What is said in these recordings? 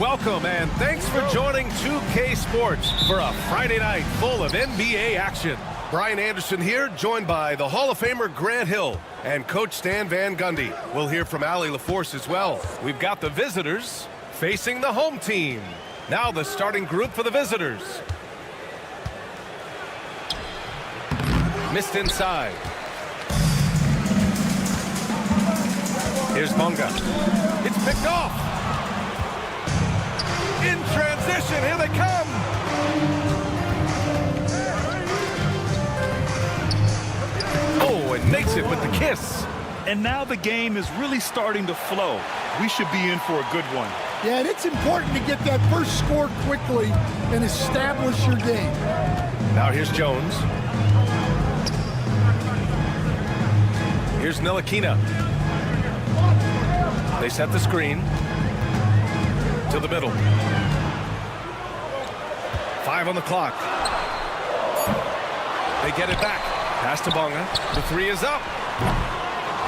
Welcome and thanks for joining 2K Sports for a Friday night full of NBA action. Brian Anderson here, joined by the Hall of Famer Grant Hill and Coach Stan Van Gundy. We'll hear from Allie LaForce as well. We've got the visitors facing the home team. Now the starting group for the visitors. Missed inside. Here's Bonga. It's picked off. In transition, here they come. Oh, and makes it with the kiss. And now the game is really starting to flow. We should be in for a good one. Yeah, and it's important to get that first score quickly and establish your game. Now here's Jones. Here's Ntilikina. They set the screen to the middle. 5 on the clock. They get it back. Pass to Bonga. The three is up.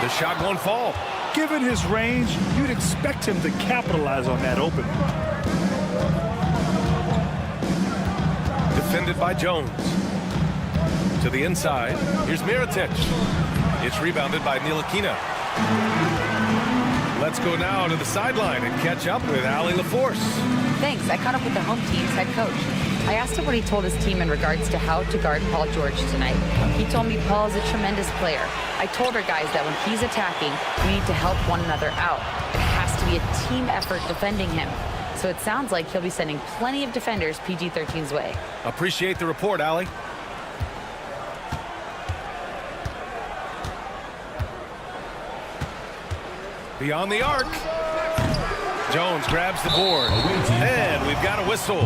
The shot won't fall. Given his range, you'd expect him to capitalize on that opening. Defended by Jones. To the inside. Here's Mirotic. It's rebounded by Ntilikina. Let's go now to the sideline and catch up with Allie LaForce. Thanks. I caught up with the home team's head coach. I asked him what he told his team in regards to how to guard Paul George tonight. He told me Paul is a tremendous player. I told our guys that when he's attacking, we need to help one another out. It has to be a team effort defending him. So it sounds like he'll be sending plenty of defenders PG-13's way. Appreciate the report, Allie. Beyond the arc. Jones grabs the board. And we've got a whistle.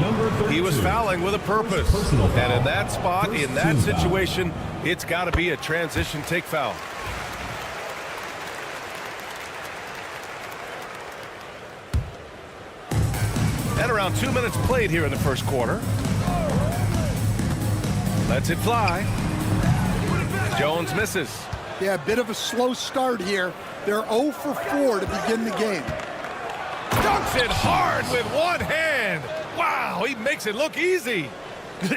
He was fouling with a purpose. And in that spot, in that situation, it's got to be a transition take foul. And around 2 minutes played here in the first quarter. Lets it fly. Jones misses. Yeah, a bit of a slow start here. They're 0 for 4 to begin the game. Dunks it hard with one hand. Wow, he makes it look easy.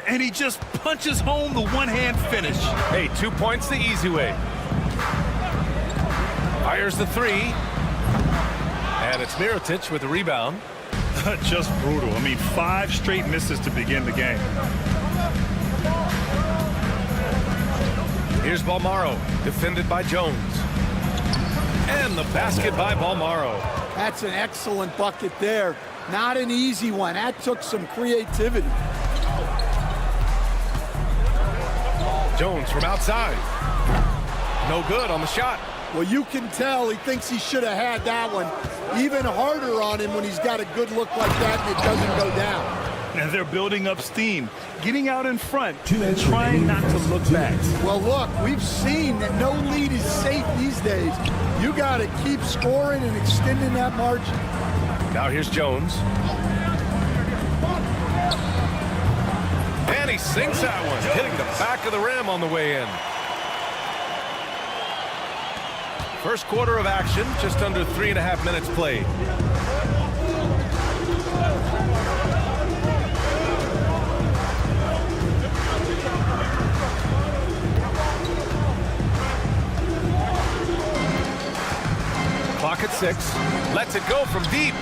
And he just punches home the one-hand finish. Hey, 2 points the easy way. Fires the three. And it's Mirotic with the rebound. Just brutal. I mean, 5 straight misses to begin the game. Here's Balmaro, defended by Jones. And the basket by Balmaro. That's an excellent bucket there. Not an easy one. That took some creativity. Jones from outside. No good on the shot. Well, you can tell he thinks he should have had that one. Even harder on him when he's got a good look like that and it doesn't go down. And they're building up steam, getting out in front, and trying not to look back. Well, look, we've seen that no lead is safe these days. You got to keep scoring and extending that margin. Now here's Jones. And he sinks that one, hitting the back of the rim on the way in. First quarter of action, just under 3.5 minutes played. Clock at 6. Lets it go from deep.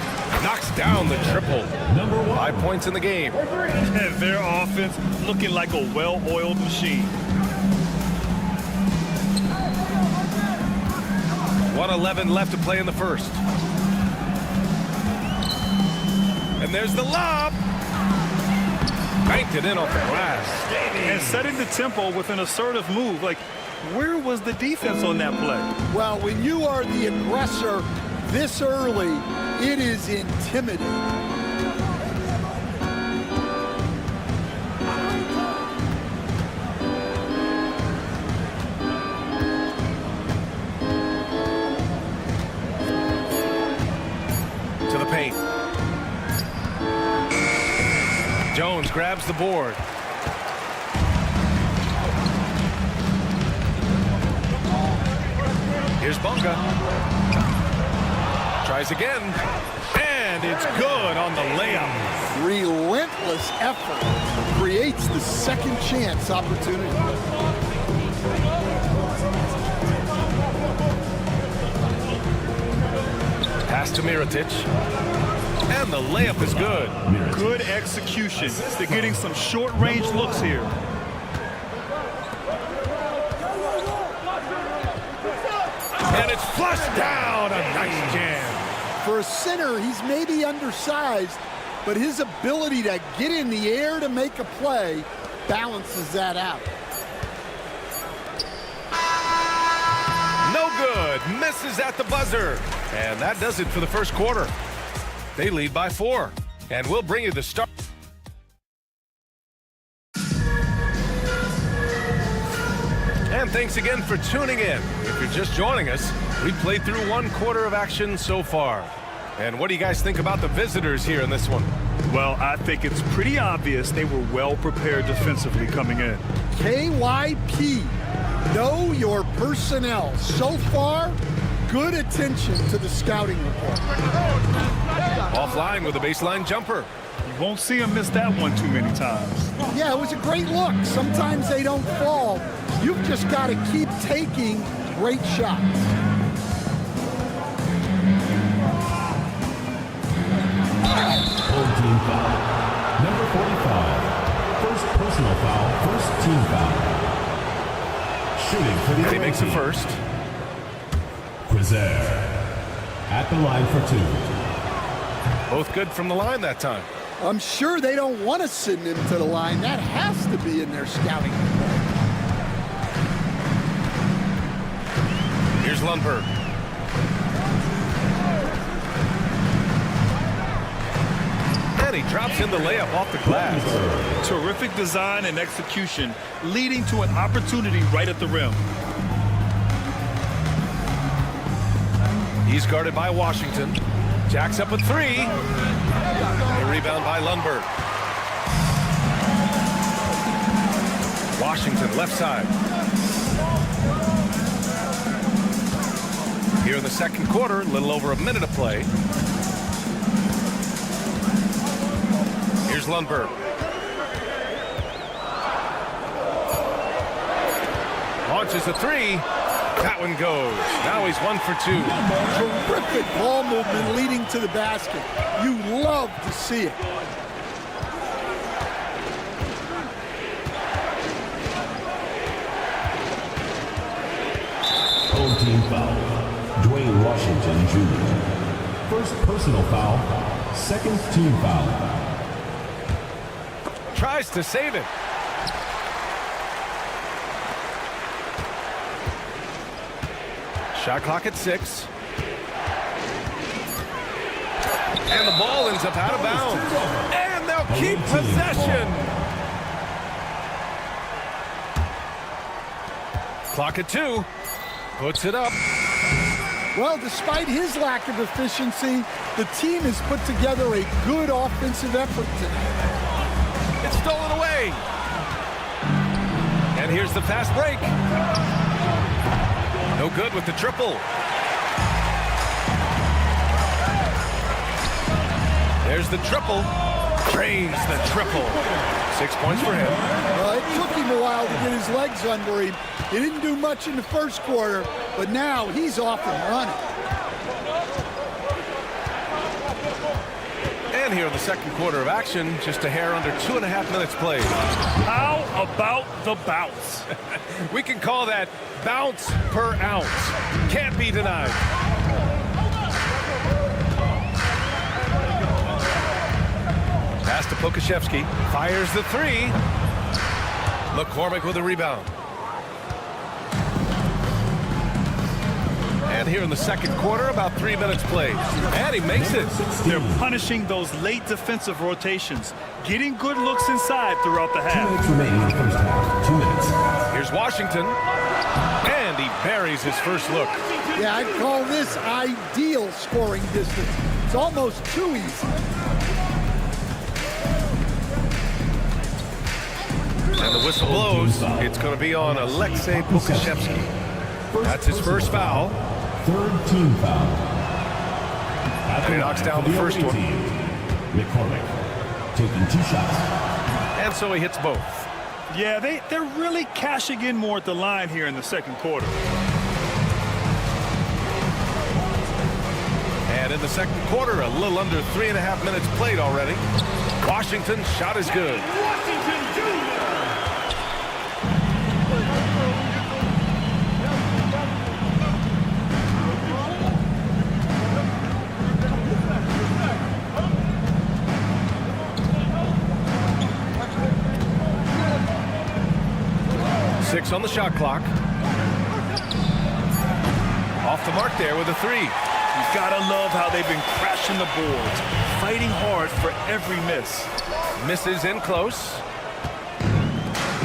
Knocks down the triple. 5 points in the game. And their offense looking like a well-oiled machine. 1:11 left to play in the first. And there's the lob. Banked it in off the glass. And setting the tempo with an assertive move. Like, where was the defense on that play? Well, when you are the aggressor this early, it is intimidating. To the paint. Jones grabs the board. Here's Bonga. Tries again. And And it's good on the layup. Relentless effort creates the second chance opportunity. Pass to Mirotic. And the layup is good. Good execution. They're getting some short-range looks here. And it's flushed down. A nice jam. For a center, he's maybe undersized, but his ability to get in the air to make a play balances that out. No good. Misses at the buzzer. And that does it for the first quarter. They lead by 4. And we'll bring you the start. And thanks again for tuning in. If you're just joining us, we've played through 1 quarter of action so far. And what do you guys think about the visitors here in this one? Well, I think it's pretty obvious they were well prepared defensively coming in. KYP, know your personnel. So far, good attention to the scouting report. Offline with a baseline jumper. You won't see him miss that one too many times. Yeah, it was a great look. Sometimes they don't fall. You've just got to keep taking great shots. Full team foul. Number 45. First personal foul. First team foul. Shooting for the He makes team. it first. Quizer at the line for 2. Both good from the line that time. I'm sure they don't want to send him to the line. That has to be in their scouting report. Here's Lundberg. And he drops in the layup off the glass. Terrific design and execution, leading to an opportunity right at the rim. He's guarded by Washington. Jacks up a 3. A rebound by Lundberg. Washington left side. Here in the second quarter, a little over a minute of play. Here's Lundberg. Launches a 3. That one goes. Now he's 1 for 2. Terrific ball movement leading to the basket. You love to see it. Full team foul. Dwayne Washington Jr. First personal foul. Second team foul. Tries to save it. Shot clock at 6. And the ball ends up out of bounds. And they'll keep possession. Clock at 2. Puts it up. Well, despite his lack of efficiency, the team has put together a good offensive effort tonight. It's stolen away. And here's the fast break. No good with the triple. There's the triple. Drains the triple. 6 points for him. It took him a while to get his legs under him. He didn't do much in the first quarter, but now he's off and running. And here in the second quarter of action, just a hair under 2.5 minutes played. How about the bounce? We can call that bounce per ounce. Can't be denied. Pass to Pokashevsky. Fires the 3. McCormick with a rebound. And here in the second quarter, about 3 minutes played. And he makes it. They're punishing those late defensive rotations, getting good looks inside throughout the 2 half. minutes remaining in the first half. 2 minutes. Here's Washington. And he buries his first look. Yeah, I'd call this ideal scoring distance. It's almost too easy. And the whistle blows. It's going to be on Alexei Pokashevsky. That's his first foul. Third team foul. At He knocks down the first one. McCormick taking 2 shots. And so he hits both. Yeah, they're really cashing in more at the line here in the second quarter. And in the second quarter, a little under 3.5 minutes played already. Washington's shot is good. Six on the shot clock. Off the mark there with a 3. You've got to love how they've been crashing the boards, fighting hard for every miss. Misses in close.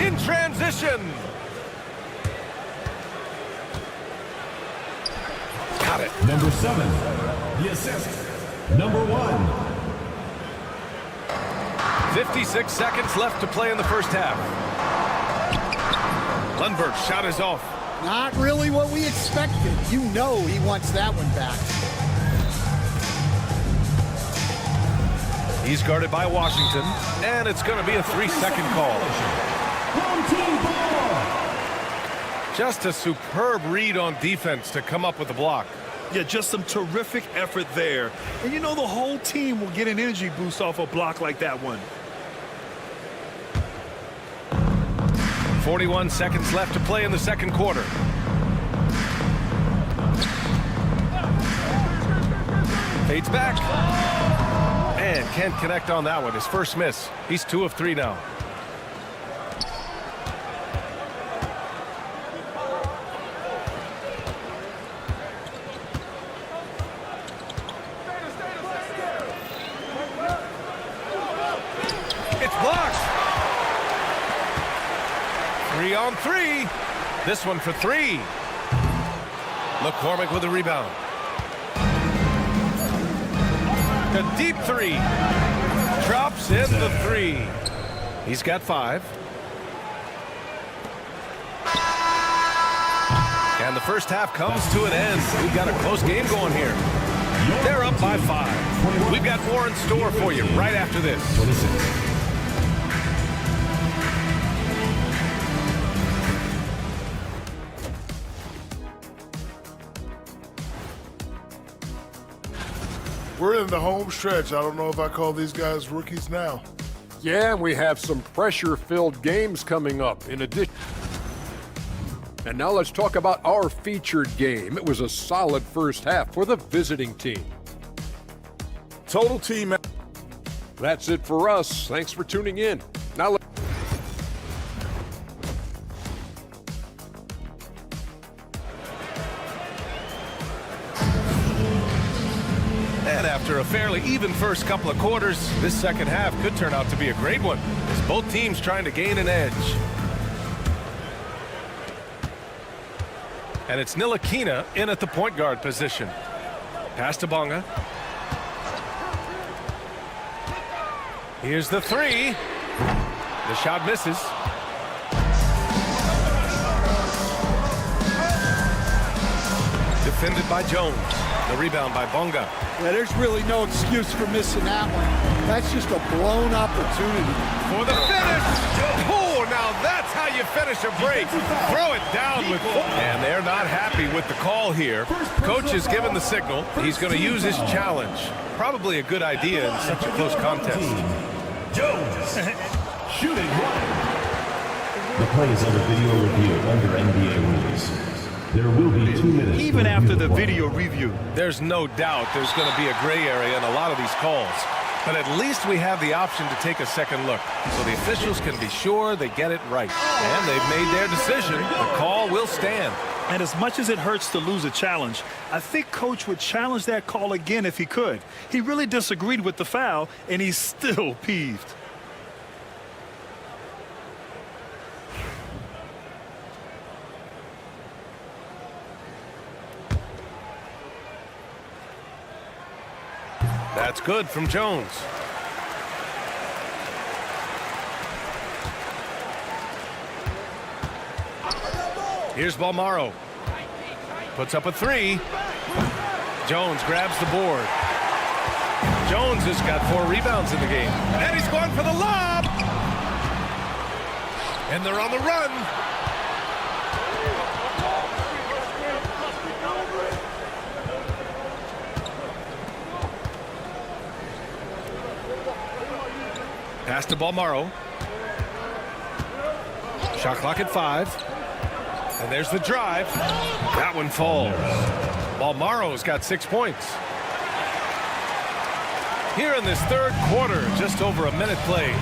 In transition. Got it. Number 7, the assist. Number 1. 56 seconds left to play in the first half. Lundberg's shot is off. Not really what we expected. You know he wants that one back. He's guarded by Washington, and it's going to be a 3-second call. Just a superb read on defense to come up with the block. Yeah, just some terrific effort there. And you know the whole team will get an energy boost off a block like that one. 41 seconds left to play in the second quarter. Fades back. And can't connect on that one. His first miss. He's 2 of 3 now. It's blocked. 3 on 3. This one for 3. McCormick with a rebound. A deep 3. Drops in the 3. He's got 5. And the first half comes to an end. We've got a close game going here. They're up by 5. We've got more in store for you right after this. 26. We're in the home stretch. I don't know if I call these guys rookies now. Yeah, and we have some pressure-filled games coming up in addition. And now let's talk about our featured game. It was a solid first half for the visiting team. Total team. That's it for us. Thanks for tuning in. Now let's... And after a fairly even first couple of quarters, this second half could turn out to be a great one, as both teams trying to gain an edge. And it's Ntilikina in at the point guard position. Pass to Bonga. Here's the 3. The shot misses. Defended by Jones. The rebound by Bonga. Yeah, there's really no excuse for missing that one. That's just a blown opportunity. For the finish. Oh, now that's how you finish a break. Throw it down with... And they're not happy with the call here. Coach has given the signal. He's going to use his challenge. Probably a good idea in such a close contest. Jones shooting one. The play is under video review under NBA rules. There will be 2 minutes. Even after the video review. There's no doubt there's going to be a gray area in a lot of these calls. But at least we have the option to take a second look, so the officials can be sure they get it right. And they've made their decision. The call will stand. And as much as it hurts to lose a challenge, I think Coach would challenge that call again if he could. He really disagreed with the foul, and he's still peeved. That's good from Jones. Here's Balmaro. Puts up a 3. Jones grabs the board. has got 4 rebounds in the game. And he's going for the lob. And they're on the run. Pass to Balmaro. Shot clock at 5. And there's the drive. That one falls. Balmaro's got 6 points. Here in this third quarter, just over a minute played.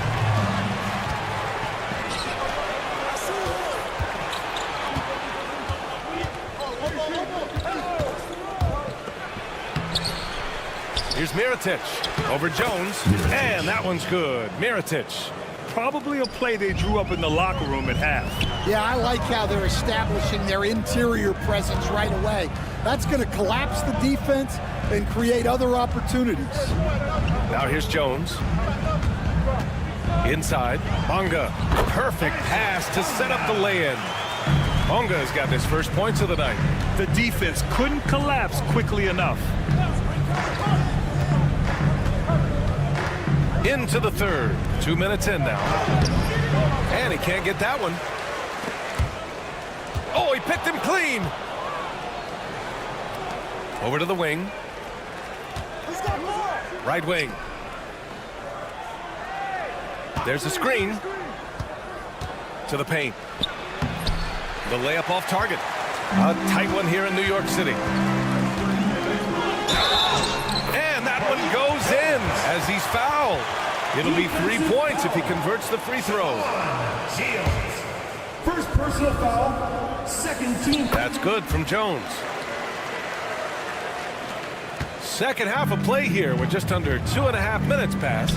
Here's Mirotic over Jones, and that one's good. Mirotic. Probably a play they drew up in the locker room at half. Yeah, I like how they're establishing their interior presence right away. That's going to collapse the defense and create other opportunities. Now here's Jones. Inside, Bonga. Perfect pass to set up the lay-in. Bonga's got his first points of the night. The defense couldn't collapse quickly enough. Into the third. 2 minutes in now. And he can't get that one. Oh, he picked him clean. Over to the wing. Right wing. There's the screen. To the paint. The layup off target. A tight one here in New York City. And that one goes in as he's fouled. It'll be 3 points if he converts the free throw. First personal foul, second team. That's good from Jones. Second half of play here with just under 2.5 minutes passed.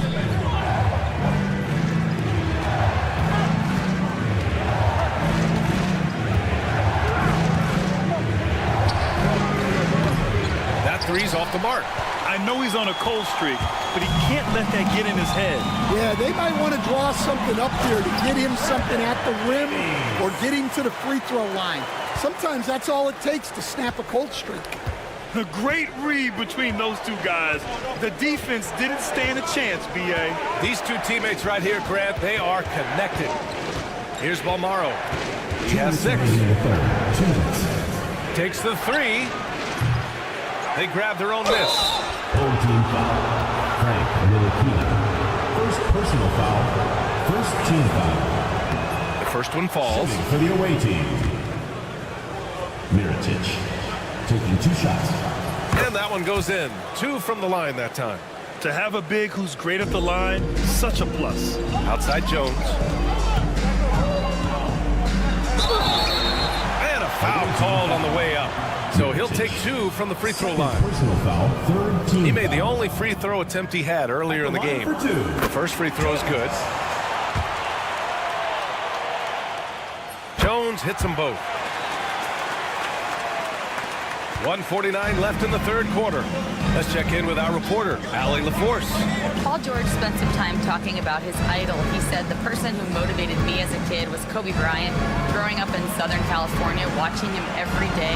That three's off the mark. I know he's on a cold streak, but he can't let that get in his head. Yeah, they might want to draw something up here to get him something at the rim or get him to the free throw line. Sometimes that's all it takes to snap a cold streak. A great read between those two guys. The defense didn't stand a chance, B.A. These two teammates right here, Grant, they are connected. Here's Balmaro. He has 6. Takes the 3. They grab their own miss. Home team foul. Frank Ntilikina. First personal foul. First team foul. The first one falls. Shooting for the away team. Mirotic taking 2 shots. And that one goes in. 2 from the line that time. To have a big who's great at the line, such a plus. Outside Jones. And a foul called on the way up. So he'll take 2 from the free throw line. Personal foul. Third team. He made the only free throw attempt he had earlier in the game. For 2. The first free throw is good. Jones hits them both. 1:49 left in the third quarter. Let's check in with our reporter, Allie LaForce. Paul George spent some time talking about his idol. He said, the person who motivated me as a kid was Kobe Bryant. Growing up in Southern California, watching him every day,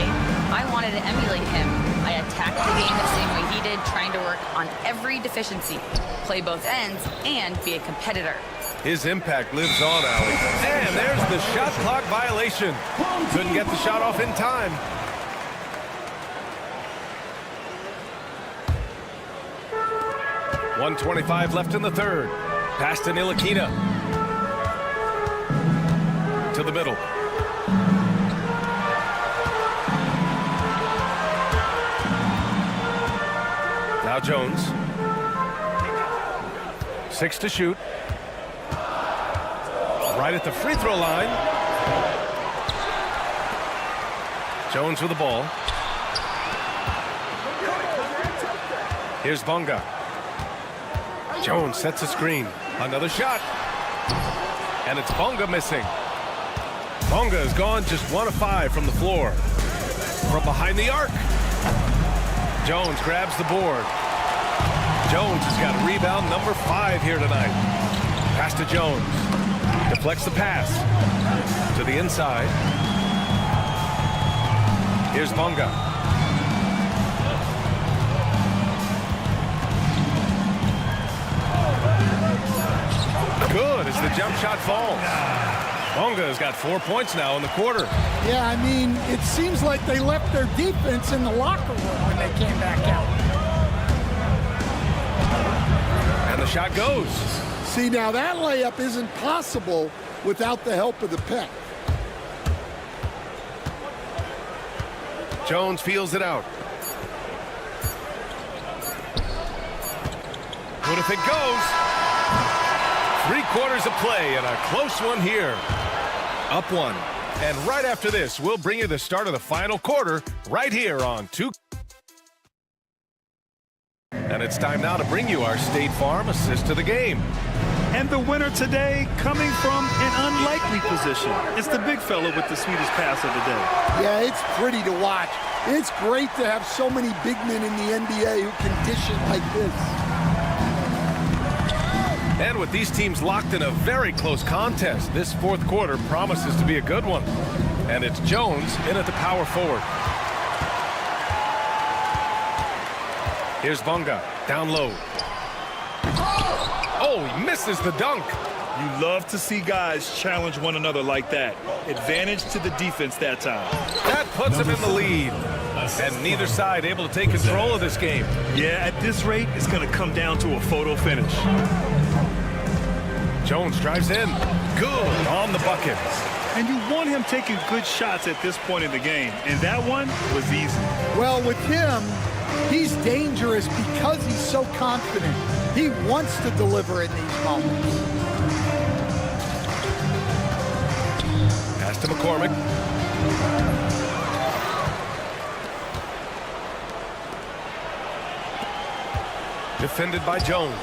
I wanted to emulate him. I attacked the game the same way he did, trying to work on every deficiency, play both ends, and be a competitor. His impact lives on, Allie. And there's the shot clock violation. Couldn't get the shot off in time. .125 left in the third. Pass to Ntilikina. To the middle. Now Jones. 6 to shoot. Right at the free throw line. Jones with the ball. Here's Bonga. Jones sets a screen. Another shot. And it's Bonga missing. Bonga has gone just 1 of 5 from the floor. From behind the arc. Jones grabs the board. Jones has got rebound number 5 here tonight. Pass to Jones. Deflects the pass. To the inside. Here's Bonga. as the jump shot falls. Bonga's got 4 points now in the quarter. Yeah, I mean, it seems like they left their defense in the locker room when they came back out. And the shot goes. See, now that layup isn't possible without the help of the pick. Jones feels it out. What if it goes? 3 quarters of play and a close one here. Up 1. And right after this, we'll bring you the start of the final quarter right here on 2. And it's time now to bring you our State Farm assist of the game. And the winner today coming from an unlikely position. It's the big fella with the sweetest pass of the day. Yeah, it's pretty to watch. It's great to have so many big men in the NBA who can dish it like this. And with these teams locked in a very close contest, this fourth quarter promises to be a good one. And it's Jones in at the power forward. Here's Bonga, down low. Oh, he misses the dunk. You love to see guys challenge one another like that. Advantage to the defense that time. That puts him in the lead. And neither side able to take control of this game. Yeah, at this rate, it's going to come down to a photo finish. Jones drives in. Good on the bucket. And you want him taking good shots at this point in the game. And that one was easy. Well, with him, he's dangerous because he's so confident. He wants to deliver in these moments. Pass to McCormick. Defended by Jones.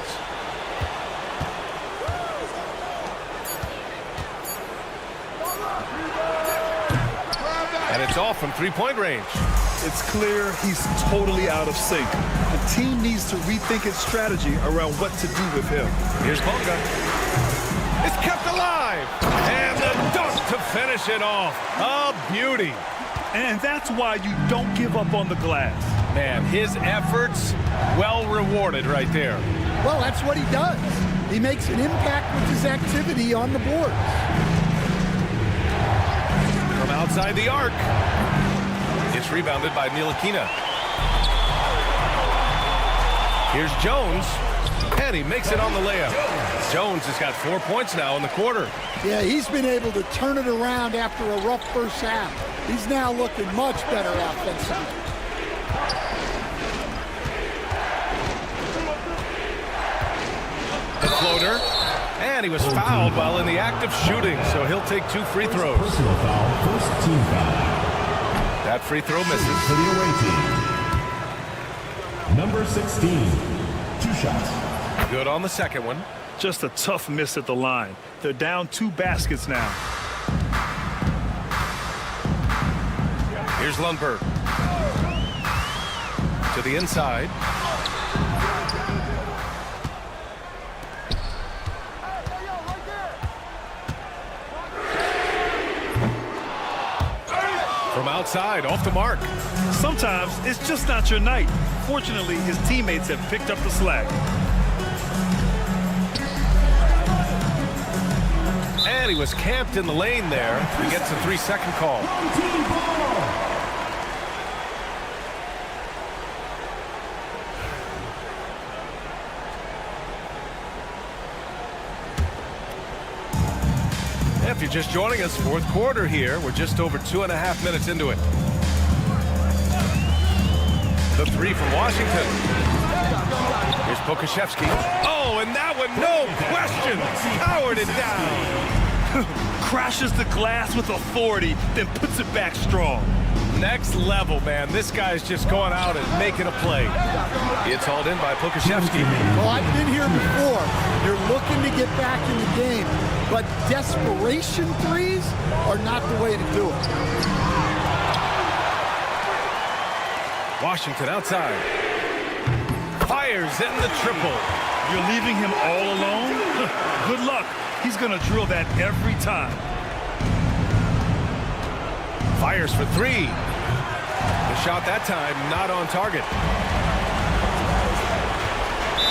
And it's off from three-point range. It's clear he's totally out of sync. The team needs to rethink its strategy around what to do with him. Here's Bonga. It's kept alive. And the dunk to finish it off. A beauty. And that's why you don't give up on the glass. Man, his efforts well rewarded right there. Well, that's what he does. He makes an impact with his activity on the board. From outside the arc. It's rebounded by Ntilikina. Here's Jones. And he makes it on the layup. Jones has got 4 points now in the quarter. Yeah, he's been able to turn it around after a rough first half. He's now looking much better offensively. The floater. And he was fouled while in the act of shooting, so he'll take 2 free throws. Personal foul, first team foul. That free throw misses. For the away team. Number 16, 2 shots. Good on the second one. Just a tough miss at the line. They're down 2 baskets now. Here's Lundberg. To the inside. From outside, off the mark. Sometimes it's just not your night. Fortunately, his teammates have picked up the slack. And he was camped in the lane there. He gets a 3-second call. If you're just joining us, fourth quarter here. We're just over 2.5 minutes into it. The three from Washington. Here's Pokashevsky. Oh, and that one, no question, powered it down. Crashes the glass with authority, then puts it back strong. Next level, man. This guy's just going out and making a play. It's hauled in by Pokashevsky. Well, I've been here before. You're looking to get back in the game, but desperation threes are not the way to do it. Washington outside. Fires in the triple. You're leaving him all alone? Good luck. He's going to drill that every time. Fires for 3. The shot that time not on target.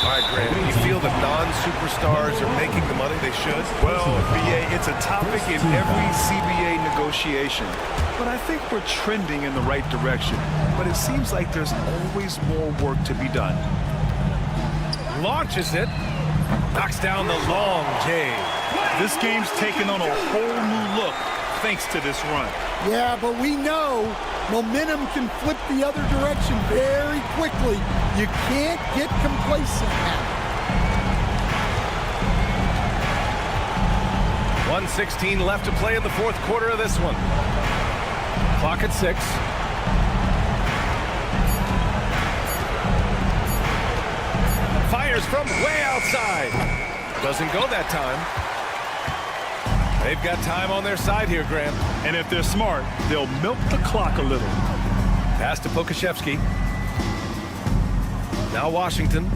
All right, Grant, you feel the the non-superstars are making the money they should? Well, BA, it's a topic in every CBA negotiation. But I think we're trending in the right direction. But it seems like there's always more work to be done. Launches it. Knocks down the long J. This game's taken on a whole new look thanks to this run. Yeah, but we know momentum can flip the other direction very quickly. You can't get complacent now. 1:16 left to play in the fourth quarter of this one. Clock at 6. Fires from way outside. Doesn't go that time. They've got time on their side here, Grant. And if they're smart, they'll milk the clock a little. Pass to Pokashevsky. Now Washington.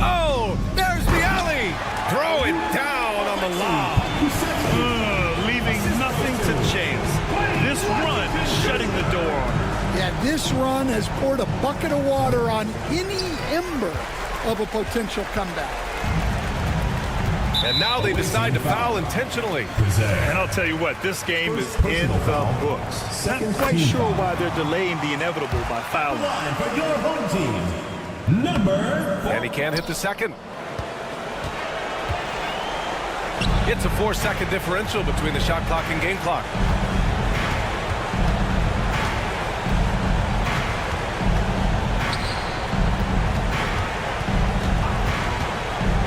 Oh, there's the alley. Throw it down on the lob. Leaving nothing to chance. This run is shutting the door on him. Yeah, this run has poured a bucket of water on any ember of a potential comeback. And now they decide to foul intentionally. And I'll tell you what, this game is in the books. Not quite sure why they're delaying the inevitable by fouling. For your home team, number 4. And he can't hit the second. It's a 4-second differential between the shot clock and game clock.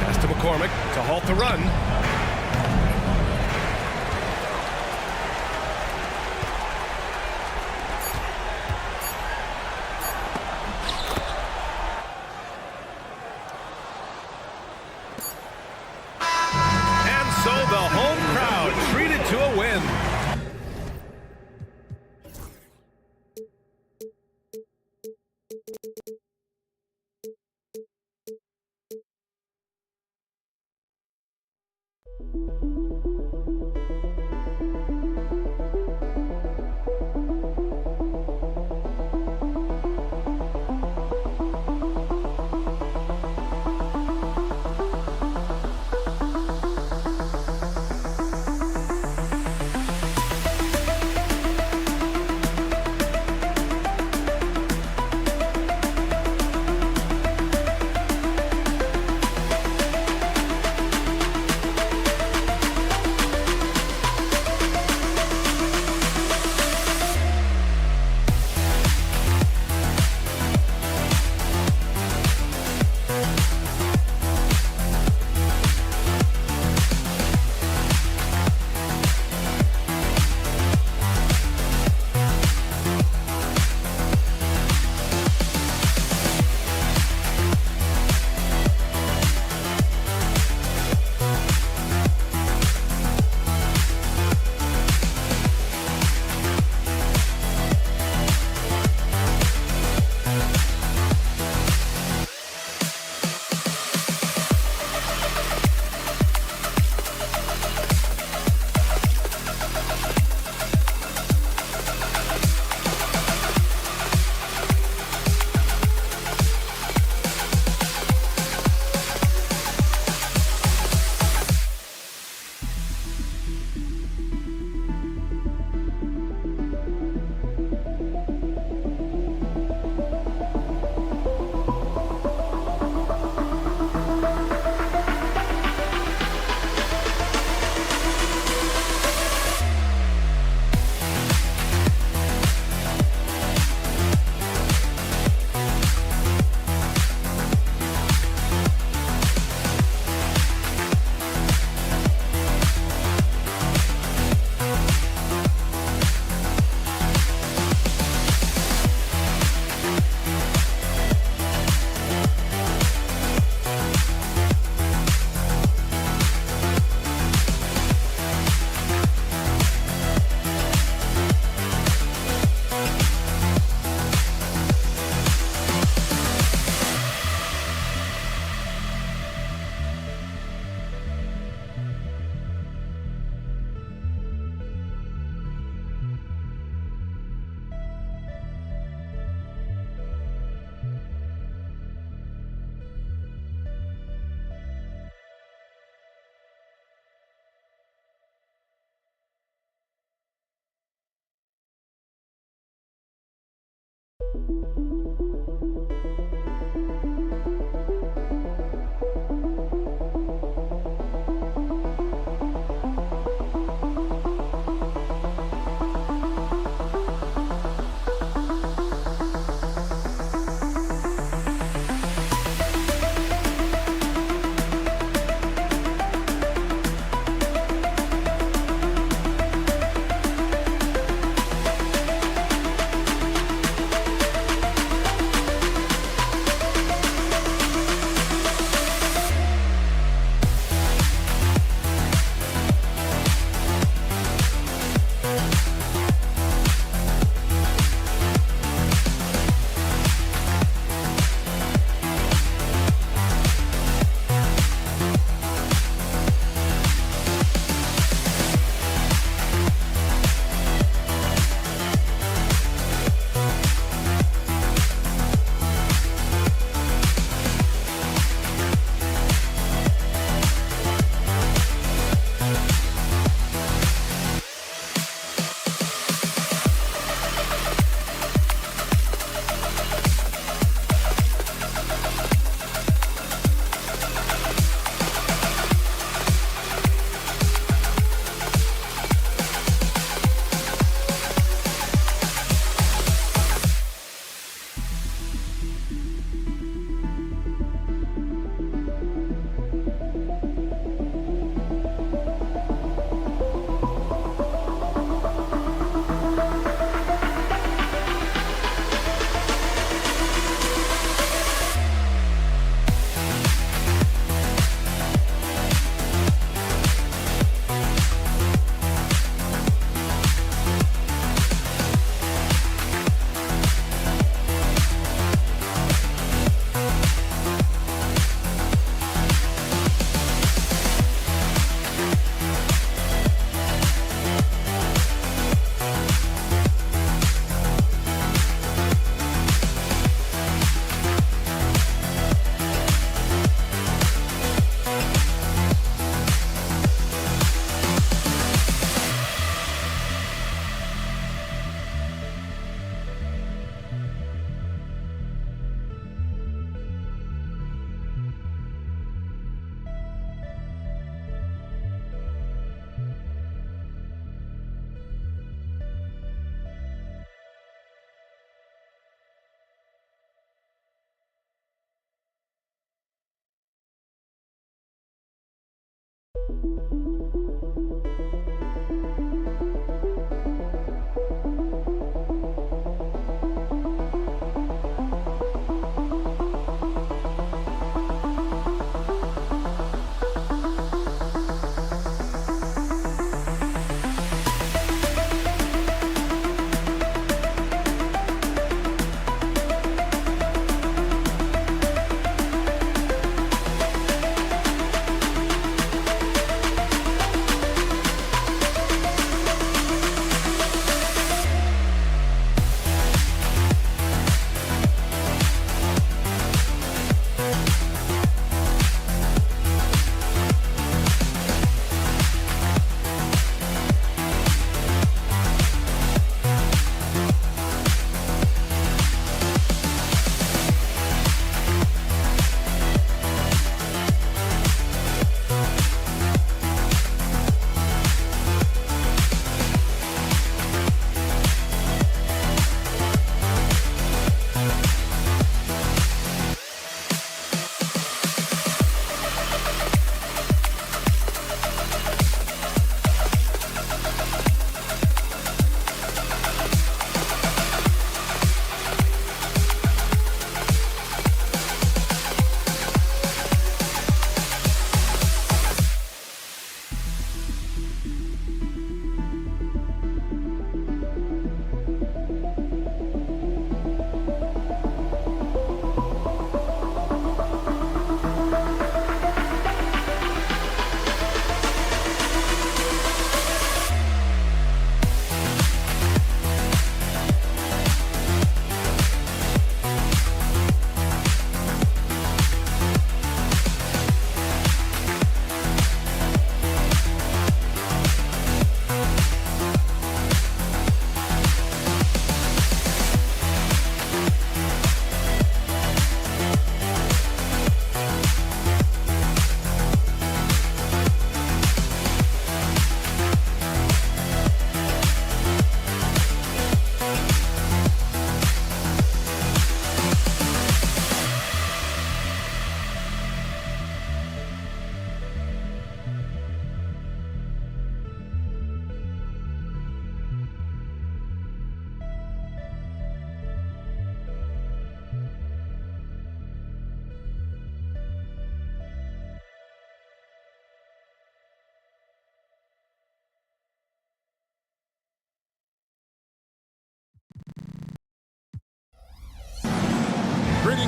Pass to McCormick to halt the run. And so the home crowd treated to a win.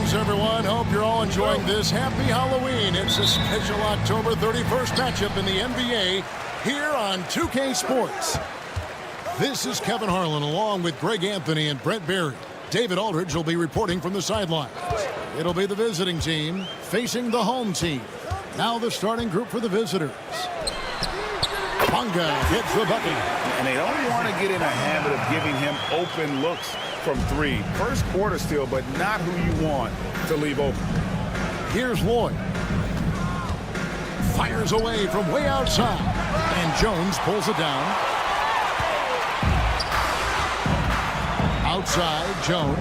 Greetings, everyone. Hope you're all enjoying this. Happy Halloween. It's a special October 31st matchup in the NBA here on 2K Sports. This is Kevin Harlan along with Greg Anthony and Brett Berry. David Aldridge will be reporting from the sidelines. It'll be the visiting team facing the home team. Now the starting group for the visitors. Bunga hits the bucket. And they don't want to get in a habit of giving him open looks from three. First quarter still, but not who you want to leave open. Here's Lloyd. Fires away from way outside. And Jones pulls it down. Outside, Jones.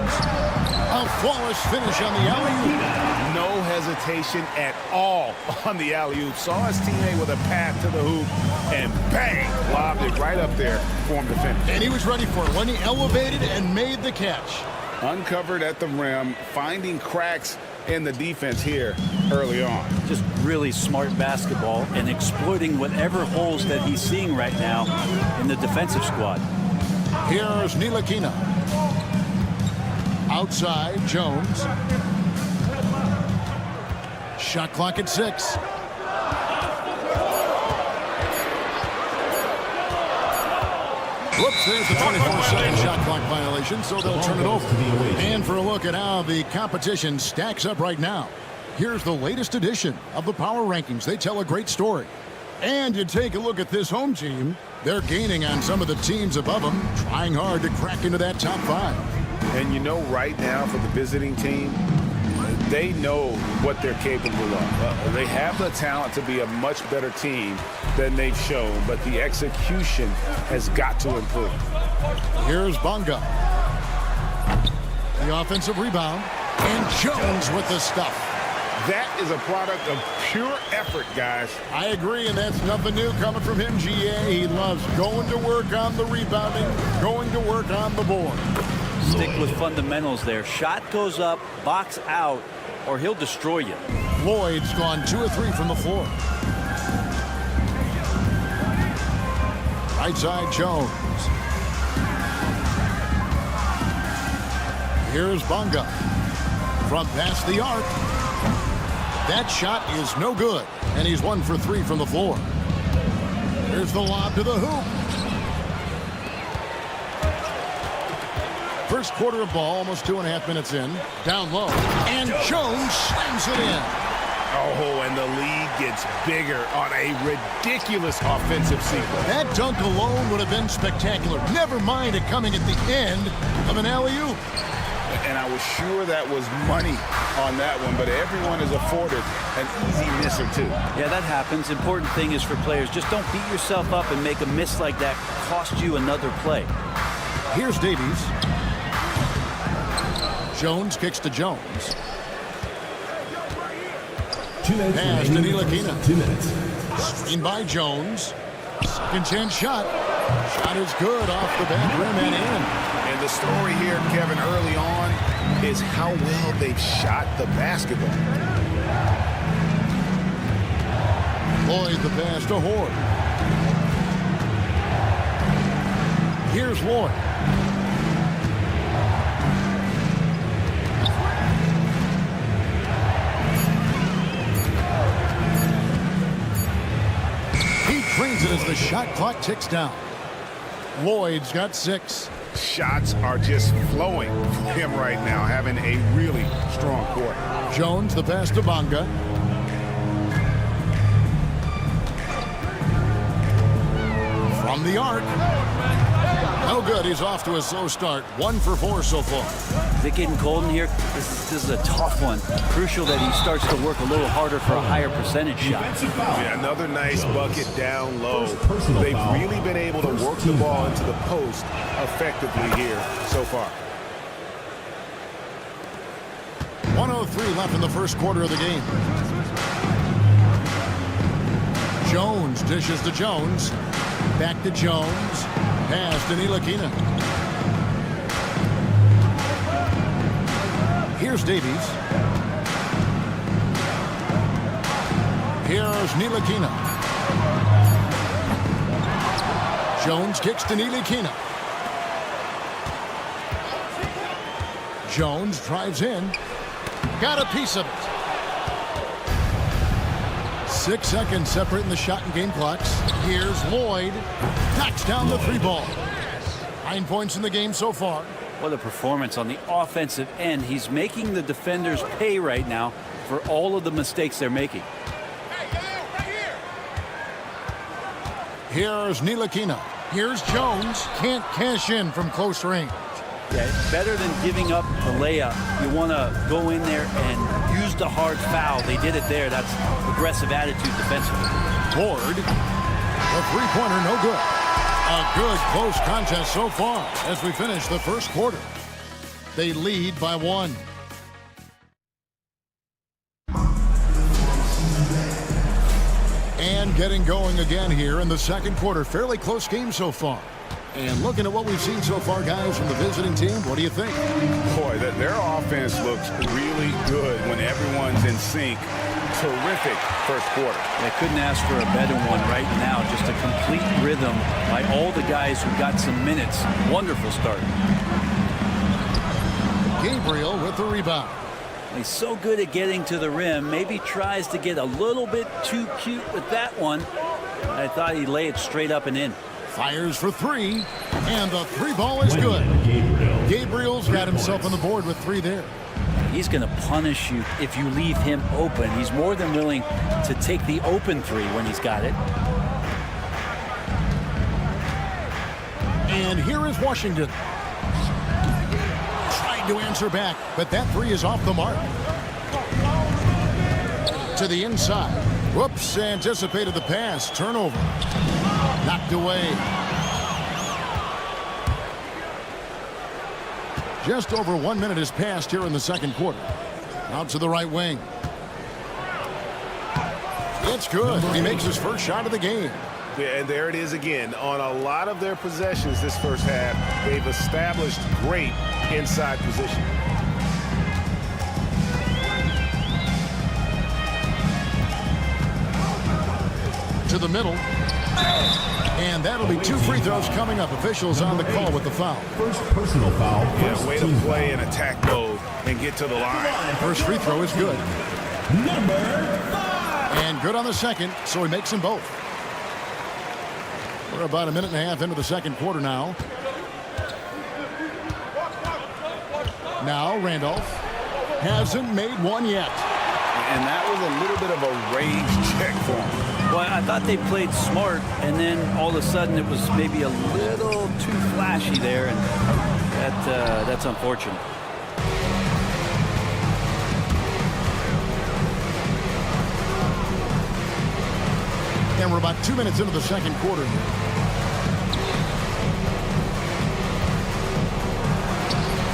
A flawless finish on the alley-oop. No hesitation at all on the alley-oop. Saw his teammate with a path to the hoop, and bang, lobbed it right up there for him to finish. And he was ready for it when he elevated and made the catch. Uncovered at the rim, finding cracks in the defense here early on. Just really smart basketball and exploiting whatever holes that he's seeing right now in the defensive squad. Here's Ntilikina. Outside, Jones. Shot clock at 6. Whoops, there's the 24-second shot clock violation, so they'll turn it over. And for a look at how the competition stacks up right now, here's the latest edition of the Power Rankings. They tell a great story. And you take a look at this home team, they're gaining on some of the teams above them, trying hard to crack into that top 5. And you know right now for the visiting team, they know what they're capable of. They have the talent to be a much better team than they've shown, but the execution has got to improve. Here's Bunga. The offensive rebound. And Jones with the stuff. That is a product of pure effort, guys. I agree, and that's nothing new coming from him, GA. He loves going to work on the rebounding, going to work on the board. Stick with fundamentals there. Shot goes up, box out, or he'll destroy you. Lloyd's gone 2 of 3 from the floor. Right side, Jones. Here's Bunga. From past the arc. That shot is no good, and he's 1 for 3 from the floor. Here's the lob to the hoop. First quarter of ball, almost 2.5 minutes in. Down low, and Jones slams it in. Oh, and the lead gets bigger on a ridiculous offensive sequence. That dunk alone would have been spectacular. Never mind it coming at the end of an alley-oop. And I was sure that was money on that one, but everyone is afforded an easy miss or two. Yeah, that happens. Important thing is for players, just don't beat yourself up and make a miss like that cost you another play. Here's Davies. Jones kicks to Jones. 2 minutes. Pass to Ntilikina. 2 minutes. Screen by Jones. Second chance shot. Shot is good off the back rim and in. And the story here, Kevin, early on is how well they've shot the basketball. Lloyd the pass to Horde. Here's Lloyd. He trains it as the shot clock ticks down. Lloyd's got 6. Shots are just flowing for him right now, having a really strong quarter. Jones the pass to Bunga. From the arc. No good. He's off to a slow start. 1 for 4 so far. Is it getting cold in here? This is a tough one. Crucial that he starts to work a little harder for a higher percentage shot. Yeah, another nice bucket down low. They've really been able to work the ball into the post effectively here so far. 1:03 left in the first quarter of the game. Jones dishes to Jones. Back to Jones. Pass to Ntilikina. Here's Davies. Here's Ntilikina. Jones kicks to Ntilikina. Jones drives in. got a piece of it. 6 seconds separating the shot and game clocks. Here's Lloyd. Knocks down the 3 ball. 9 points in the game so far. What a performance on the offensive end. He's making the defenders pay right now for all of the mistakes they're making. Here's Ntilikina. Here's Jones. Can't cash in from close range. Yeah, it's better than giving up the layup. You want to go in there and use the hard foul. They did it there. That's aggressive attitude defensively. Ford. The 3-pointer no good. A good close contest so far as we finish the first quarter. They lead by 1. And getting going again here in the second quarter. Fairly close game so far. And looking at what we've seen so far, guys, from the visiting team, what do you think? Boy, their offense looks really good when everyone's in sync. Terrific first quarter. They couldn't ask for a better one right now. Just a complete rhythm by all the guys who got some minutes. Wonderful start. Gabriel with the rebound. He's so good at getting to the rim. Maybe tries to get a little bit too cute with that one. I thought he'd lay it straight up and in. Fires for 3, and the 3 ball is good. Gabriel's got himself on the board with 3 there. He's going to punish you if you leave him open. He's more than willing to take the open 3 when he's got it. And here is Washington. Trying to answer back, but that 3 is off the mark. To the inside. Whoops, anticipated the pass. Turnover. Knocked away. Just over 1 minute has passed here in the second quarter. Out to the right wing. It's good. He makes his first shot of the game. Yeah, and there it is again. On a lot of their possessions this first half, they've established great inside position. To the middle. And that'll be 2 free throws coming up. Officials on the call with the foul. First personal foul. Yeah, way to play in attack mode and get to the line. First free throw is good. Number 5. And good on the second, so he makes them both. We're about a minute and a half into the second quarter now. Now Randolph hasn't made one yet. And that was a little bit of a rage check for him. Well, I thought they played smart, and then all of a sudden it was maybe a little too flashy there, and that's unfortunate. And we're about 2 minutes into the second quarter here.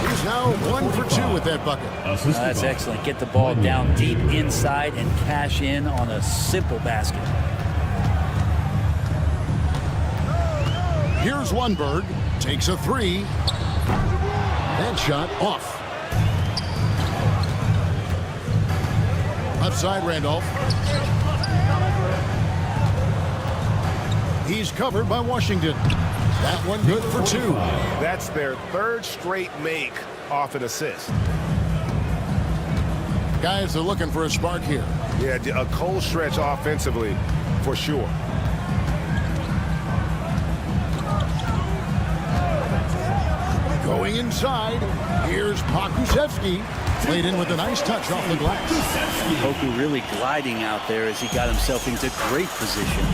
He's now 1 for 2 with that bucket. That's excellent. Get the ball down deep inside and cash in on a simple basket. Here's Lundberg. Takes a 3. That shot off. Left side, Randolph. He's covered by Washington. That one good for 2. That's their 3rd straight make off an assist. Guys are looking for a spark here. Yeah, a cold stretch offensively for sure. Going inside, here's Pokusevski. Played in with a nice touch off the glass. Poku really gliding out there as he got himself into great position.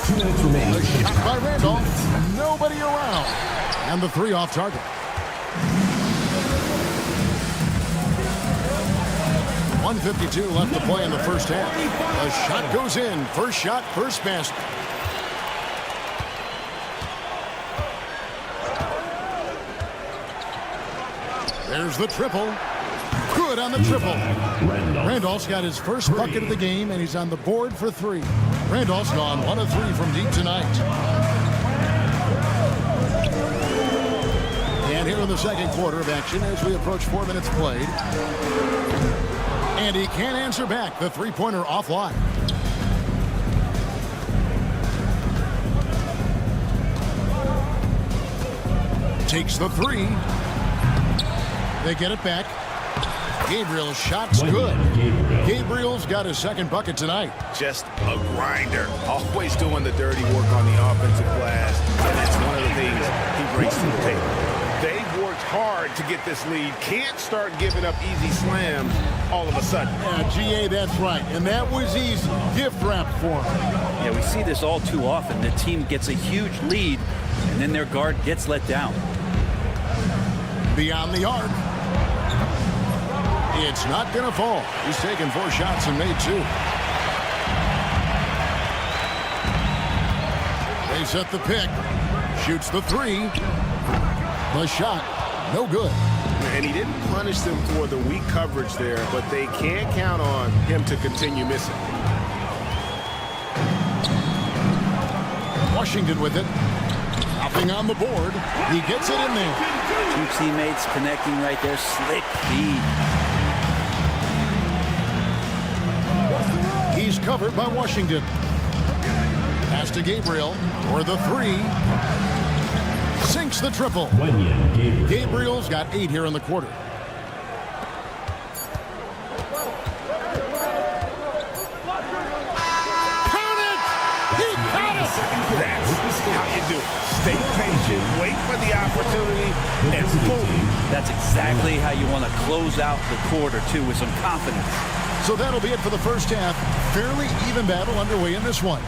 2 minutes remaining. The shot by Randolph. Nobody around. And the 3 off target. 1:52 left to play in the first half. The shot goes in. First shot, first basket. There's the triple. Good on the triple. Randolph's got his first bucket of the game, and he's on the board for 3. Randolph's gone 1 of 3 from deep tonight. And here in the second quarter of action as we approach 4 minutes played. And he can't answer back. The 3-pointer offline. Takes the 3. They get it back. Gabriel's shot's good. Gabriel's got his second bucket tonight. Just a grinder. Always doing the dirty work on the offensive glass. And that's one of the things he brings to the table. They've worked hard to get this lead. Can't start giving up easy slams all of a sudden. Yeah, GA, that's right. And that was easy. Gift wrap for him. Yeah, we see this all too often. The team gets a huge lead, and then their guard gets let down. Beyond the arc. It's not going to fall. He's taken 4 shots and made 2. They set the pick. Shoots the 3. The shot, no good. And he didn't punish them for the weak coverage there, but they can't count on him to continue missing. Washington with it. Nothing on the board. He gets it in there. 2 teammates connecting right there. Slick feed. He's covered by Washington. Pass to Gabriel for the 3. Sinks the triple. Gabriel's got 8 here in the quarter. Count it! He got it! That's how you do it. Stay patient, wait for the opportunity, and boom. That's exactly how you want to close out the quarter, too, with some confidence. So that'll be it for the first half. Fairly even battle underway in this one.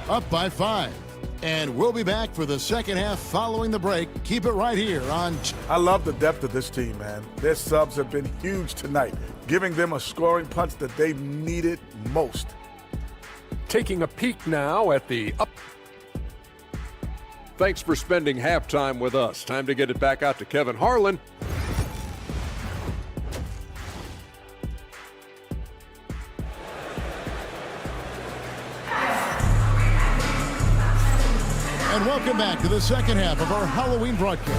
Up by 5. And we'll be back for the second half following the break. Keep it right here on... I love the depth of this team, man. Their subs have been huge tonight, giving them a scoring punch that they needed most. Taking a peek now at the up. Thanks for spending halftime with us. Time to get it back out to Kevin Harlan. And welcome back to the second half of our Halloween broadcast.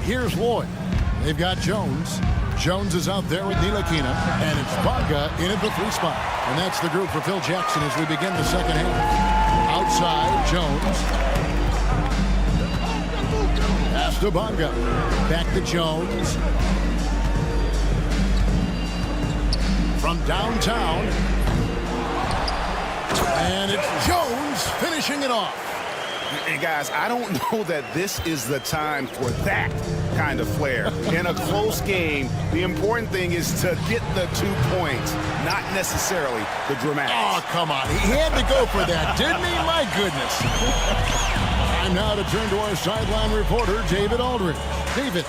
Here's Lloyd. They've got Jones. Jones is out there with Ntilikina, and it's Bonga in at the 3 spot. And that's the group for Phil Jackson as we begin the second half. Outside, Jones. Pass to Bonga. Back to Jones. From downtown. And it's Jones finishing it off. Hey, guys, I don't know that this is the time for that kind of flair. In a close game, the important thing is to get the 2 points, not necessarily the dramatics. Oh, come on. He had to go for that, didn't he? My goodness. Time now to turn to our sideline reporter, David Aldridge. David.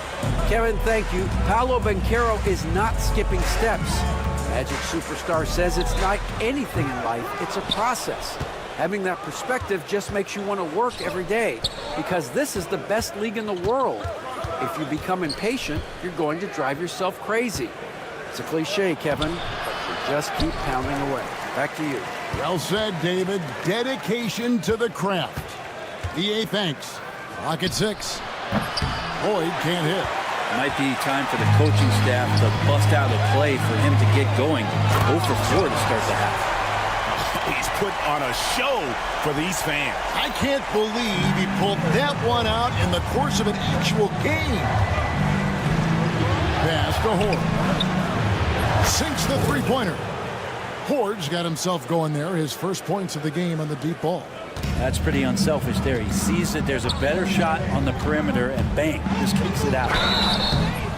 Kevin, thank you. Paolo Banchero is not skipping steps. Magic Superstar says it's like anything in life. It's a process. Having that perspective just makes you want to work every day because this is the best league in the world. If you become impatient, you're going to drive yourself crazy. It's a cliche, Kevin, but you just keep pounding away. Back to you. Well said, David. Dedication to the craft. EA thanks. Clock at 6. Boyd can't hit. Might be time for the coaching staff to bust out a play for him to get going. 0 for 4 to start the half. He's put on a show for these fans. I can't believe he pulled that one out in the course of an actual game. Pass to Horde. Sinks the 3-pointer. Horde's got himself going there. His first points of the game on the deep ball. That's pretty unselfish there. He sees that there's a better shot on the perimeter, and bang, just kicks it out.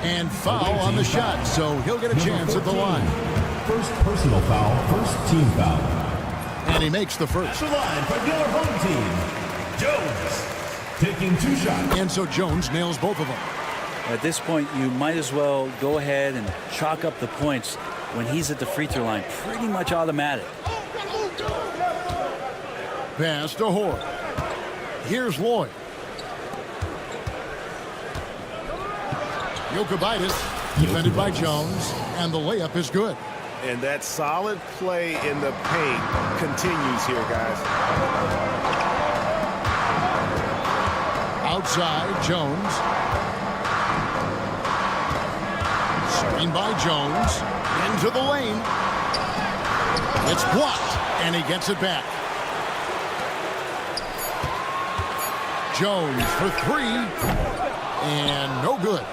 And foul on the shot, so he'll get a chance at the line. First personal foul, first team foul. And he makes the first. At the line for your home team, Jones, taking 2 shots. And so Jones nails both of them. At this point, you might as well go ahead and chalk up the points when he's at the free throw line. Pretty much automatic. Pass to Horde. Here's Lloyd. Jokubaitis, defended by Jones, and the layup is good. And that solid play in the paint continues here, guys. Outside, Jones. Screen by Jones. Into the lane. It's blocked, and he gets it back. Jones for three. And no good.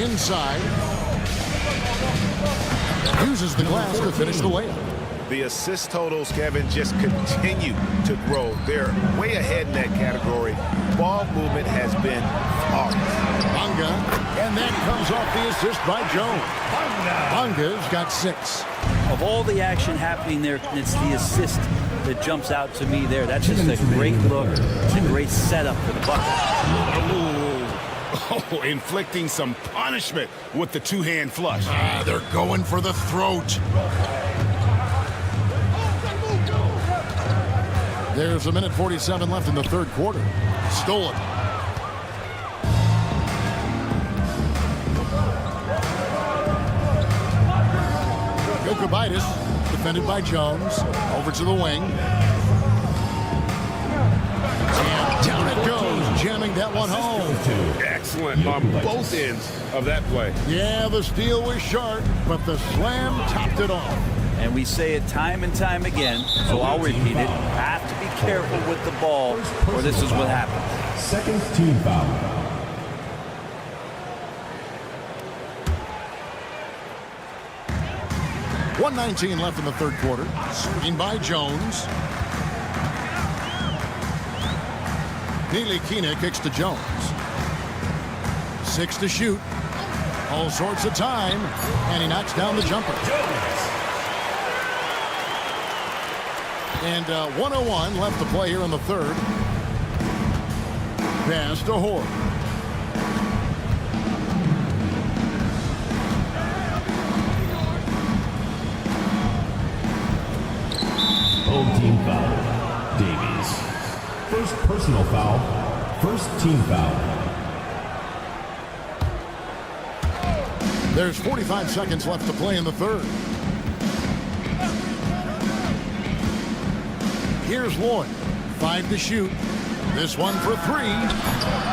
Inside. Uses the glass to finish the layup. The assist totals, Kevin, just continue to grow. They're way ahead in that category. Ball movement has been flawless. Bunga, and that comes off the assist by Jones. Bunga's got 6. Of all the action happening there, it's the assist that jumps out to me there. That's just a great look. It's a great setup for the Bucks. Oh, inflicting some punishment with the two-hand flush. They're going for the throat. There's a minute 47 left in the third quarter. Stolen. Jokic, defended by Jones. Over to the wing. And down it goes, jamming that one home. Excellent on both ends of that play. Yeah, the steal was sharp, but the slam topped it off. And we say it time and time again, so I'll repeat it. Have to be careful with the ball, or this is what happens. Second team foul. .119 left in the third quarter. Screen by Jones. Ntilikina kicks to Jones. 6 to shoot. All sorts of time. And he knocks down the jumper. And 1:01 left to play here in the third. Pass to Hoare. Home team foul. Davies. First personal foul. First team foul. There's 45 seconds left to play in the third. Here's Lloyd. 5 to shoot. This one for 3.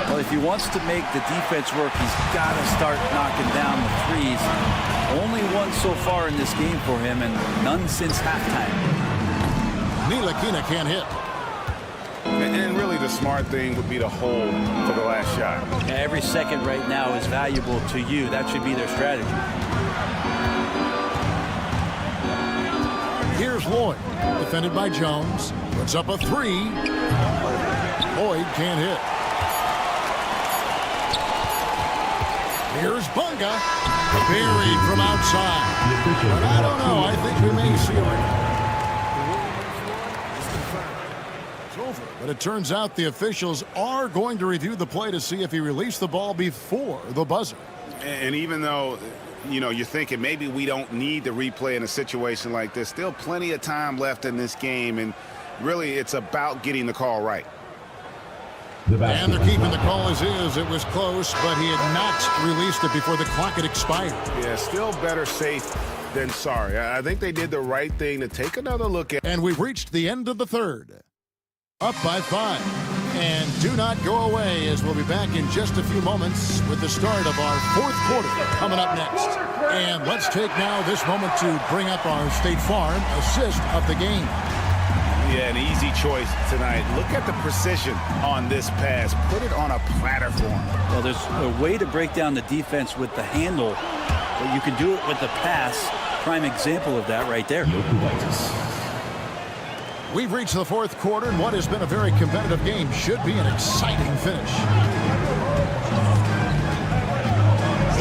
Well, if he wants to make the defense work, he's got to start knocking down the threes. Only one so far in this game for him, and none since halftime. Ntilikina can't hit. And really the smart thing would be to hold for the last shot. Every second right now is valuable to you. That should be their strategy. Here's Lloyd. Defended by Jones. Puts up a 3. Lloyd can't hit. Here's Bunga. Buried from outside. But I don't know. I think we may see it. It's over. But it turns out the officials are going to review the play to see if he released the ball before the buzzer. And even though, you know, you're thinking maybe we don't need the replay in a situation like this, still plenty of time left in this game, and really it's about getting the call right. And they're keeping the call as is. It was close, but he had not released it before the clock had expired. Yeah, still better safe than sorry. I think they did the right thing to take another look at. And we've reached the end of the third. Up by 5. And do not go away, as we'll be back in just a few moments with the start of our fourth quarter coming up next. And let's take now this moment to bring up our State Farm assist of the game. Yeah, an easy choice tonight. Look at the precision on this pass. Put it on a platter for him. Well, there's a way to break down the defense with the handle, but you can do it with the pass. Prime example of that right there. We've reached the fourth quarter, and what has been a very competitive game should be an exciting finish.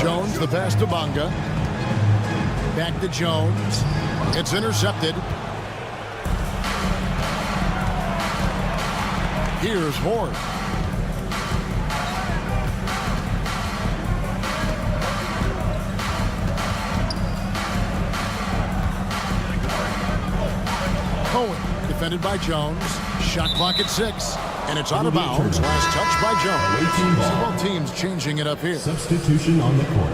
Jones, the pass to Bunga. Back to Jones. It's intercepted. Here's Hoare. Cohen, defended by Jones. Shot clock at 6, and it's out of bounds. Last touch by Jones. Both teams changing it up here. Substitution on the court.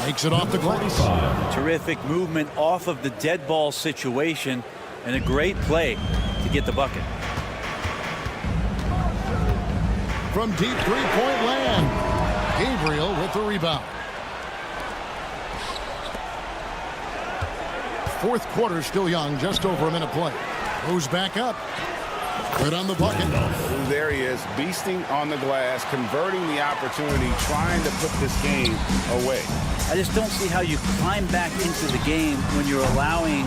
Makes it off the glass. Terrific movement off of the dead ball situation, and a great play to get the bucket. From deep three-point land, Gabriel with the rebound. fourth quarter still young, just over a minute play. Moves back up. Good on the bucket. There he is, beasting on the glass, converting the opportunity, trying to put this game away. I just don't see how you climb back into the game when you're allowing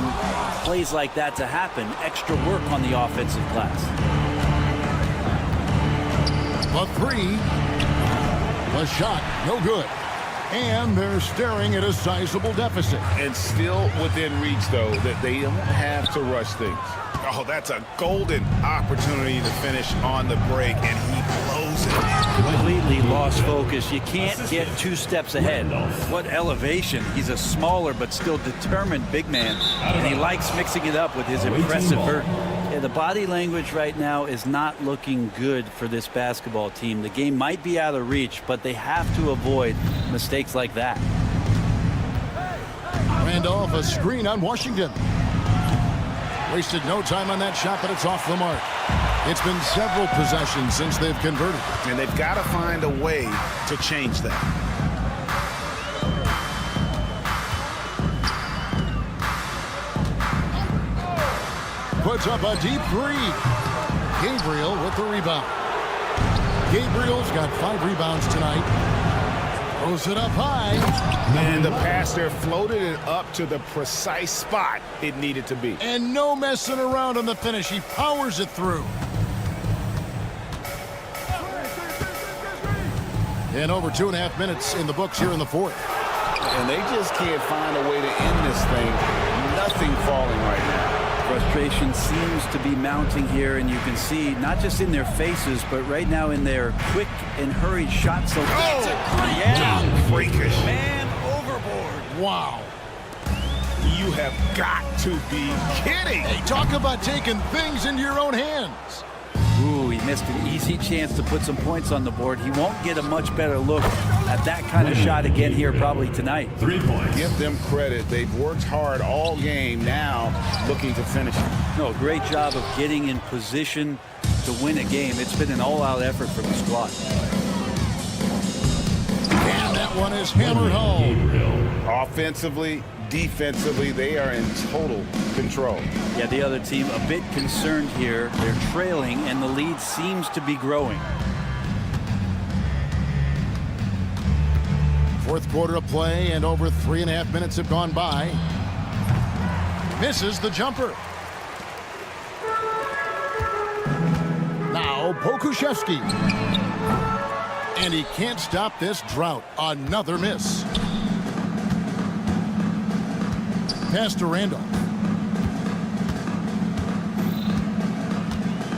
plays like that to happen. Extra work on the offensive glass. A three. The shot, no good. And they're staring at a sizable deficit. And still within reach, though, that they don't have to rush things. Oh, that's a golden opportunity to finish on the break, and he blows it. Completely lost focus. You can't get 2 steps ahead. What elevation. He's a smaller but still determined big man, and he likes mixing it up with his impressive vert. Yeah, the body language right now is not looking good for this basketball team. The game might be out of reach, but they have to avoid mistakes like that. Randolph, a screen on Washington. Wasted no time on that shot, but it's off the mark. It's been several possessions since they've converted. And they've got to find a way to change that. Puts up a deep three. Gabriel with the rebound. Gabriel's got 5 rebounds tonight. Throws it up high. And the passer floated it up to the precise spot it needed to be. And no messing around on the finish. He powers it through. And over 2.5 minutes in the books here in the fourth. And they just can't find a way to end this thing. Nothing falling right now. Frustration seems to be mounting here, and you can see not just in their faces, but right now in their quick and hurried shot selection. Oh, yeah, freakish. Man overboard. Wow. You have got to be kidding. Hey, talk about taking things into your own hands. Ooh, he missed an easy chance to put some points on the board. He won't get a much better look at that kind of shot again here probably tonight. 3 points. Give them credit. They've worked hard all game, now looking to finish it. No, great job of getting in position to win a game. It's been an all-out effort from the squad. And that one is hammered home. Offensively, defensively, they are in total control. Yeah, the other team a bit concerned here. They're trailing, and the lead seems to be growing. Fourth quarter of play, and over 3.5 minutes have gone by. Misses the jumper. Now Pokuševski. And he can't stop this drought. Another miss. Pass to Randolph.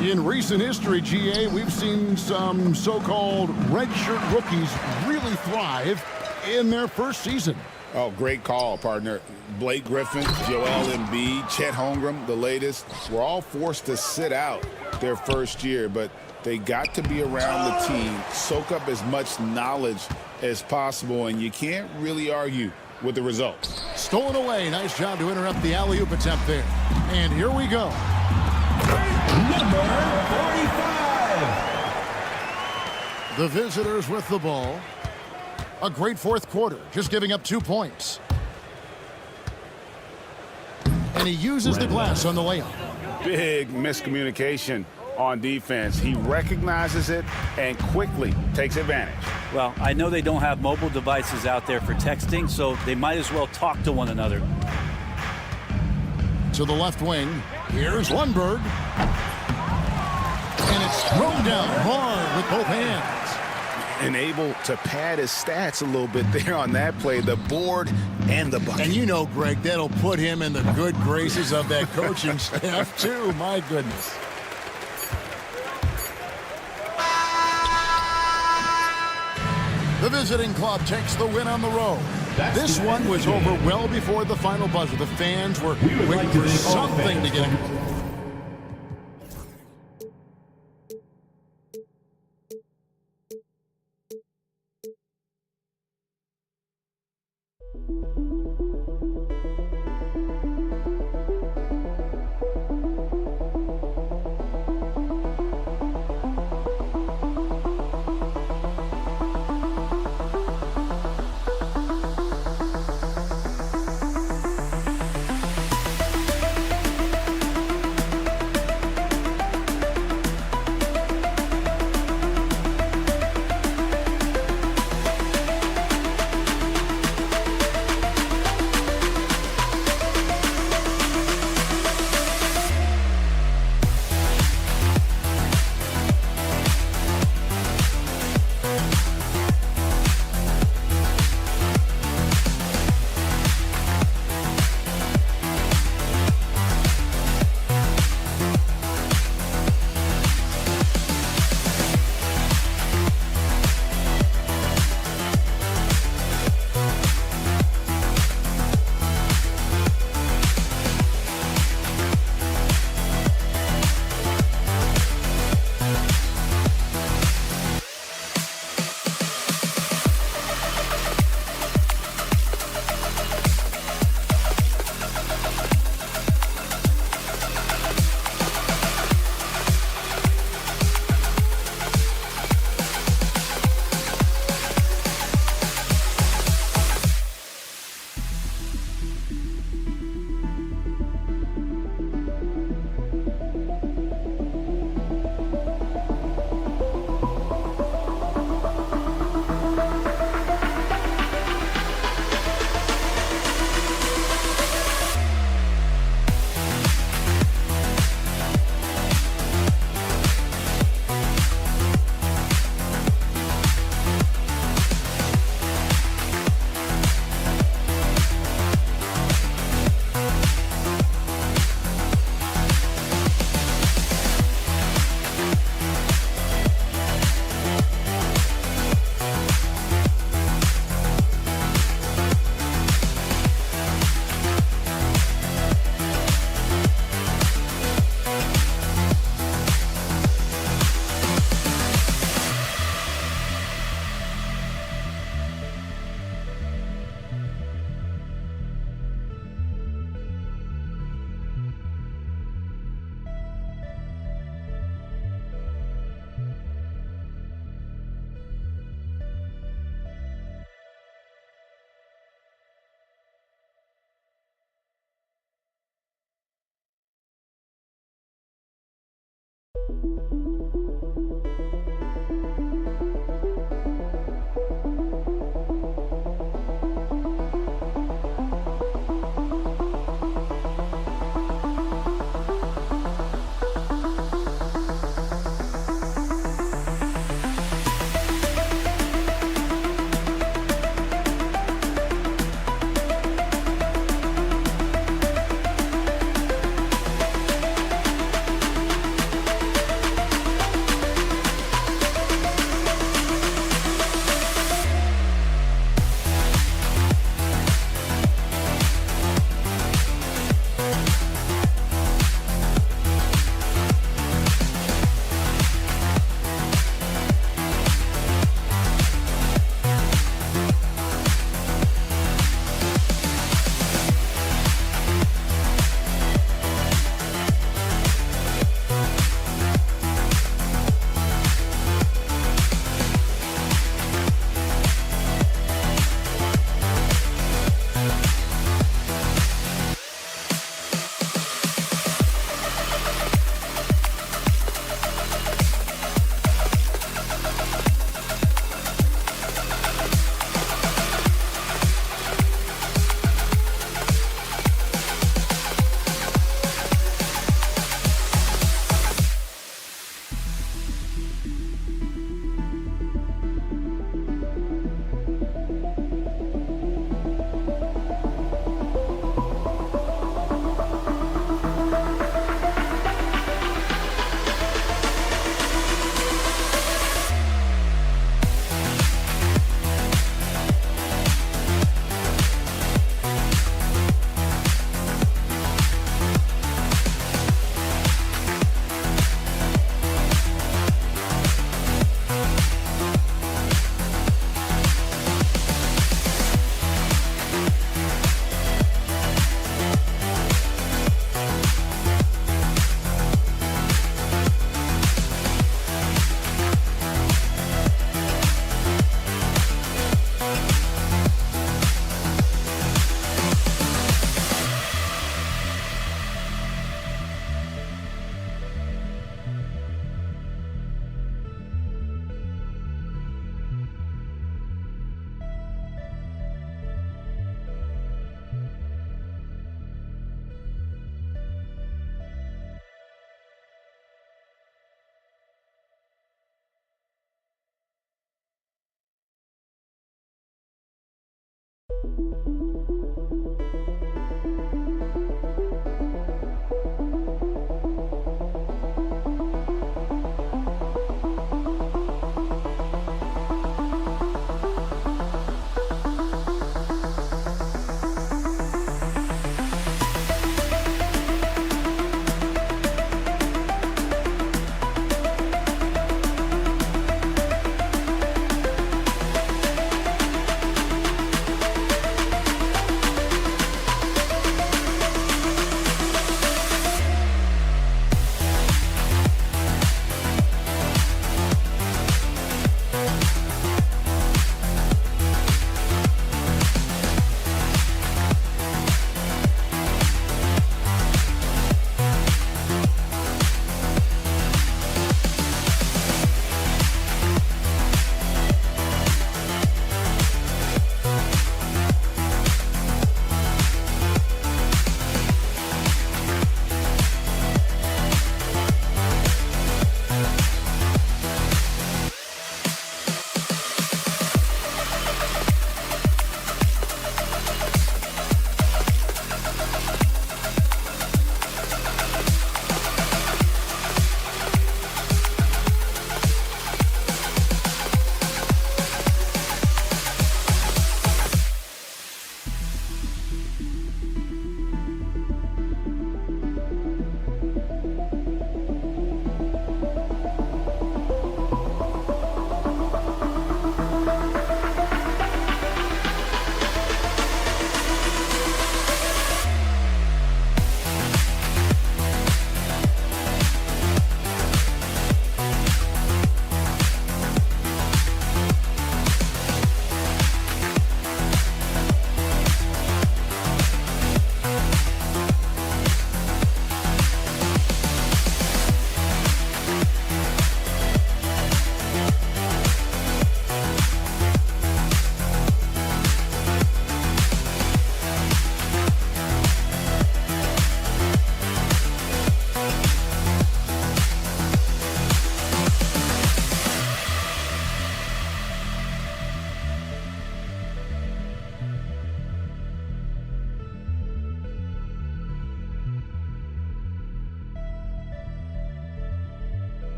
In recent history, GA, we've seen some so-called redshirt rookies really thrive in their first season. Oh, great call, partner. Blake Griffin, Joel Embiid, Chet Holmgren, the latest, were all forced to sit out their first year, but they got to be around the team, soak up as much knowledge as possible, and you can't really argue with the results. Stolen away. Nice job to interrupt the alley-oop attempt there. And here we go. Number 45. The visitors with the ball. A great fourth quarter, just giving up 2 points. And he uses the glass on the layup. Big miscommunication on defense. He recognizes it and quickly takes advantage. Well, I know they don't have mobile devices out there for texting, so they might as well talk to one another. To the left wing, here's Lundberg. And it's thrown down hard with both hands. And able to pad his stats a little bit there on that play, the board and the bucket. And you know, Greg, that'll put him in the good graces of that coaching staff, too. My goodness. The visiting club takes the win on the road. This one was over well before the final buzzer. The fans were waiting for something to get it.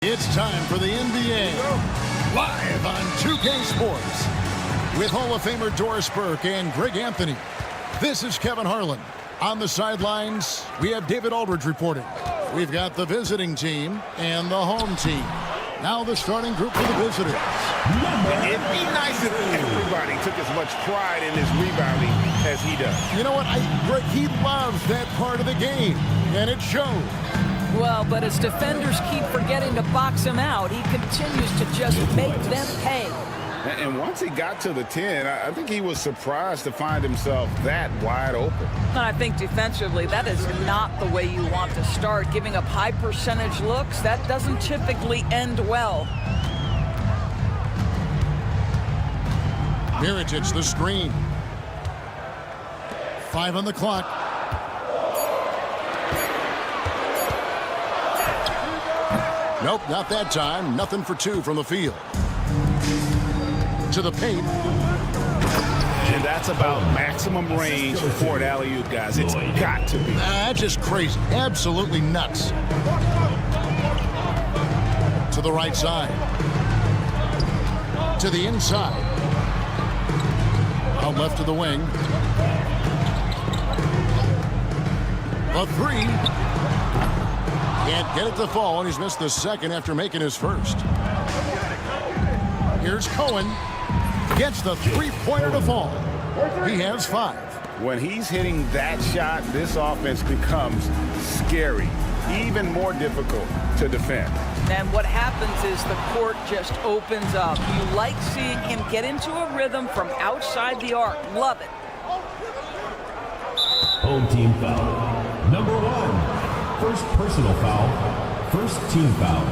It's time for the NBA, live on 2K Sports. With Hall of Famer Doris Burke and Greg Anthony, this is Kevin Harlan. On the sidelines, we have David Aldridge reporting. We've got the visiting team and the home team. Now the starting group for the visitors. It'd be nice if everybody took as much pride in his rebounding as he does. You know what? Greg, he loves that part of the game, and it shows. Well, but as defenders keep forgetting to box him out, he continues to just make them pay. And once he got to the 10, I think he was surprised to find himself that wide open. And I think defensively, that is not the way you want to start. Giving up high percentage looks, that doesn't typically end well. Miricic, the screen. 5 on the clock. Nope, not that time. Nothing for 2 from the field. To the paint. And that's about maximum range for an alley-oop, guys. It's got to be. That's just crazy. Absolutely nuts. To the right side. To the inside. Out left to the wing. A 3. Can't get it to fall, and he's missed the second after making his first. Here's Cohen. Gets the three-pointer to fall. He has 5. When he's hitting that shot, this offense becomes scary, even more difficult to defend. And what happens is the court just opens up. You like seeing him get into a rhythm from outside the arc. Love it. Home team foul. Number 1. First personal foul. First team foul.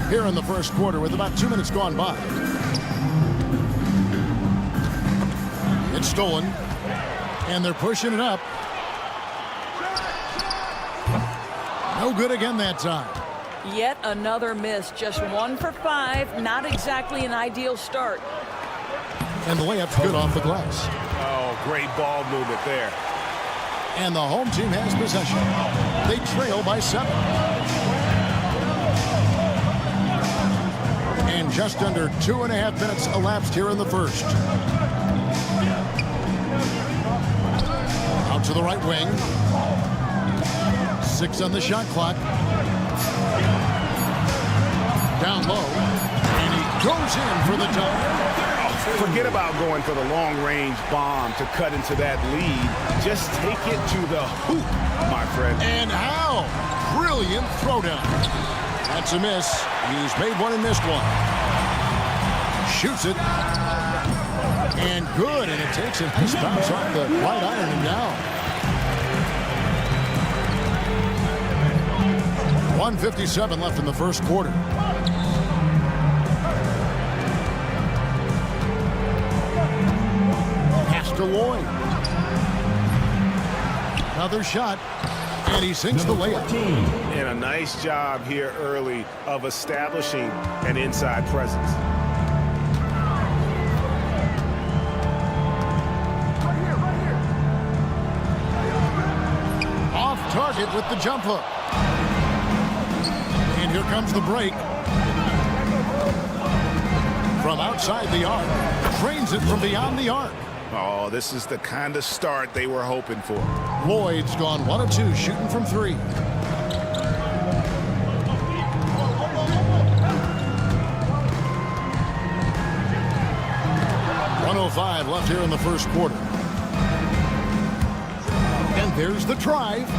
Here in the first quarter with about 2 minutes gone by. It's stolen. And they're pushing it up. No good again that time. Yet another miss, just 1 for 5. Not exactly an ideal start. And the layup's good off the glass. Oh, great ball movement there. And the home team has possession. They trail by 7. And just under 2.5 minutes elapsed here in the first. Out to the right wing. 6 on the shot clock. Down low. And he goes in for the dunk. Forget about going for the long-range bomb to cut into that lead. Just take it to the hoop, my friend. And how? Brilliant throwdown. That's a miss. He's made one and missed one. Shoots it. And good. And it takes a nice bounce off the right iron and down. 1:57 left in the first quarter. Lloyd. Another shot, and he sinks the layup. And a nice job here early of establishing an inside presence. Off target with the jump hook. And here comes the break. From outside the arc, trains it from beyond the arc. Oh, this is the kind of start they were hoping for. Lloyd's gone 1 of 2, shooting from 3. .105 left here in the first quarter. And there's the drive.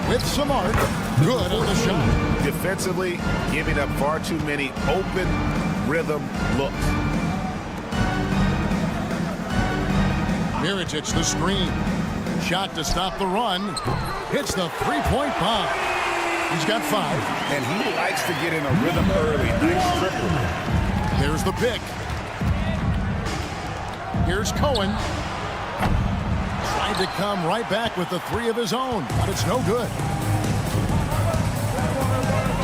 With some arc. Good on the shot. Defensively, giving up far too many open rhythm looks. Miritich the screen. Shot to stop the run. Hits the three-point bomb. He's got 5. And he likes to get in a rhythm early. Nice triple. There's the pick. Here's Cohen. Tried to come right back with the 3 of his own, but it's no good.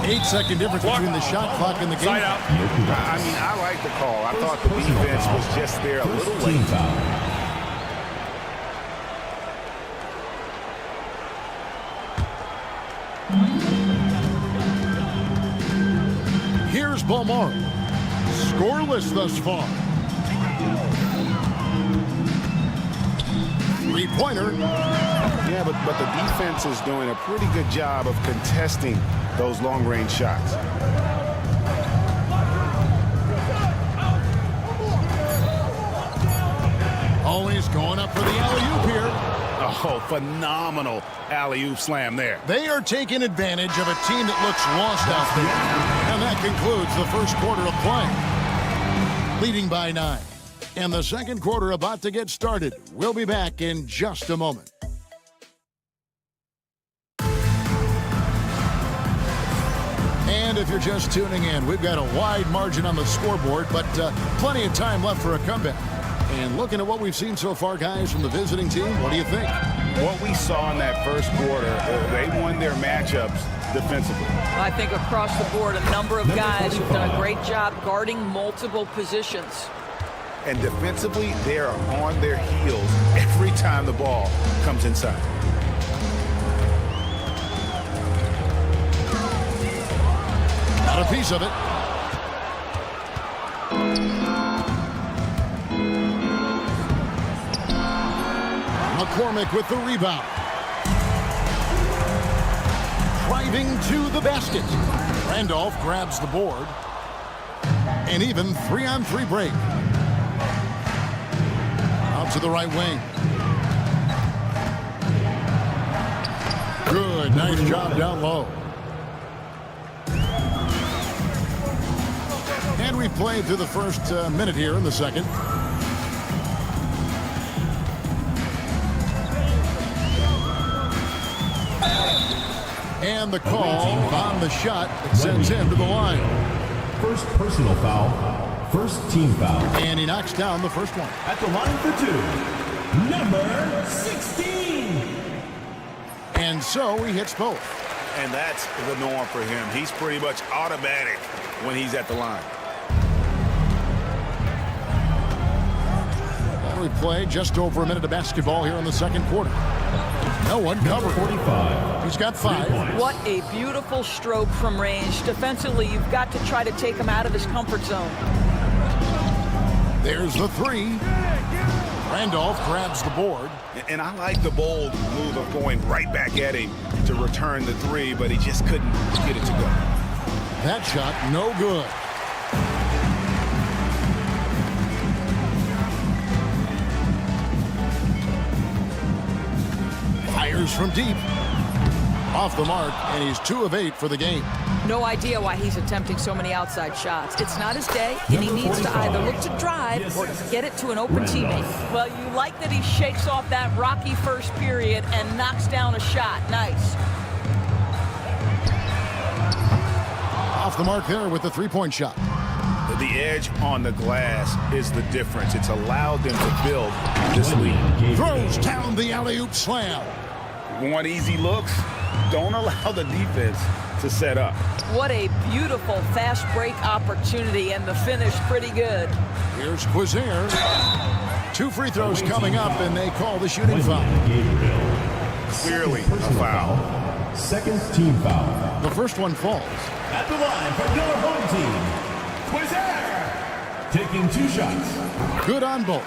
8-second difference between the shot clock and the game. Side out. I mean, I like the call. I thought the defense was just there a little late. Here's Balmore. Scoreless thus far. 3-pointer. Yeah, but the defense is doing a pretty good job of contesting those long-range shots. Always going up for the alley-oop here. Oh, phenomenal alley-oop slam there. They are taking advantage of a team that looks lost out there. And that concludes the first quarter of play. Leading by 9. And the second quarter about to get started. We'll be back in just a moment. And if you're just tuning in, we've got a wide margin on the scoreboard, but plenty of time left for a comeback. And looking at what we've seen so far, guys, from the visiting team, what do you think? What we saw in that first quarter, they won their matchups defensively. I think across the board, a number of guys who've done a great job guarding multiple positions. And defensively, they are on their heels every time the ball comes inside. Not a piece of it. McCormick with the rebound. Driving to the basket. Randolph grabs the board. An even 3-on-3 break. Out to the right wing. Good, nice job down low. And we've played through the first minute here in the second. And the call on the shot that sends him to the line. First personal foul, first team foul. And he knocks down the first one. At the line for 2, number 16. And so he hits both. And that's the norm for him. He's pretty much automatic when he's at the line. We play just over a minute of basketball here in the second quarter. No one covered. 45. He's got 5. What a beautiful stroke from range. Defensively, you've got to try to take him out of his comfort zone. There's the 3. Randolph grabs the board. And I like the bold move of going right back at him to return the 3, but he just couldn't get it to go. That shot, no good. Fires from deep. Off the mark, and he's 2 of 8 for the game. No idea why he's attempting so many outside shots. It's not his day, and he needs to either look to drive or get it to an open teammate. Well, you like that he shakes off that rocky first period and knocks down a shot. Nice. Off the mark there with the 3-point shot. The edge on the glass is the difference. It's allowed them to build this lead. Throws down the alley-oop slam. Want easy looks? Don't allow the defense to set up. What a beautiful fast break opportunity, and the finish pretty good. Here's Quizier. 2 free throws coming up, and they call the shooting foul. Clearly a foul. Second team foul. The first one falls. At the line for your home team, Quizier, taking 2 shots. Good on both.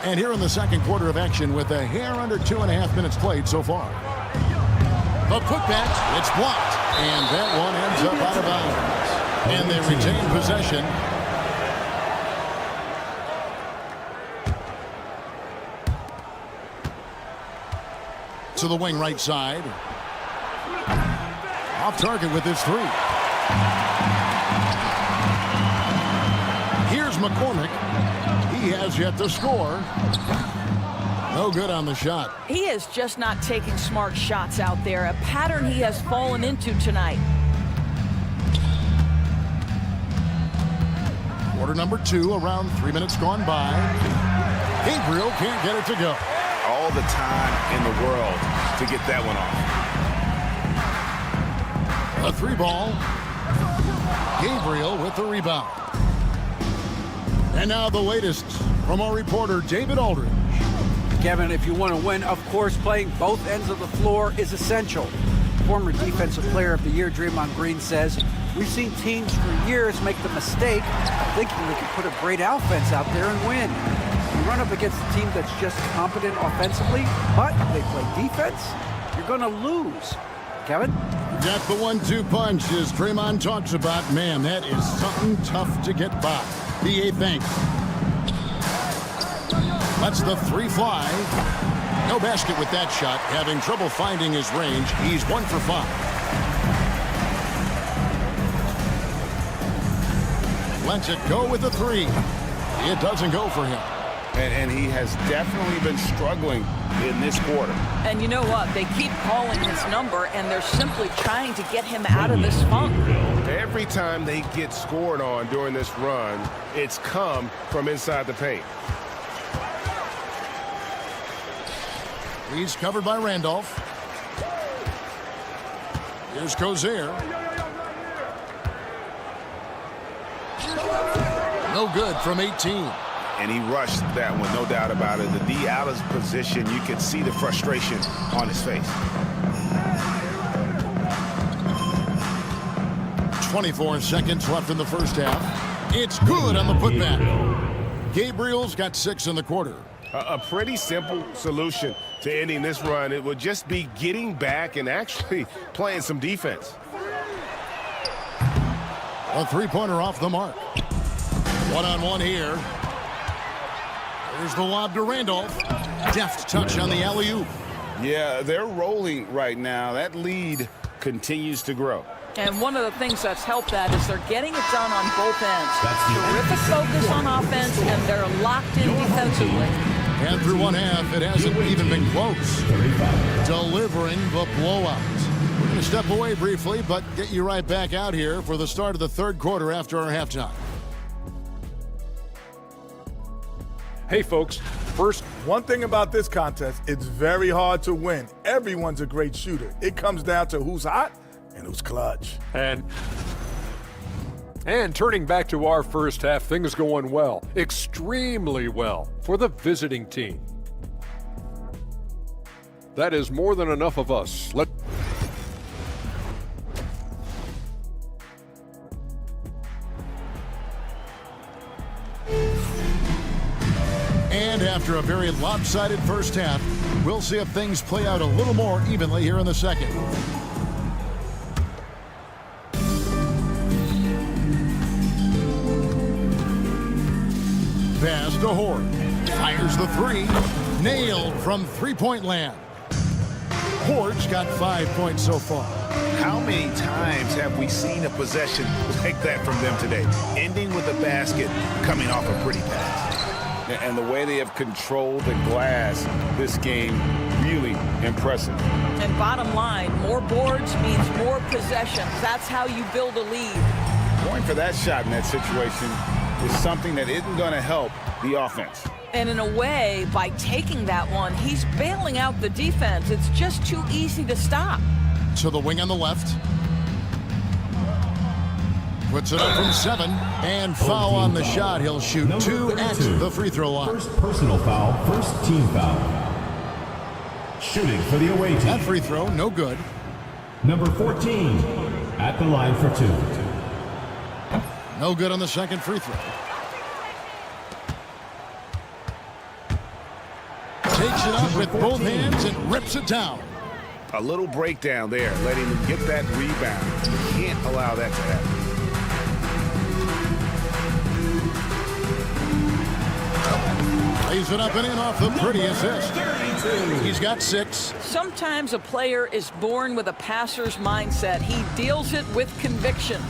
And here in the second quarter of action with a hair under 2.5 minutes played so far. The putback, it's blocked. And that one ends up out of bounds. And they retain possession. To the wing right side. Off target with his 3. Here's McCormick. He has yet to score. No good on the shot. He is just not taking smart shots out there, a pattern he has fallen into tonight. Quarter number 2, around 3 minutes gone by. Gabriel can't get it to go. All the time in the world to get that one off. A 3 ball. Gabriel with the rebound. And now the latest from our reporter, David Aldridge. Kevin, if you want to win, of course, playing both ends of the floor is essential. Former Defensive Player of the Year Draymond Green says, we've seen teams for years make the mistake of thinking they can put a great offense out there and win. You run up against a team that's just competent offensively, but they play defense, you're going to lose. Kevin? Got the 1-2 punch as Draymond talks about. Man, that is something tough to get by. BA thanks. That's the 3 fly. No basket with that shot. Having trouble finding his range. He's 1 for 5. Lets it go with the 3. It doesn't go for him. And he has definitely been struggling in this quarter. And you know what? They keep calling his number, and they're simply trying to get him out of this funk. Every time they get scored on during this run, it's come from inside the paint. He's covered by Randolph. Here's Cozier. No good from 18. And he rushed that one, no doubt about it. The D out of position, you can see the frustration on his face. 24 seconds left in the first half. It's good on the putback. Gabriel's got 6 in the quarter. A pretty simple solution to ending this run. It would just be getting back and actually playing some defense. A 3-pointer off the mark. 1-on-1 here. There's the lob to Randolph. Deft touch on the alley-oop. Yeah, they're rolling right now. That lead continues to grow. And one of the things that's helped that is they're getting it done on both ends. Terrific focus on offense, and they're locked in defensively. And through one half, it hasn't even been close. Delivering the blowout. We're going to step away briefly, but get you right back out here for the start of the third quarter after our halftime. Hey, folks, first. One thing about this contest, it's very hard to win. Everyone's a great shooter. It comes down to who's hot and who's clutch. And turning back to our first half, things going well, extremely well for the visiting team. That is more than enough of us. And after a very lopsided first half, we'll see if things play out a little more evenly here in the second. Pass to Horde. Fires the three. Nailed from three-point land. Horde's got 5 points so far. How many times have we seen a possession like that from them today? Ending with a basket, coming off a pretty pass. And the way they have controlled the glass this game, really impressive. And bottom line, more boards means more possessions. That's how you build a lead. Going for that shot in that situation is something that isn't going to help the offense. And in a way, by taking that one, he's bailing out the defense. It's just too easy to stop. To the wing on the left. Puts it up from 7, and foul on the shot. He'll shoot 2 at the free throw line. First personal foul, first team foul. Shooting for the away team. That free throw, no good. Number 14, at the line for 2. No good on the second free throw. Takes it up with both hands and rips it down. A little breakdown there, letting them get that rebound. You can't allow that to happen. Lays it up and in off the pretty assist. He's got 6. Sometimes a player is born with a passer's mindset. He deals it with conviction.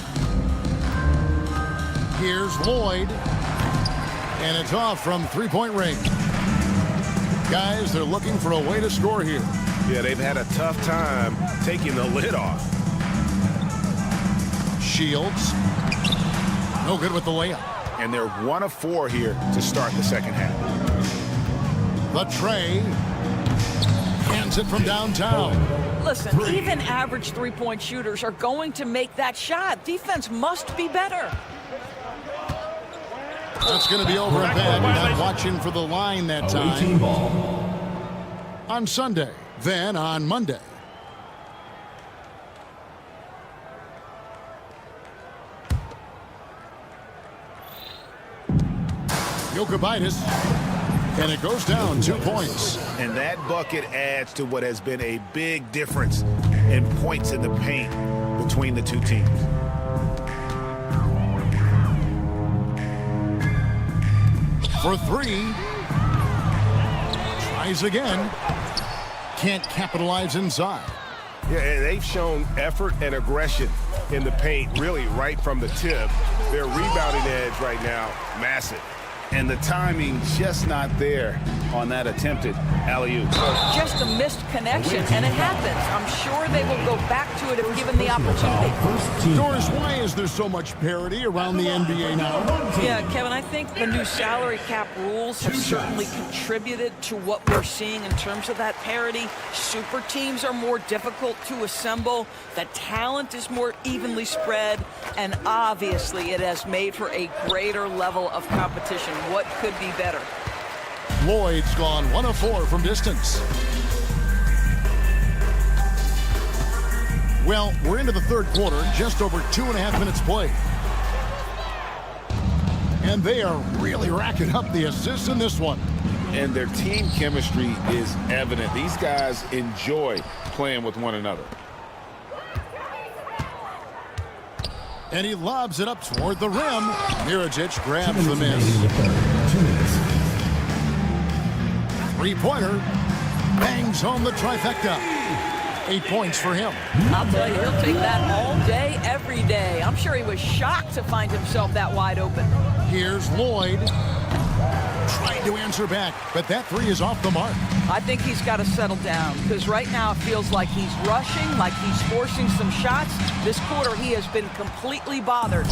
Here's Lloyd. And it's off from three-point range. Guys, they're looking for a way to score here. Yeah, they've had a tough time taking the lid off. Shields. No good with the layup. And they're 1 of 4 here to start the second half. The tray. Hands it from downtown. Listen, even average three-point shooters are going to make that shot. Defense must be better. That's going to be over and bad. Not watching for the line that time. On Sunday, then on Monday. Jokic, and it goes down 2 points. And that bucket adds to what has been a big difference in points in the paint between the two teams. For 3. Tries again. Can't capitalize inside. Yeah, they've shown effort and aggression in the paint, really right from the tip. Their rebounding edge right now, massive. And the timing just not there on that attempted alley-oop. Just a missed connection, and it happens. I'm sure they will go back to it if given the opportunity. Doris, why is there so much parity around the NBA now? Yeah, Kevin, I think the new salary cap rules have certainly contributed to what we're seeing in terms of that parity. Super teams are more difficult to assemble. The talent is more evenly spread, and obviously it has made for a greater level of competition. What could be better? Lloyd's gone 1 of 4 from distance. Well, we're into the third quarter, just over 2.5 minutes played. And they are really racking up the assists in this one. And their team chemistry is evident. These guys enjoy playing with one another. And he lobs it up toward the rim. Mirajic grabs the miss. 2 minutes. Three-pointer. Bangs home the trifecta. 8 points for him. I'll tell you, he'll take that all day, every day. I'm sure he was shocked to find himself that wide open. Here's Lloyd. Trying to answer back, but that 3 is off the mark. I think he's got to settle down, because right now it feels like he's rushing, like he's forcing some shots. This quarter, he has been completely bothered.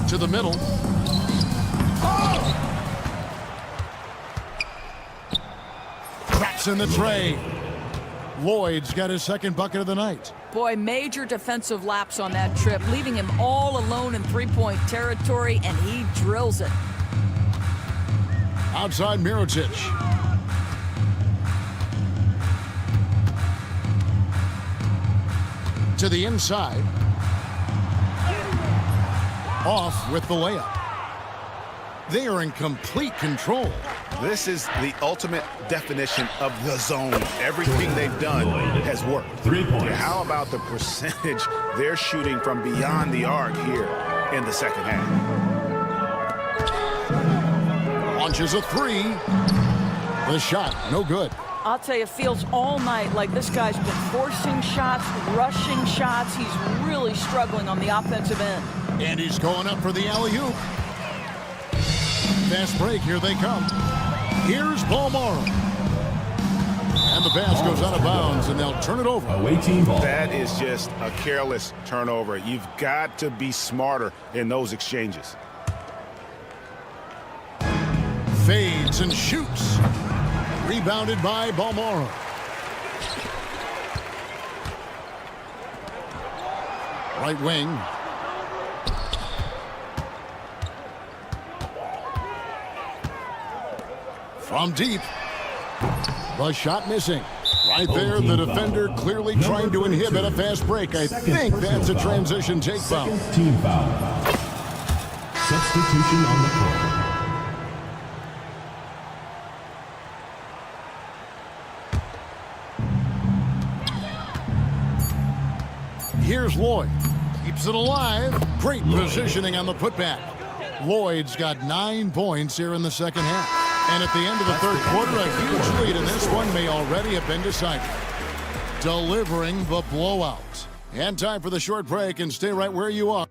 To the middle. Traps in the tray. Lloyd's got his second bucket of the night. Boy, major defensive lapse on that trip, leaving him all alone in three-point territory, and he drills it. Outside Mirotic. To the inside. Off with the layup. They are in complete control. This is the ultimate definition of the zone. Everything they've done has worked. 3 points. How about the percentage they're shooting from beyond the arc here in the second half? Launches a three. The shot, no good. I'll tell you, it feels all night like this guy's been forcing shots, rushing shots. He's really struggling on the offensive end. And he's going up for the alley-oop. Fast break, here they come. Here's Balmora. And the pass goes out of bounds, and they'll turn it over. Away team ball. That is just a careless turnover. You've got to be smarter in those exchanges. Fades and shoots. Rebounded by Balmora. Right wing. From deep. The shot missing. Right there, the defender clearly trying to inhibit a fast break. I think that's a transition take foul. Team foul. Substitution on the court. Here's Lloyd. Keeps it alive. Great positioning on the putback. Lloyd's got 9 points here in the second half. And at the end of the third quarter, a huge lead, and this one may already have been decided. Delivering the blowout. And time for the short break, and stay right where you are.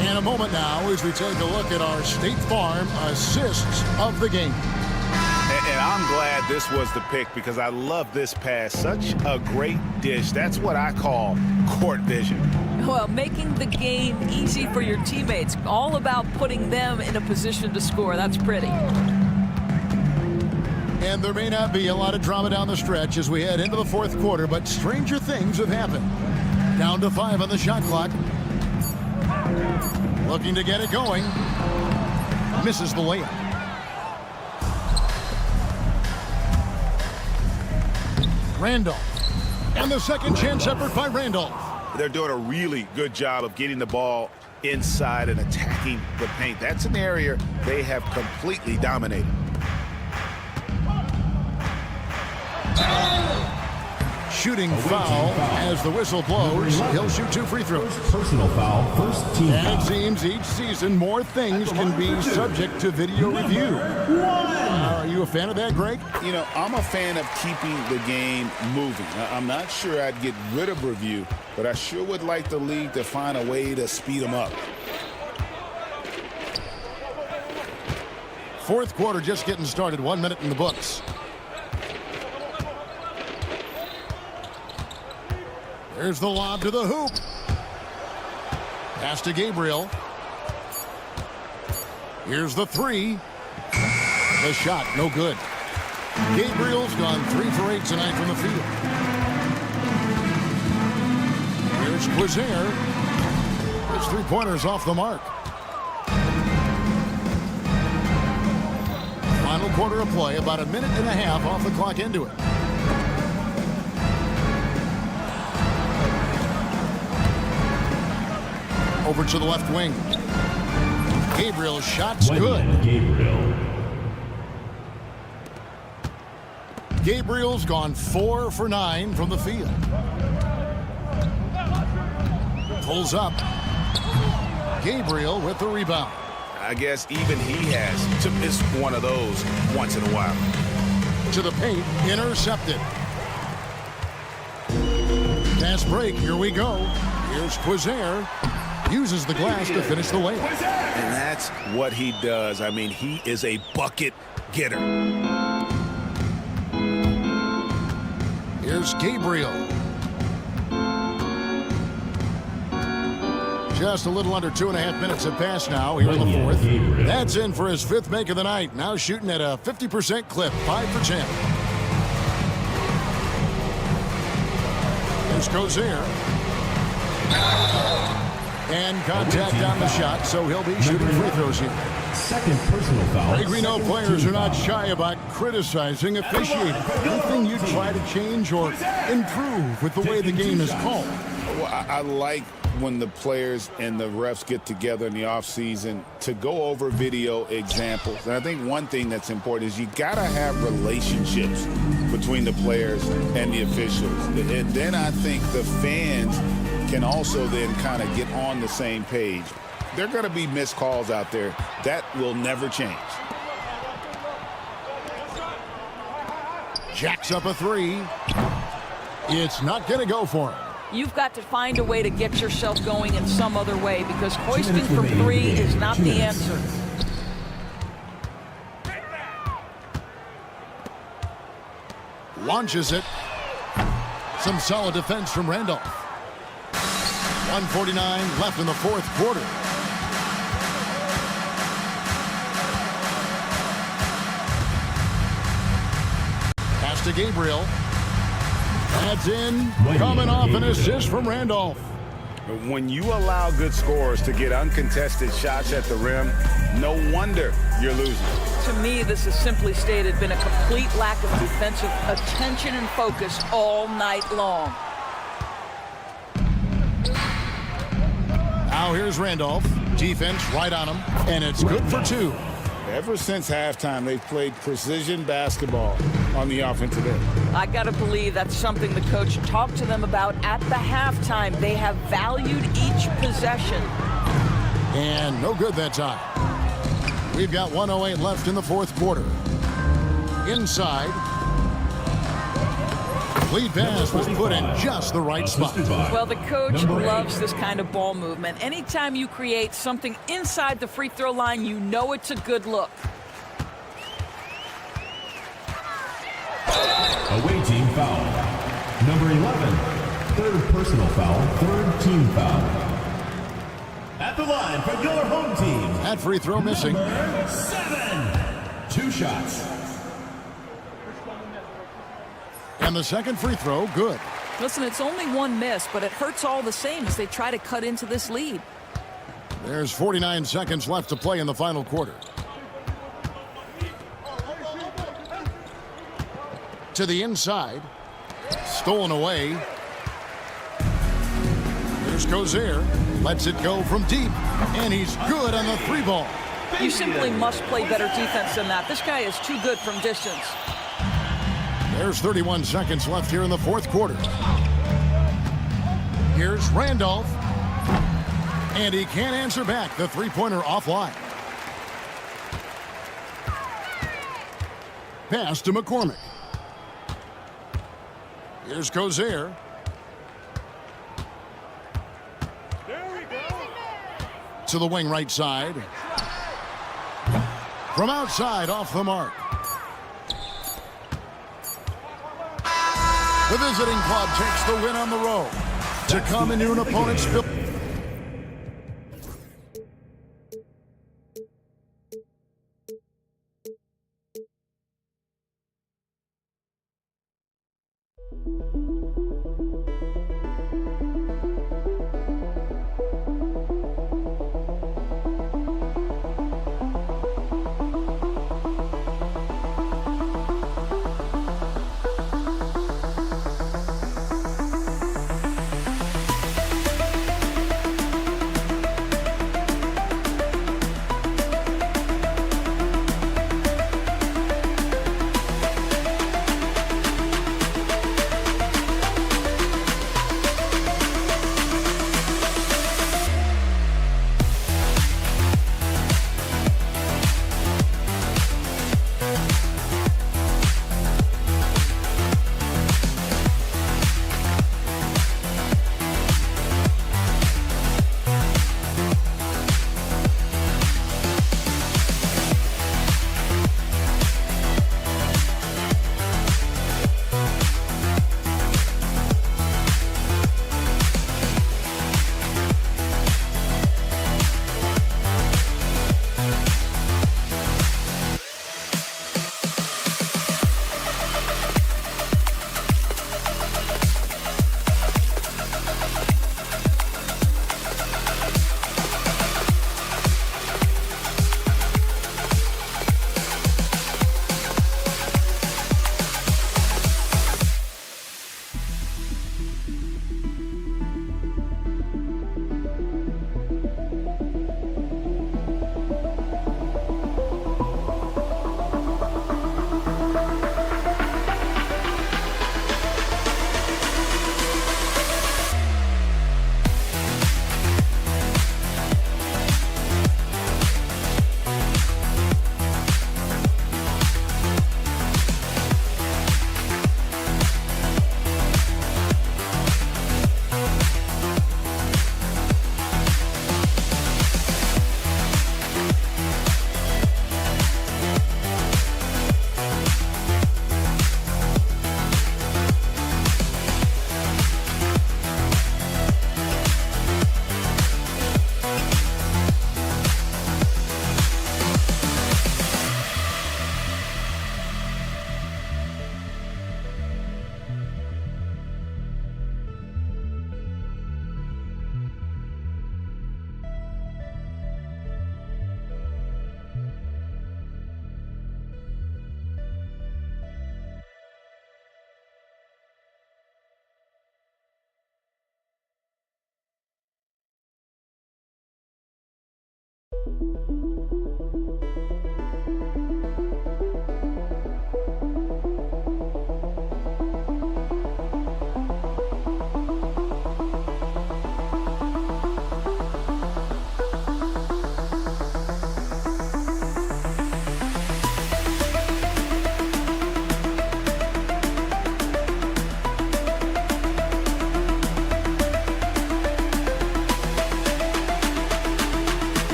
In a moment now, as we take a look at our State Farm assists of the game. And I'm glad this was the pick because I love this pass. Such a great dish. That's what I call court vision. Well, making the game easy for your teammates. All about putting them in a position to score. That's pretty. And there may not be a lot of drama down the stretch as we head into the fourth quarter, but stranger things have happened. Down to 5 on the shot clock. Looking to get it going. Misses the layup. Randolph. And the second chance effort by Randolph. They're doing a really good job of getting the ball inside and attacking the paint. That's an area they have completely dominated. Shooting foul as the whistle blows. He'll shoot 2 free throws. Personal foul, first team And foul. it seems each season more things can be subject to video review. Are you a fan of that, Greg? You know, I'm a fan of keeping the game moving. I'm not sure I'd get rid of review, but I sure would like the league to find a way to speed them up. Fourth quarter just getting started. 1 minute in the books. There's the lob to the hoop. Pass to Gabriel. Here's the three. The shot, no good. Gabriel's gone 3 for 8 tonight from the field. Here's Quizair. His 3-pointers off the mark. Final quarter of play, about 1.5 minutes off the clock into it. Over to the left wing. Gabriel's shot's good. Gabriel's gone 4 for 9 from the field. Pulls up. Gabriel with the rebound. I guess even he has to miss one of those once in a while. To the paint, intercepted. Fast break, here we go. Here's Quizair. Uses the glass to finish the layup. And that's what he does. I mean, he is a bucket getter. Here's Gabriel. Just a little under 2.5 minutes have passed now here in the fourth. That's in for his 5th make of the night. Now shooting at a 50% clip, 5 for 10. Here's Cozier. And contact on the shot, so he'll be shooting free throws here. Second personal foul. Craig, we know players are not shy about criticizing officiating. Anything you try to change or improve with the way the game is called? Well, I like when the players and the refs get together in the offseason to go over video examples. And I think one thing that's important is you got to have relationships between the players and the officials. And then I think the fans can also then kind of get on the same page. There are going to be missed calls out there. That will never change. Jacks up a 3. It's not going to go for him. You've got to find a way to get yourself going in some other way because hoisting from 3 is not the answer. Launches it. Some solid defense from Randolph. 1:49 left in the fourth quarter. Pass to Gabriel. Adds in, coming off an assist from Randolph. When you allow good scorers to get uncontested shots at the rim, no wonder you're losing. To me, this has simply stated been a complete lack of defensive attention and focus all night long. Now here's Randolph. Defense right on him, and it's good for 2. Ever since halftime, they've played precision basketball on the offensive end. I got to believe that's something the coach talked to them about at the halftime. They have valued each possession. And no good that time. We've got 1:08 left in the fourth quarter. Inside. Lead pass was put in just the right spot. Well, the coach loves this kind of ball movement. Anytime you create something inside the free throw line, you know it's a good look. Away team foul. Number 11. Third personal foul. Third team foul. At the line for your home team. That free throw missing. Number 7. 2 shots. And the second free throw, good. Listen, it's only 1 miss, but it hurts all the same as they try to cut into this lead. There's 49 seconds left to play in the final quarter. To the inside. Stolen away. Here's Cozier. Lets it go from deep. And he's good on the 3 ball. You simply must play better defense than that. This guy is too good from distance. There's 31 seconds left here in the fourth quarter. Here's Randolph. And he can't answer back. The 3-pointer offline. Pass to McCormick. Here's Cozier. To the wing right side. From outside, off the mark. The visiting club takes the win on the road to come into an opponent's field.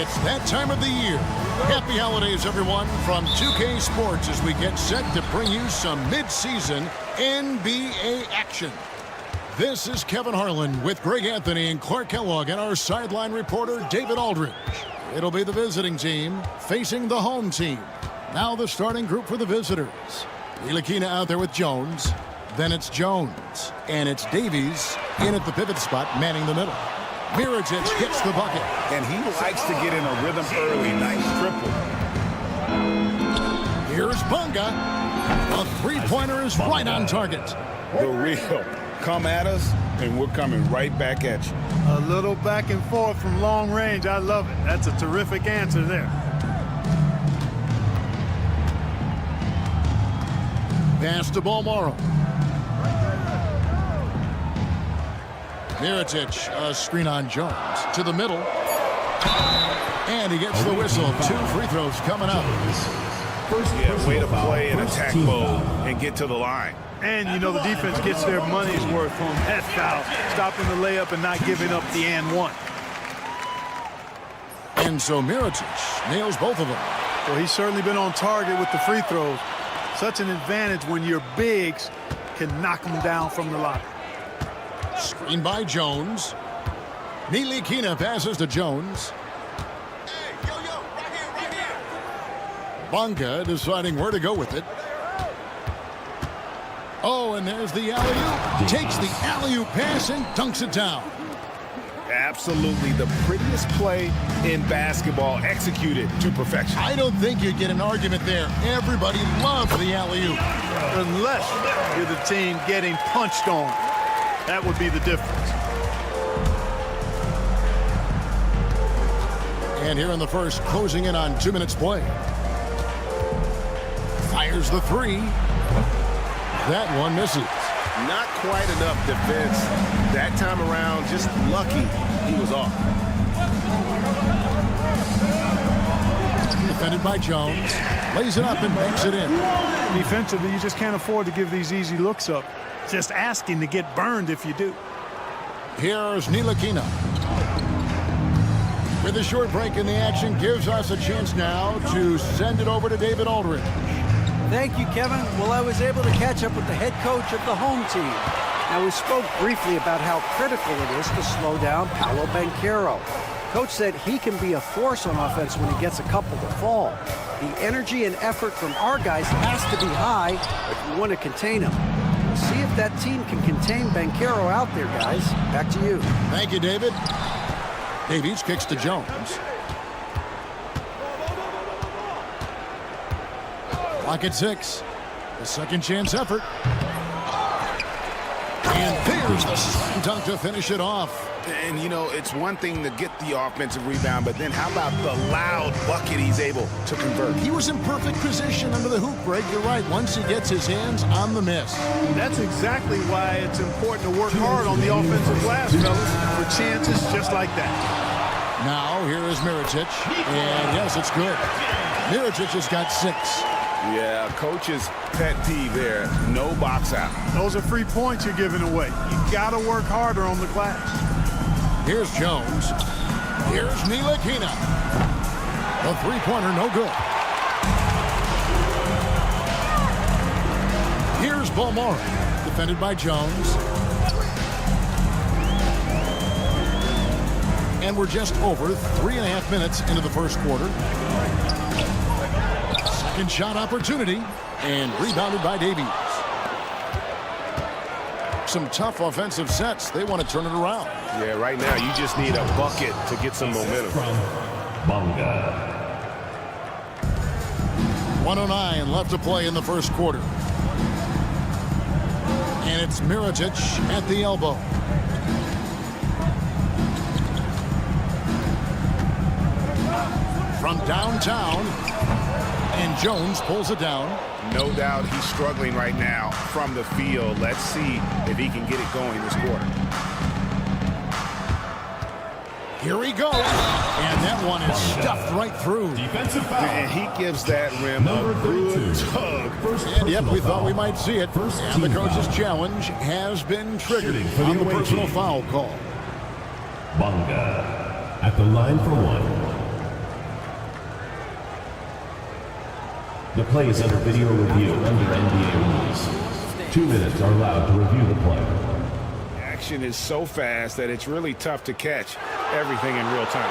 It's that time of the year. Happy holidays, everyone, from 2K Sports as we get set to bring you some mid-season NBA action. This is Kevin Harlan with Greg Anthony and Clark Kellogg and our sideline reporter, David Aldridge. It'll be the visiting team facing the home team. Now the starting group for the visitors. Ntilikina out there with Jones. Then it's Jones. And it's Davies in at the pivot spot, manning the middle. Mirajic gets the bucket. And he likes to get in a rhythm early. Nice triple. Here's Bunga. A three-pointer is right on target. The real. Come at us, and we're coming right back at you. A little back and forth from long range. I love it. That's a terrific answer there. Pass to Bolmaro. Mirotic, a screen on Jones to the middle. And he gets the whistle. 2 free throws coming up. Yeah, way to play in attack mode and get to the line. And, you know, the defense gets their money's worth from that foul, stopping the layup and not giving up the and one. And so Mirotic nails both of them. Well, he's certainly been on target with the free throws. Such an advantage when your bigs can knock them down from the line. Screen by Jones. Nilikina passes to Jones. Bonga deciding where to go with it. Oh, and there's the alley-oop. Takes the alley-oop pass and dunks it down. Absolutely the prettiest play in basketball, executed to perfection. I don't think you'd get an argument there. Everybody loves the alley-oop. Unless you're the team getting punched on. That would be the difference. And here in the first, closing in on 2 minutes play. Fires the 3. That one misses. Not quite enough defense that time around. Just lucky he was off. Defended by Jones. Lays it up and makes it in. Defensively, you just can't afford to give these easy looks up. Just asking to get burned if you do. Here's Nilikina. With a short break in the action, gives us a chance now to send it over to David Aldridge. Thank you, Kevin. Well, I was able to catch up with the head coach of the home team. Now, we spoke briefly about how critical it is to slow down Paolo Banchero. Coach said he can be a force on offense when he gets a couple to fall. The energy and effort from our guys has to be high if we want to contain him. We'll see if that team can contain Banchero out there, guys. Back to you. Thank you, David. Davies kicks to Jones. Clock at 6. The second chance effort. And there's the slam dunk to finish it off. And, you know, it's one thing to get the offensive rebound, but then how about the loud bucket he's able to convert? He was in perfect position under the hoop, Greg. You're right. Once he gets his hands on the miss. That's exactly why it's important to work hard on the offensive glass, fellas, for chances just like that. Now, here is Mirotic. And, yes, it's good. Mirotic has got 6. Yeah, coach's pet peeve there. No box out. Those are free points you're giving away. You got to work harder on the glass. Here's Jones. Here's Nilikina. The three-pointer, no good. Here's Balmore. Defended by Jones. And we're just over 3.5 minutes into the first quarter. Second shot opportunity. And rebounded by Davies. Some tough offensive sets. They want to turn it around. Yeah, right now you just need a bucket to get some momentum. Bonga. 1:09 left to play in the first quarter. And it's Mirotic at the elbow. From downtown. And Jones pulls it down. No doubt he's struggling right now from the field. Let's see if he can get it going this quarter. Here he goes. And that one is stuffed right through. Defensive foul. And he gives that rim a good tug. And yep, we thought we might see it. And the coach's challenge has been triggered on the personal foul call. Bonga at the line for 1. The play is under video review under NBA rules. 2 minutes are allowed to review the play. Action is so fast that it's really tough to catch everything in real time.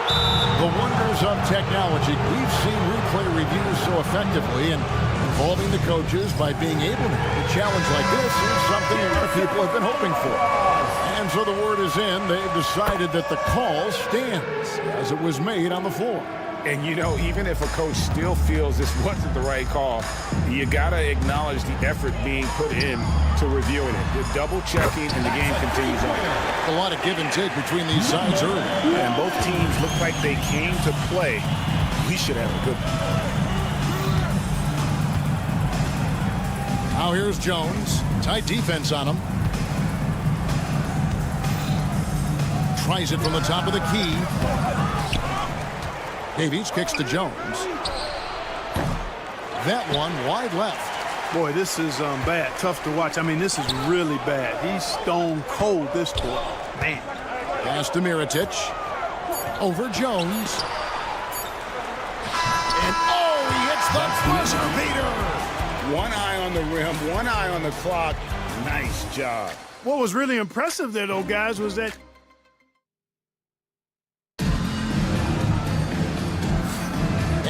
The wonders of technology. We've seen replay reviews so effectively, and involving the coaches by being able to have a challenge like this is something a lot of people have been hoping for. And so the word is in. They've decided that the call stands as it was made on the floor. And, you know, even if a coach still feels this wasn't the right call, you got to acknowledge the effort being put in to reviewing it. The double-checking, and the game continues on. A lot of give and take between these sides early. And both teams look like they came to play. We should have a good one. Now here's Jones. Tight defense on him. Tries it from the top of the key. Davies kicks to Jones. That one wide left. Boy, this is bad. Tough to watch. I mean, this is really bad. He's stone cold this quarter. Man. Pass to Mirotic. Over Jones. And he hits the buzzer beater. One eye on the rim, one eye on the clock. Nice job. What was really impressive there, though, guys, was that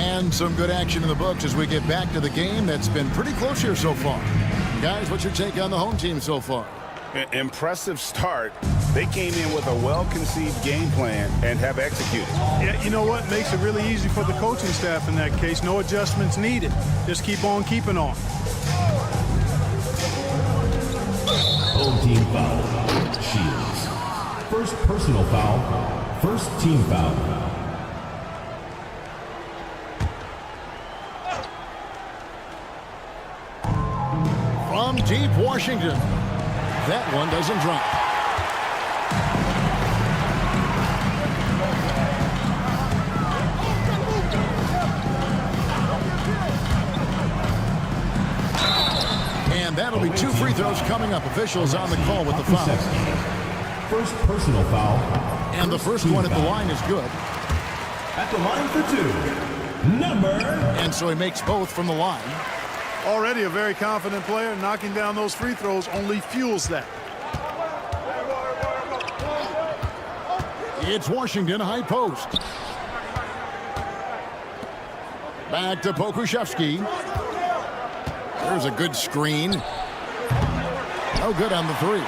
and some good action in the books as we get back to the game that's been pretty close here so far. Guys, what's your take on the home team so far? Impressive start. They came in with a well-conceived game plan and have executed. Yeah, you know what? Makes it really easy for the coaching staff in that case. No adjustments needed. Just keep on keeping on. Home team foul. Shields. First personal foul. First team foul. From deep Washington. That one doesn't drop. And that'll be 2 free throws coming up. Officials on the call with the foul. First personal foul. And the first one at the line is good. At the line for 2. Number. And so he makes both from the line. Already a very confident player. Knocking down those free throws only fuels that. It's Washington high post. Back to Pokuševski. There's a good screen. No good on the three.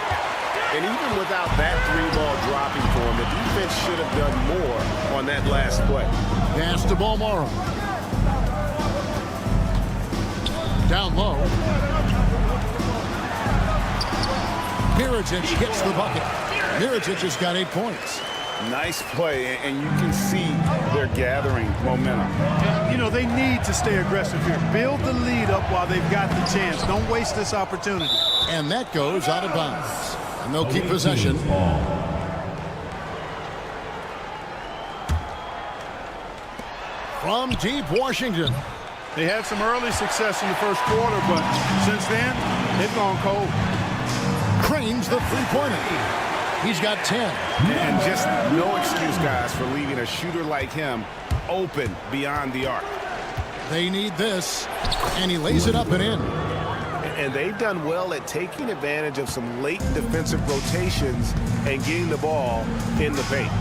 And even without that three-ball dropping for him, the defense should have done more on that last play. Pass to Balmoro. Down low. Mirotic hits the bucket. Mirotic has got 8 points. Nice play, and you can see they're gathering momentum. You know, they need to stay aggressive here. Build the lead up while they've got the chance. Don't waste this opportunity. And that goes out of bounds. And they'll keep possession. From deep Washington. They had some early success in the first quarter, but since then, they've gone cold. Cranes the three-pointer. He's got 10. And just no excuse, guys, for leaving a shooter like him open beyond the arc. They need this, and he lays it up and in. And they've done well at taking advantage of some late defensive rotations and getting the ball in the paint.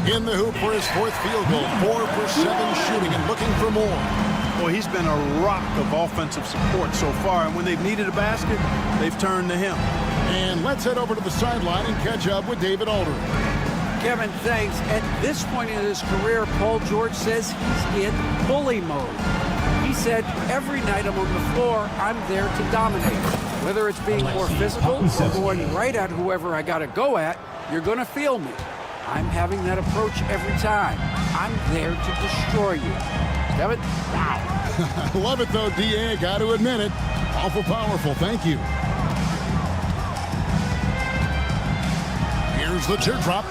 In the hoop for his 4th field goal. 4 for 7 shooting and looking for more. Well, he's been a rock of offensive support so far, and when they've needed a basket, they've turned to him. And let's head over to the sideline and catch up with David Aldridge. Kevin, thanks. At this point in his career, Paul George says he's in bully mode. He said, every night I'm on the floor, I'm there to dominate. Whether it's being more physical or going right at whoever I got to go at, you're going to feel me. I'm having that approach every time. I'm there to destroy you. Kevin, wow. I love it, though, D.A. Got to admit it. Awful powerful. Thank you. Here's the teardrop.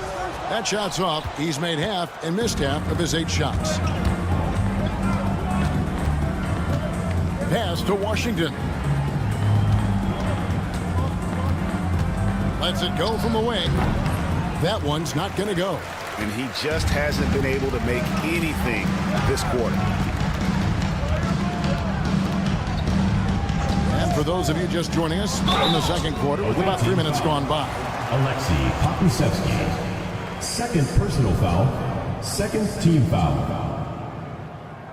That shot's off. He's made half and missed half of his 8 shots. Pass to Washington. Lets it go from the wing. That one's not going to go. And he just hasn't been able to make anything this quarter. And for those of you just joining us in the second quarter, with about 3 minutes gone by. Alexei Pokusevski. Second personal foul. Second team foul.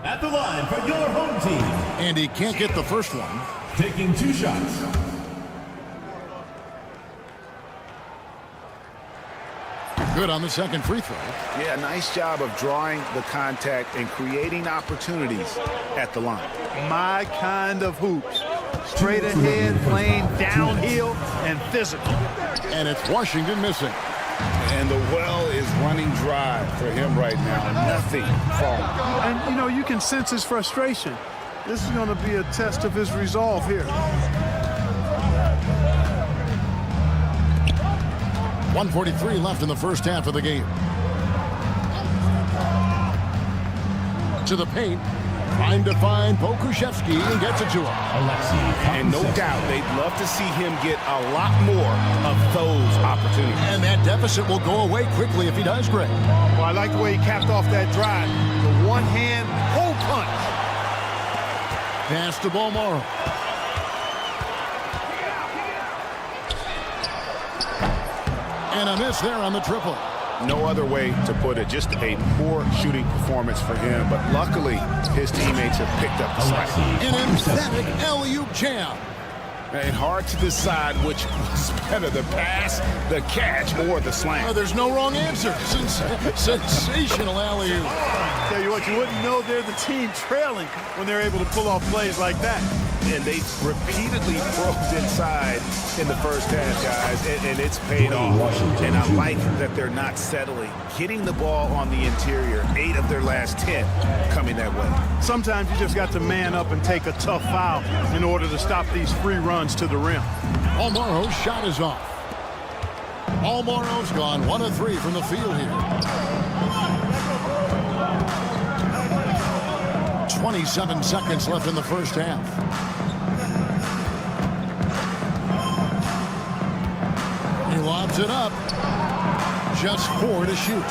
At the line for your home team. And he can't get the first one. Taking 2 shots. Good on the second free throw. Yeah, nice job of drawing the contact and creating opportunities at the line. My kind of hoops. Straight ahead, playing downhill, and physical. And it's Washington missing. And the well is running dry for him right now. Nothing falling. And, you know, you can sense his frustration. This is going to be a test of his resolve here. 1:43 left in the first half of the game. To the paint. Trying to find Pokuševski and gets it to him. And no doubt they'd love to see him get a lot more of those opportunities. And that deficit will go away quickly if he does, Greg. Well, I like the way he capped off that drive. The one-hand hole punch. Pass to Bolmaro. And a miss there on the triple. No other way to put it. Just a poor shooting performance for him. But luckily, his teammates have picked up the slack. An emphatic alley-oop jam. And hard to decide which was better, the pass, the catch, or the slam. Oh, there's no wrong answer. Sensational alley-oop. Tell you what, you wouldn't know they're the team trailing when they're able to pull off plays like that. And they repeatedly froze inside in the first half, guys, and it's paid off. And I like that they're not settling. Hitting the ball on the interior, 8 of their last 10 coming that way. Sometimes you just got to man up and take a tough foul in order to stop these free runs to the rim. Bolmaro's shot is off. Bolmaro's gone 1 of 3 from the field here. 27 seconds left in the first half. He lobs it up. Just 4 to shoot.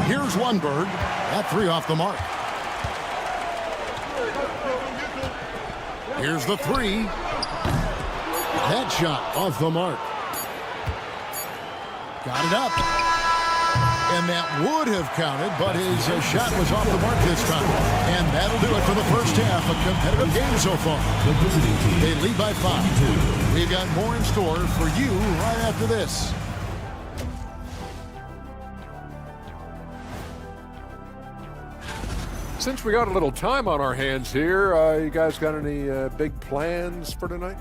Here's Lundberg. That 3 off the mark. Here's the 3. That shot off the mark. Got it up. And that would have counted, but his shot was off the mark this time. And that'll do it for the first half. A competitive game so far. They lead by 5. We've got more in store for you right after this. Since we got a little time on our hands here, you guys got any big plans for tonight?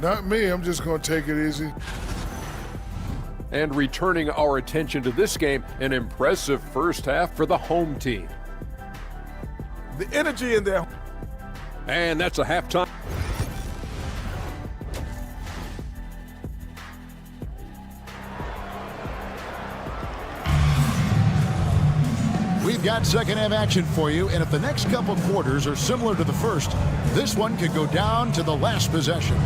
Not me. I'm just going to take it easy. And returning our attention to this game, an impressive first half for the home team. The energy in there. And that's a halftime. We've got second half action for you, and if the next couple quarters are similar to the first, this one could go down to the last possession.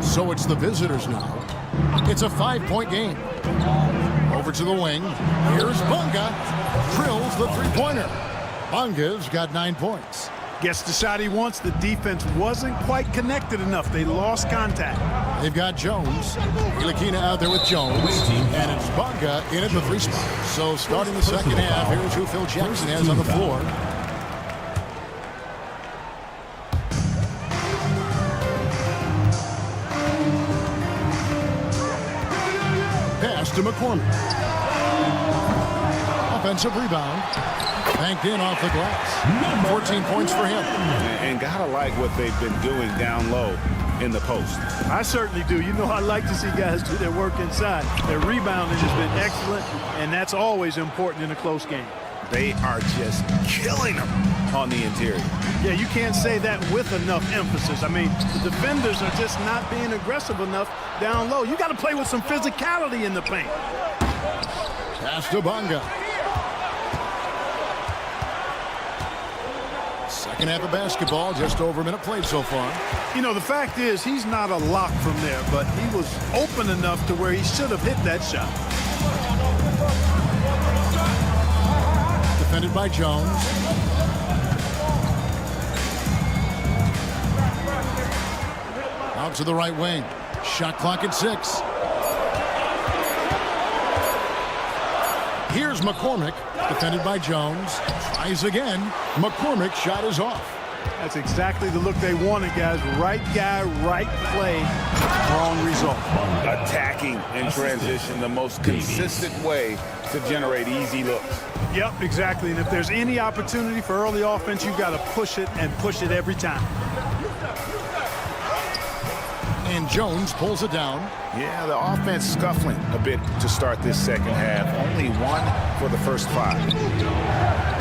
So it's the visitors now. It's a 5-point game. Over to the wing. Here's Bunga. Drills the three-pointer. Bunga's got 9 points. Gets the shot he wants. The defense wasn't quite connected enough. They lost contact. They've got Jones. Ilakina out there with Jones. And it's Bunga in at the 3 spot. So starting the second half, here's who Phil Jackson has on the floor. To McCormick. Offensive rebound. Banked in off the glass. 14 points for him. And gotta like what they've been doing down low in the post. I certainly do. You know, I like to see guys do their work inside. Their rebounding has been excellent, and that's always important in a close game. They are just killing them on the interior. Yeah, you can't say that with enough emphasis. I mean, the defenders are just not being aggressive enough down low. You got to play with some physicality in the paint. Pass to Bunga. Second half of basketball, just over a minute played so far. You know, the fact is he's not a lock from there, but he was open enough to where he should have hit that shot. Defended by Jones. Out to the right wing. Shot clock at 6. Here's McCormick. Defended by Jones. Tries again. McCormick's shot is off. That's exactly the look they wanted, guys. Right guy, right play, wrong result. Attacking in transition, the most consistent way to generate easy looks. Yep, exactly. And if there's any opportunity for early offense, you've got to push it and push it every time. And Jones pulls it down. Yeah, the offense scuffling a bit to start this second half. Only 1 for the first 5.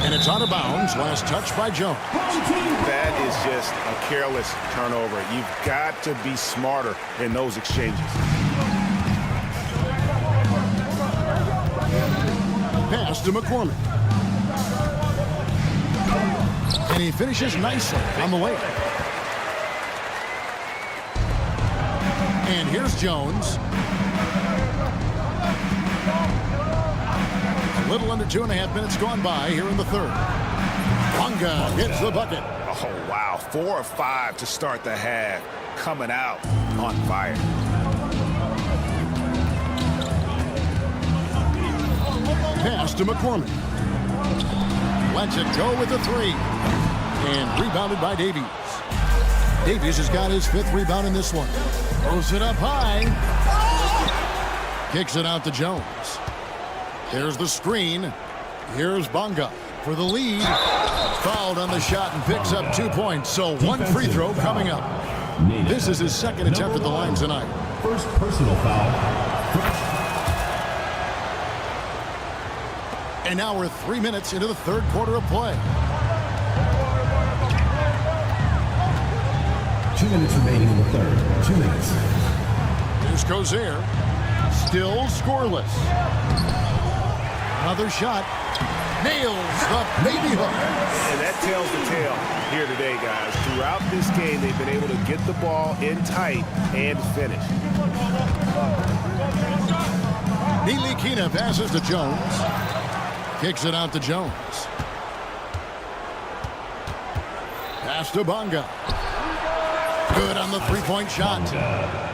And it's out of bounds. Last touch by Jones. That is just a careless turnover. You've got to be smarter in those exchanges. Pass to McCormick. And he finishes nicely on the way. And here's Jones. A little under 2.5 minutes gone by here in the third. Bonga gets the bucket. Oh, wow. 4 of 5 to start the half. Coming out on fire. Pass to McCormick. Lets it go with the 3. And rebounded by Davies. Davies has got his 5th rebound in this one. Throws it up high. Kicks it out to Jones. There's the screen. Here's Bonga for the lead. Fouled on the shot and picks up 2 points. So 1 free throw coming up. This is his 2nd attempt at the line tonight. First personal foul. And now we're 3 minutes into the third quarter of play. 2 minutes remaining in the third. 2 minutes. Here's Cozier. Still scoreless. Another shot. Nails the baby hook. And that tells the tale here today, guys. Throughout this game, they've been able to get the ball in tight and finish. Nilikina passes to Jones. Kicks it out to Jones. Pass to Bonga. Good on the three-point shot.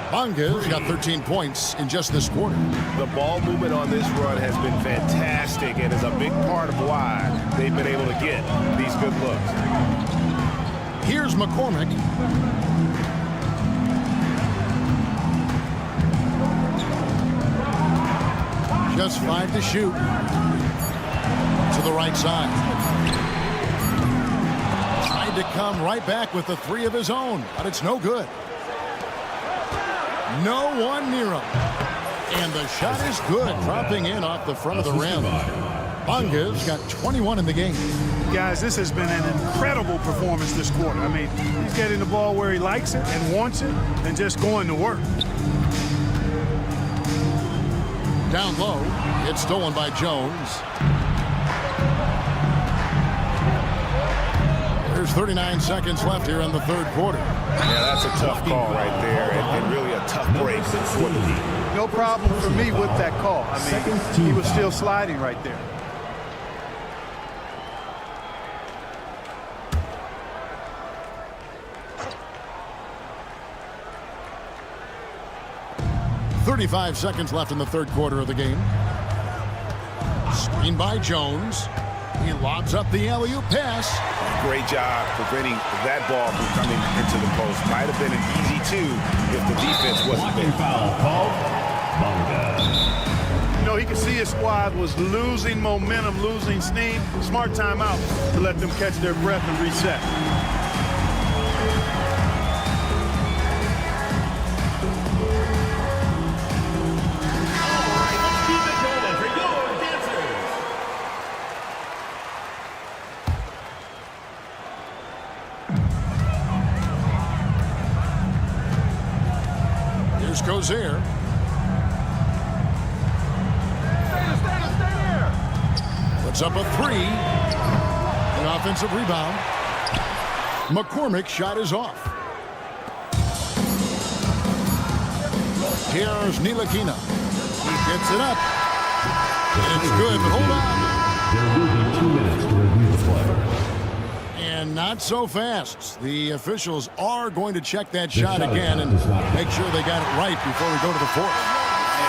Bonga's got 13 points in just this quarter. The ball movement on this run has been fantastic and is a big part of why they've been able to get these good looks. Here's McCormick. Just 5 to shoot. To the right side. Tried to come right back with the 3 of his own, but it's no good. No one near him. And the shot is good, dropping in off the front of the rim. Bonga's got 21 in the game. Guys, this has been an incredible performance this quarter. I mean, he's getting the ball where he likes it and wants it and just going to work. Down low, it's stolen by Jones. There's 39 seconds left here in the third quarter. Yeah, that's a tough call right there, and really a tough break for the lead. No problem for me with that call. I mean, he was still sliding right there. .35 seconds left in the third quarter of the game. Screen by Jones. He lobs up the alley-oop pass. Great job preventing that ball from coming into the post. Might have been an easy 2 if the defense wasn't there. Foul called. Bonga. You know, he could see his squad was losing momentum, losing steam. Smart timeout to let them catch their breath and reset. Goes here. Puts up a 3. An offensive rebound. McCormick's shot is off. Here's Nilikina. He gets it up. And it's good, but hold on. There will be 2 minutes to review the play. And not so fast. The officials are going to check that shot again and make sure they got it right before we go to the fourth.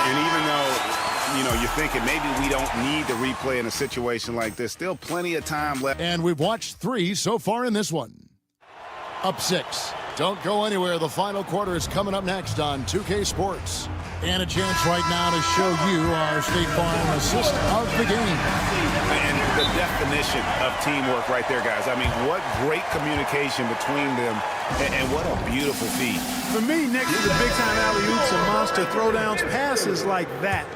And even though, you know, you're thinking maybe we don't need the replay in a situation like this, still plenty of time left. And we've watched 3 so far in this one. Up 6. Don't go anywhere. The final quarter is coming up next on 2K Sports. And a chance right now to show you our State Farm assist of the game. And the definition of teamwork right there, guys. I mean, what great communication between them, and what a beautiful feed. For me, next to the big-time alley-oops and monster throwdowns, passes like that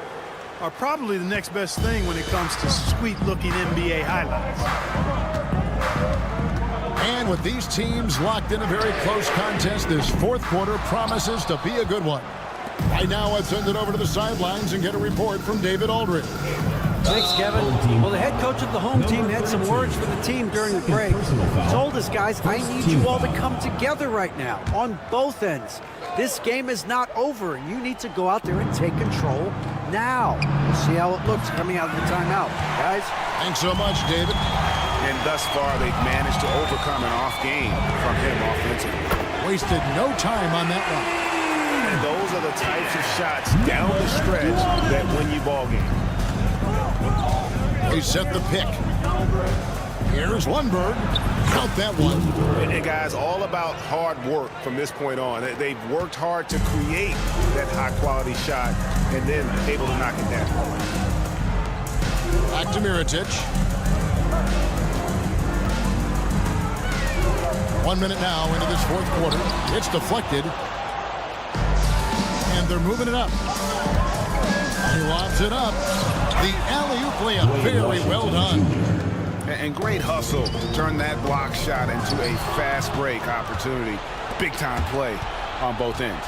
are probably the next best thing when it comes to sweet-looking NBA highlights. And with these teams locked in a very close contest, this fourth quarter promises to be a good one. Right now, let's send it over to the sidelines and get a report from David Aldridge. Thanks, Kevin. Well, the head coach of the home team had some words for the team during the break. He told us, guys, I need you all to come together right now on both ends. This game is not over, and you need to go out there and take control now. We'll see how it looks coming out of the timeout. Guys? Thanks so much, David. And thus far, they've managed to overcome an off game from him offensively. Wasted no time on that one. And those are the types of shots down the stretch that win you ball games. They set the pick. Here's Lundberg. Count that one. And guys, all about hard work from this point on. They've worked hard to create that high-quality shot and then able to knock it down. Back to Mirotic. 1 minute now into this fourth quarter. It's deflected. And they're moving it up. He lobs it up. The alley-oop layup, very well done. And great hustle to turn that block shot into a fast break opportunity. Big-time play on both ends.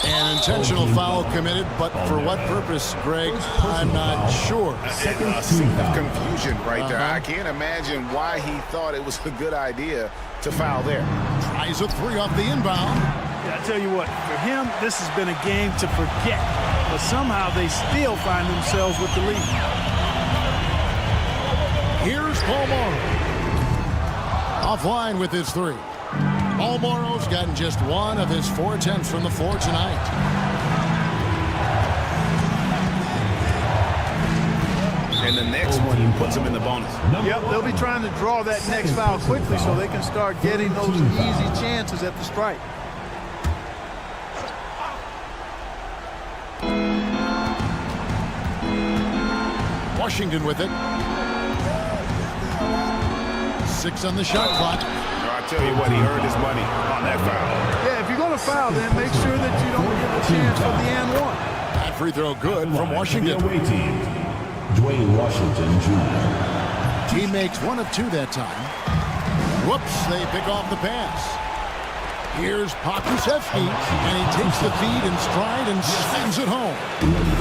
An intentional foul committed, but for what purpose, Greg? I'm not sure. A scene of confusion right there. I can't imagine why he thought it was a good idea to foul there. Tries a three off the inbound. Yeah, I tell you what, for him, this has been a game to forget. But somehow they still find themselves with the lead. Here's Paul Morrow. Offline with his three. Paul Morrow's gotten just one of his 4 attempts from the floor tonight. And the next one puts him in the bonus. Yep, they'll be trying to draw that next foul quickly so they can start getting those easy chances at the strike. Washington with it. 6 on the shot clock. I tell you what, he earned his money on that foul. Yeah, if you're going to foul, then make sure that you don't give a chance for the and one. That free throw good from Washington. Dwayne Washington Jr. He makes 1 of 2 that time. Whoops, they pick off the pass. Here's Partizan, and he takes the feed in stride and sends it home.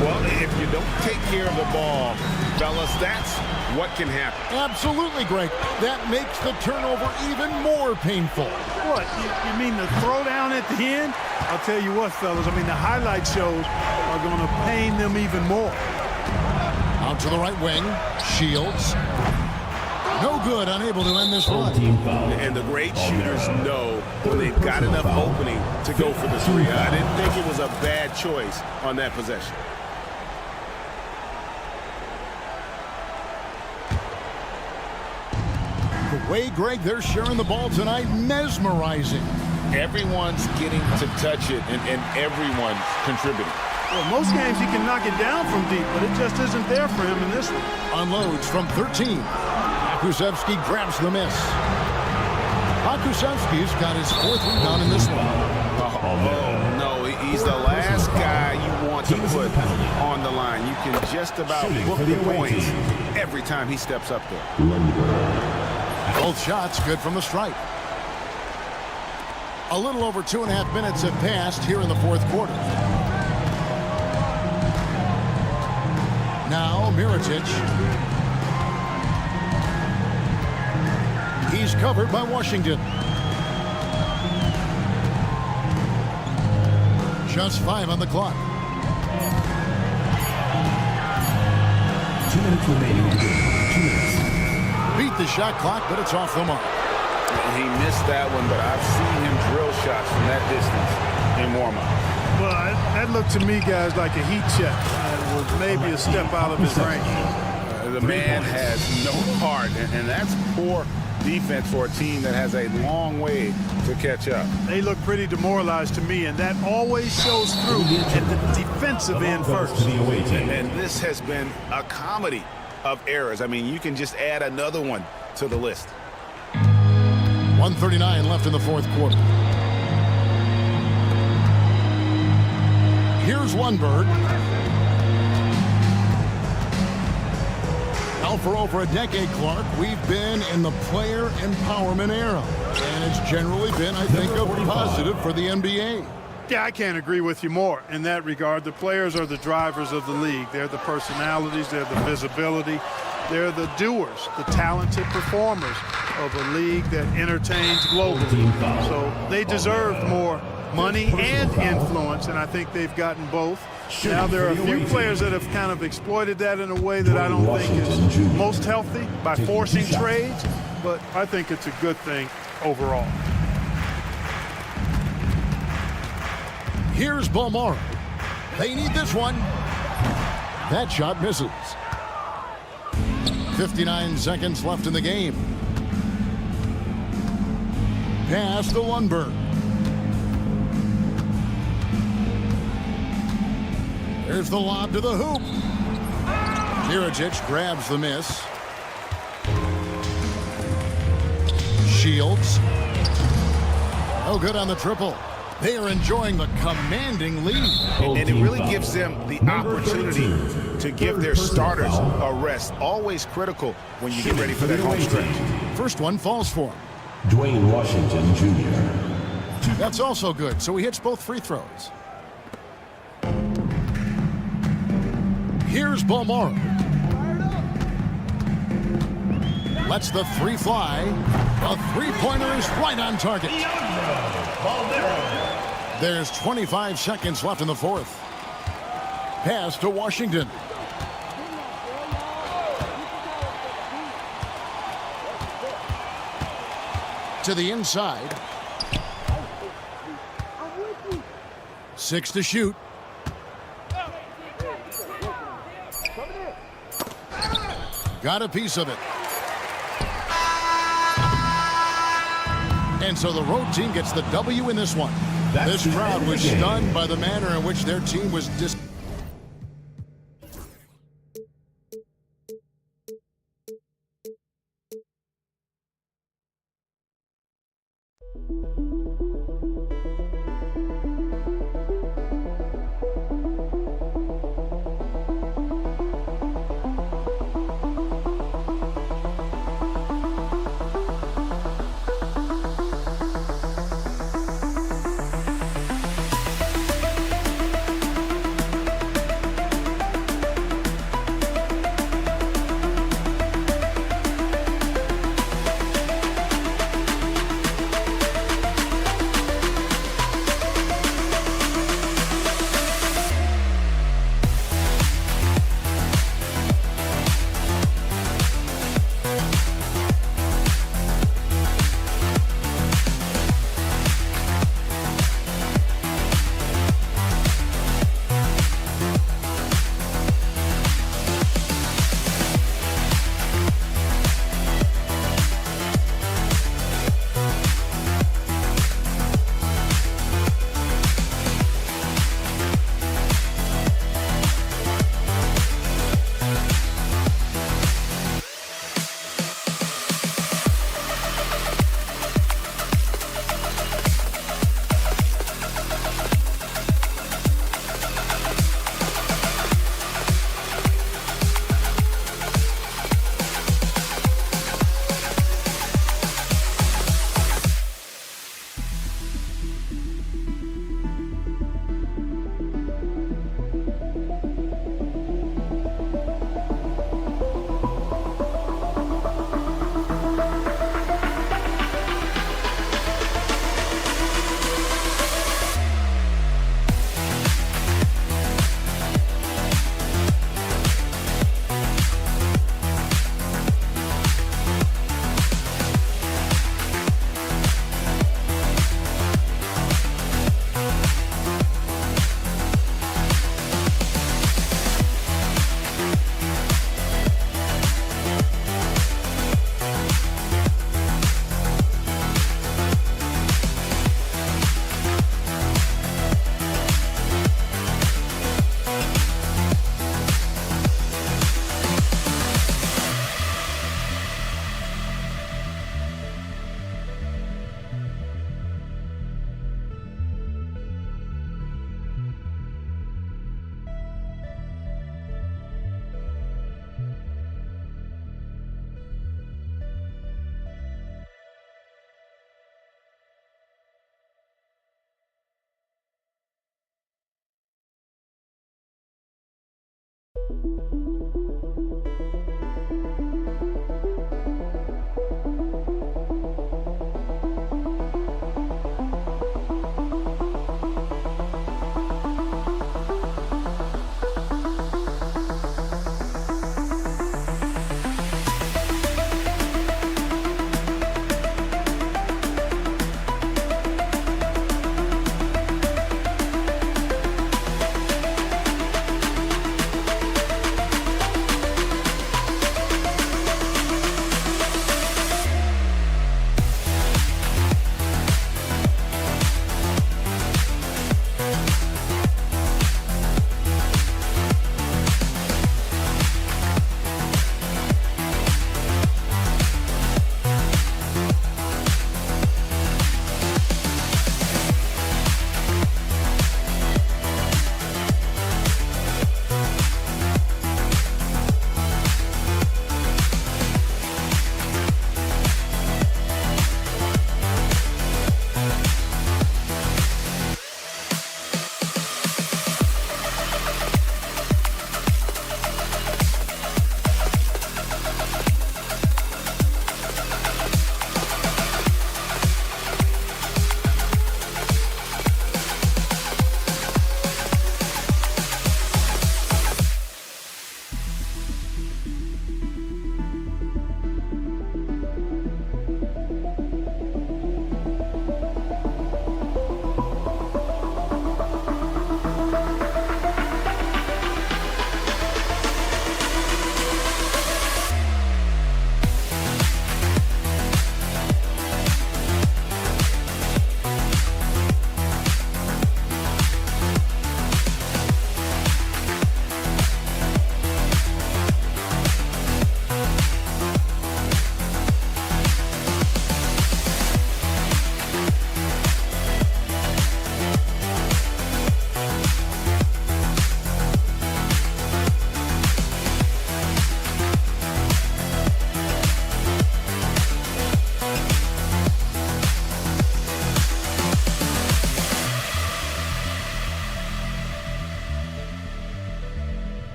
Well, if you don't take care of the ball, fellas, that's what can happen. Absolutely, Greg. That makes the turnover even more painful. What, you mean the throwdown at the end? I'll tell you what, fellas, I mean, the highlight shows are going to pain them even more. Out to the right wing, Shields. No good, unable to end this run. And the great shooters know when they've got enough opening to go for the three. I didn't think it was a bad choice on that possession. The way, Greg, they're sharing the ball tonight, mesmerizing. Everyone's getting to touch it, and everyone's contributing. Well, most games he can knock it down from deep, but it just isn't there for him in this one. Unloads from 13. Kuszewski grabs the miss. Kuszewski's got his 4th rebound in this one. Oh, no, he's the last guy you want to put on the line. You can just about book the points every time he steps up there. Both shots good from the stripe. A little over 2.5 minutes have passed here in the fourth quarter. Now Mirotic. He's covered by Washington. Just 5 on the clock. 2 minutes remaining. 2 minutes. Beat the shot clock, but it's off the mark. He missed that one, but I've seen him drill shots from that distance in warm-up. Well, that looked to me, guys, like a heat check. It was maybe a step out of his range. The man has no heart, and that's poor defense for a team that has a long way to catch up. They look pretty demoralized to me, and that always shows through at the defensive end first. And this has been a comedy of errors. I mean, you can just add another one to the list. 1:39 left in the fourth quarter. Here's Lundberg. Now for over a decade, Clark, we've been in the player empowerment era. And it's generally been, I think, a positive for the NBA. Yeah, I can't agree with you more in that regard. The players are the drivers of the league. They're the personalities. They're the visibility. They're the doers, the talented performers of a league that entertains globally. So they deserve more money and influence, and I think they've gotten both. Now, there are a few players that have kind of exploited that in a way that I don't think is most healthy by forcing trades, but I think it's a good thing overall. Here's Bomar. They need this one. That shot misses. 59 seconds left in the game. Pass to Lundberg. There's the lob to the hoop. Jirajic grabs the miss. Shields. No good on the triple. They are enjoying the commanding lead. And it really gives them the opportunity to give their starters a rest. Always critical when you get ready for that home stretch. First one falls for him. Dwayne Washington Jr. That's also good, so he hits both free throws. Here's Bomar. Lets the three fly. The three-pointer is right on target. There's 25 seconds left in the fourth. Pass to Washington. To the inside. 6 to shoot. Got a piece of it. And so the road team gets the W in this one. This crowd was stunned by the manner in which their team was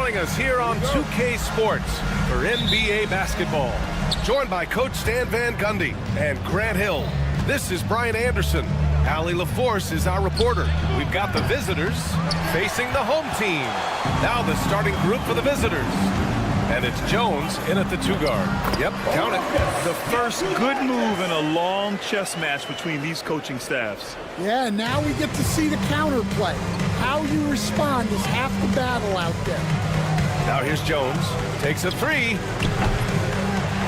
joining us here on 2K Sports for NBA basketball. Joined by Coach Stan Van Gundy and Grant Hill. This is Brian Anderson. Allie LaForce is our reporter. We've got the visitors facing the home team. Now the starting group for the visitors. And it's Jones in at the 2-guard. Yep, count it. The first good move in a long chess match between these coaching staffs. Yeah, now we get to see the counterplay. How you respond is half the battle out there. Now here's Jones. Takes a 3.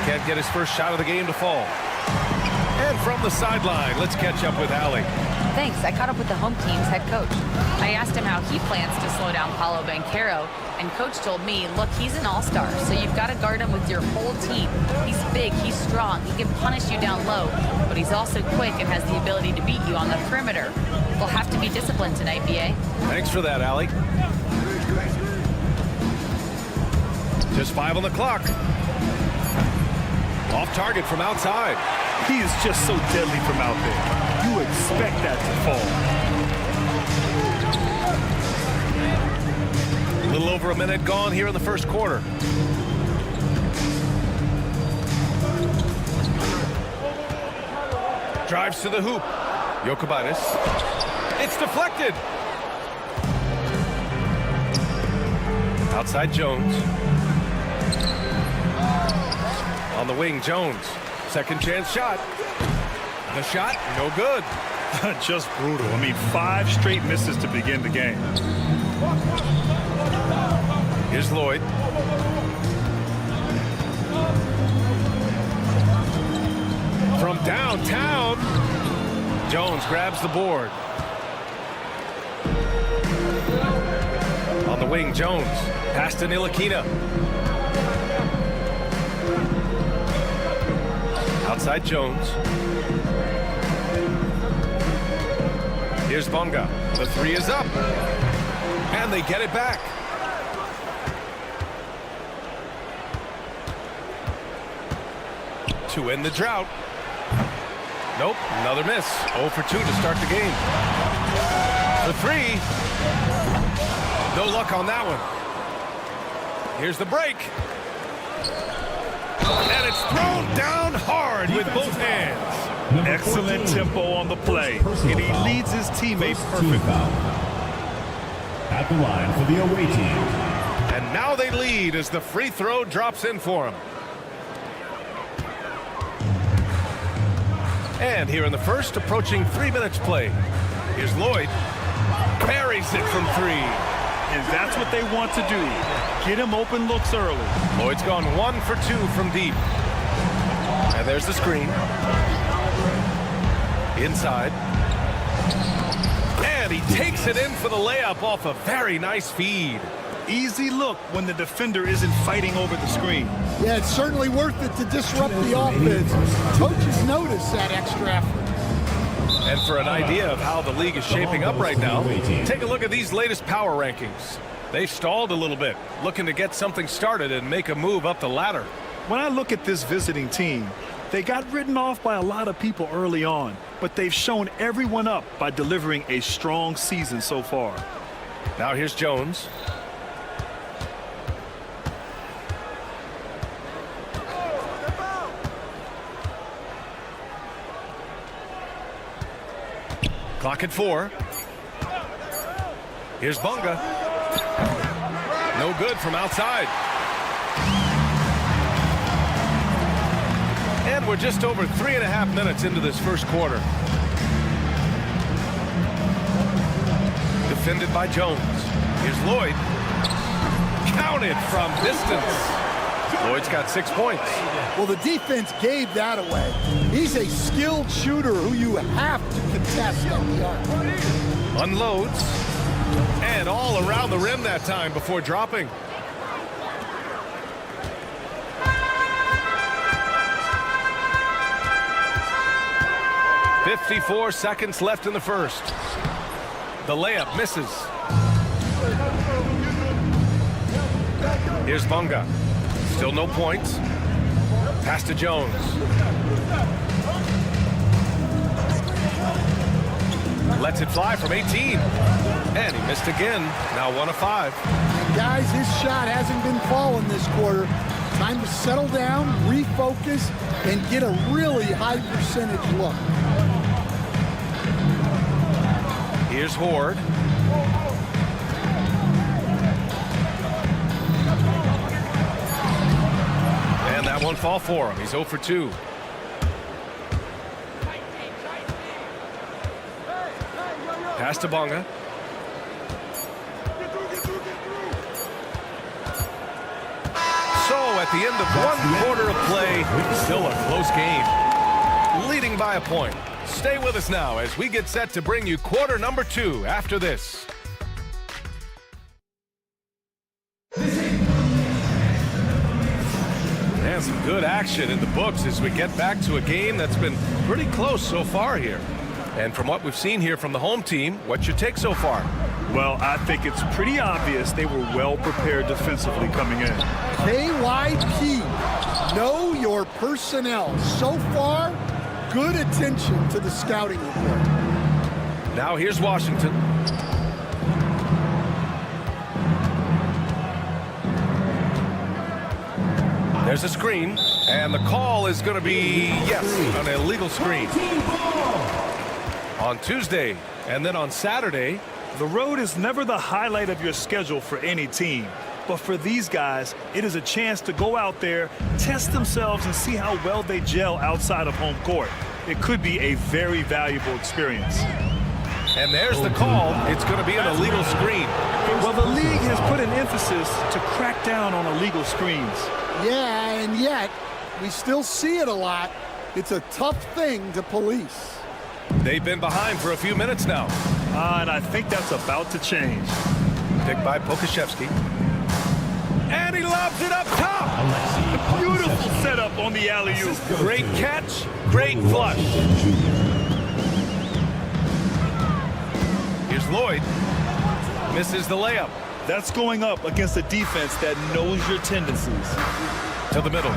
Can't get his first shot of the game to fall. And from the sideline, let's catch up with Allie. Thanks. I caught up with the home team's head coach. I asked him how he plans to slow down Paolo Banchero, and coach told me, look, he's an all-star, so you've got to guard him with your whole team. He's big, he's strong, he can punish you down low, but he's also quick and has the ability to beat you on the perimeter. We'll have to be disciplined tonight, BA. Thanks for that, Allie. Just 5 on the clock. Off target from outside. He is just so deadly from out there. You expect that to fall. A little over a minute gone here in the first quarter. Drives to the hoop. Jokubaitis. It's deflected. Outside Jones. On the wing, Jones. Second chance shot. The shot, no good. Just brutal. I mean, 5 straight misses to begin the game. Here's Lloyd. From downtown, Jones grabs the board. On the wing, Jones. Pass to Ntilikina. Outside Jones. Here's Bonga. The 3 is up. And they get it back. To end the drought. Nope, another miss. 0 for 2 to start the game. The 3. No luck on that one. Here's the break. And it's thrown down hard with both hands. Excellent tempo on the play. And he leads his teammates perfectly. At the line for the away team. And now they lead as the free throw drops in for him. And here in the first, approaching 3 minutes play. Here's Lloyd. Parries it from 3. And that's what they want to do. Get him open looks early. Lloyd's gone 1 for 2 from deep. And there's the screen. Inside. And he takes it in for the layup off a very nice feed. Easy look when the defender isn't fighting over the screen. Yeah, it's certainly worth it to disrupt the offense. Coaches notice that extra effort. And for an idea of how the league is shaping up right now, take a look at these latest power rankings. They've stalled a little bit, looking to get something started and make a move up the ladder. When I look at this visiting team, they got written off by a lot of people early on, but they've shown everyone up by delivering a strong season so far. Now here's Jones. Clock at 4. Here's Bonga. No good from outside. And we're just over 3.5 minutes into this first quarter. Defended by Jones. Here's Lloyd. Counted from distance. Lloyd's got 6 points. Well, the defense gave that away. He's a skilled shooter who you have to contest at the arc. Unloads. And all around the rim that time before dropping. "54 seconds left in the first. The layup misses. Here's Bonga. Still no points. Pass to Jones. Lets it fly from 18. And he missed again. Now 1 of 5. Guys, his shot hasn't been falling this quarter. Time to settle down, refocus, and get a really high percentage look. Here's Horde. And that one fall for him. He's 0 for 2. Pass to Bonga. So at the end of one quarter of play, still a close game. Leading by a point. Stay with us now as we get set to bring you quarter number 2 after this. And some good action in the books as we get back to a game that's been pretty close so far here. And from what we've seen here from the home team, what's your take so far? Well, I think it's pretty obvious they were well prepared defensively coming in. KYP, know your personnel. So far, good attention to the scouting report. Now here's Washington. There's a screen, and the call is going to be, yes, an illegal screen. On Tuesday, and then on Saturday. The road is never the highlight of your schedule for any team. But for these guys, it is a chance to go out there, test themselves, and see how well they gel outside of home court. It could be a very valuable experience. And there's the call. It's going to be an illegal screen. Well, the league has put an emphasis to crack down on illegal screens. Yeah, and yet, we still see it a lot. It's a tough thing to police. They've been behind for a few minutes now. And I think that's about to change. Picked by Pokashevsky. And he lobs it up top. A beautiful setup on the alley-oop. Great catch, great flush. Here's Lloyd. Misses the layup. That's going up against a defense that knows your tendencies. To the middle.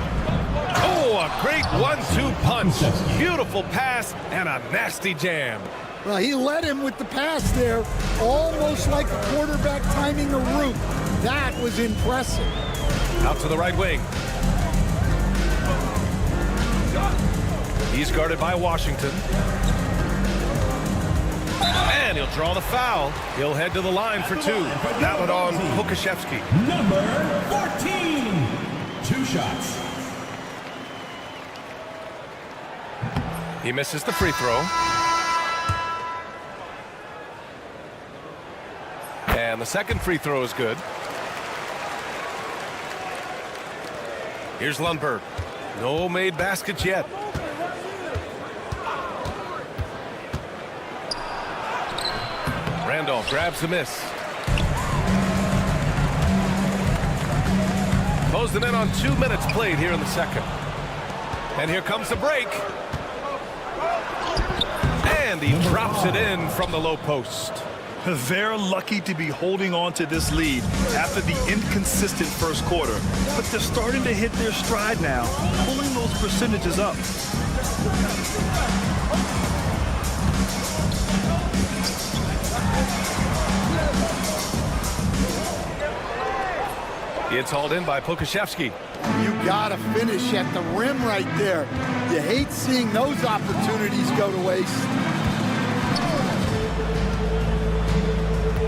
Oh, a great 1-2 punch. Beautiful pass and a nasty jam. Well, he led him with the pass there, almost like a quarterback timing a route. That was impressive. Out to the right wing. He's guarded by Washington. And he'll draw the foul. He'll head to the line for 2. That one on Pokashevsky. Number 14. 2 shots. He misses the free throw. And the second free throw is good. Here's Lundberg. No made baskets yet. Randolph grabs the miss. Closing in on 2 minutes played here in the second. And here comes the break. And he drops it in from the low post. They're lucky to be holding on to this lead after the inconsistent first quarter. But they're starting to hit their stride now, pulling those percentages up. It's hauled in by Pokashevsky. You got to finish at the rim right there. You hate seeing those opportunities go to waste.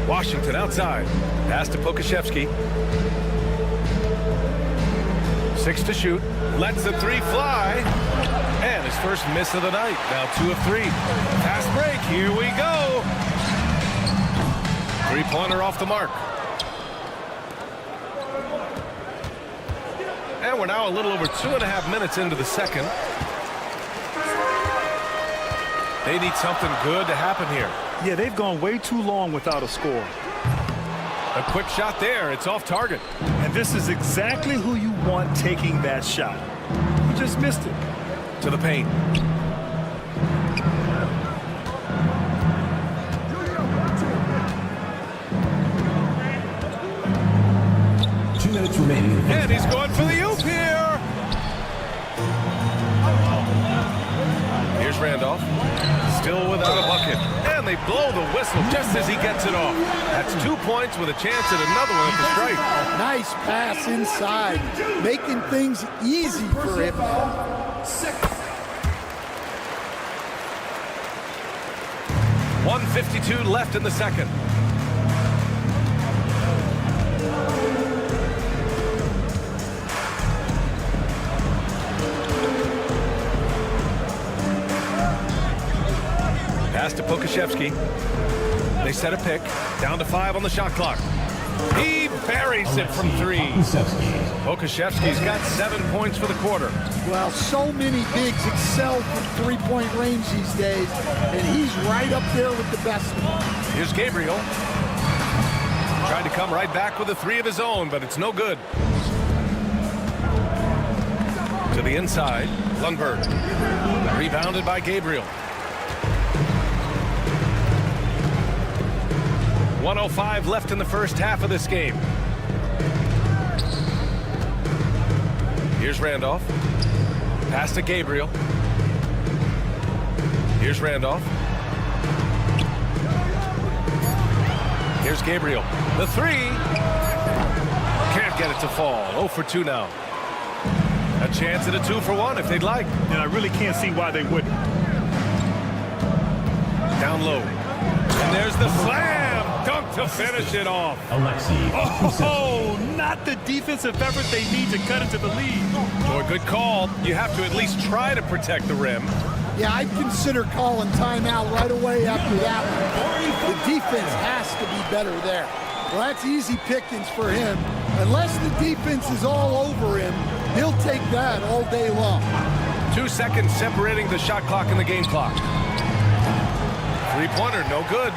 Washington outside. Pass to Pokashevsky. 6 to shoot. Lets the 3 fly. And his first miss of the night. Now 2 of 3. Fast break. Here we go. 3-pointer off the mark. And we're now a little over 2.5 minutes into the second. They need something good to happen here. Yeah, they've gone way too long without a score. A quick shot there. It's off target. And this is exactly who you want taking that shot. He just missed it. To the paint. Remaining. And he's going for the oop here. Here's Randolph. Still without a bucket. And they blow the whistle just as he gets it off. That's 2 points with a chance at another one at the strike. Nice pass inside, making things easy for him. 1:52 left in the second. Pass to Pokashevsky. They set a pick. Down to 5 on the shot clock. He buries it from 3. Pokashevsky's got 7 points for the quarter. Well, so many bigs excel from three-point range these days, and he's right up there with the best of them. Here's Gabriel. Tried to come right back with a 3 of his own, but it's no good. To the inside, Lundberg. Rebounded by Gabriel. 1:05 left in the first half of this game. Here's Randolph. Pass to Gabriel. Here's Randolph. Here's Gabriel. The 3. Can't get it to fall. 0 for 2 now. A chance at a 2 for 1 if they'd like. And I really can't see why they wouldn't. Down low. And there's the slam. Dunk to finish it off. Oh, not the defensive effort they need to cut into the lead. Oh, a good call. You have to at least try to protect the rim. Yeah, I'd consider calling timeout right away after that one. The defense has to be better there. Well, that's easy pickings for him. Unless the defense is all over him, he'll take that all day long. 2 seconds separating the shot clock and the game clock. Three-pointer, no good.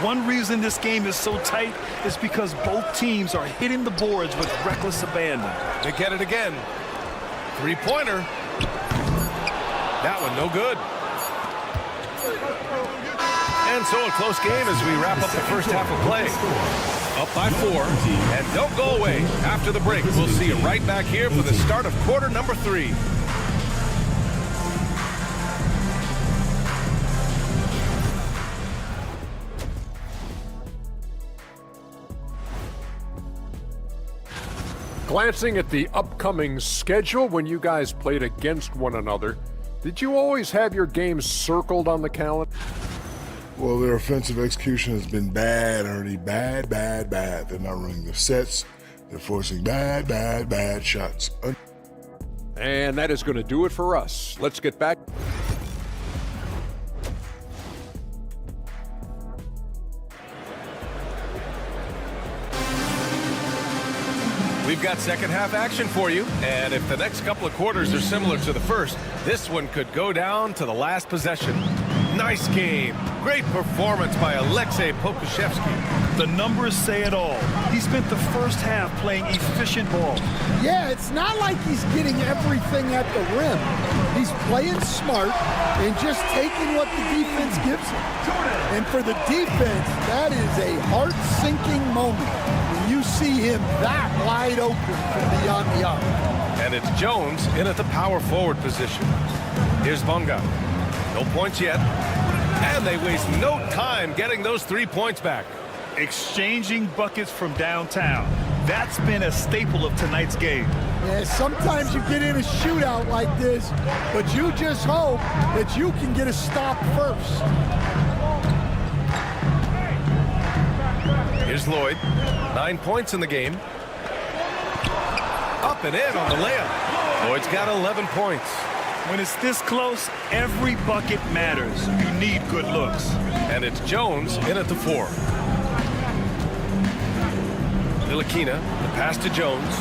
One reason this game is so tight is because both teams are hitting the boards with reckless abandon. They get it again. Three-pointer. That one, no good. And so a close game as we wrap up the first half of play. Up by 4. And don't go away. After the break, we'll see you right back here for the start of quarter number 3. Glancing at the upcoming schedule when you guys played against one another, did you always have your games circled on the calendar? Well, their offensive execution has been bad, Ernie. Bad. They're not running their sets. They're forcing bad shots. And that is going to do it for us. Let's get back. We've got second half action for you, and if the next couple of quarters are similar to the first, this one could go down to the last possession. Nice game. Great performance by Alexei Pokashevsky. The numbers say it all. He spent the first half playing efficient ball. Yeah, it's not like he's getting everything at the rim. He's playing smart and just taking what the defense gives him. And for the defense, that is a heart-sinking moment when you see him that wide open from beyond the arc. And it's Jones in at the power forward position. Here's Bonga. No points yet. And they waste no time getting those 3 points back. Exchanging buckets from downtown. That's been a staple of tonight's game. Yeah, sometimes you get in a shootout like this, but you just hope that you can get a stop first. Here's Lloyd. 9 points in the game. Up and in on the layup. Lloyd's got 11 points. When it's this close, every bucket matters. You need good looks. And it's Jones in at the 4. Ntilikina, the pass to Jones.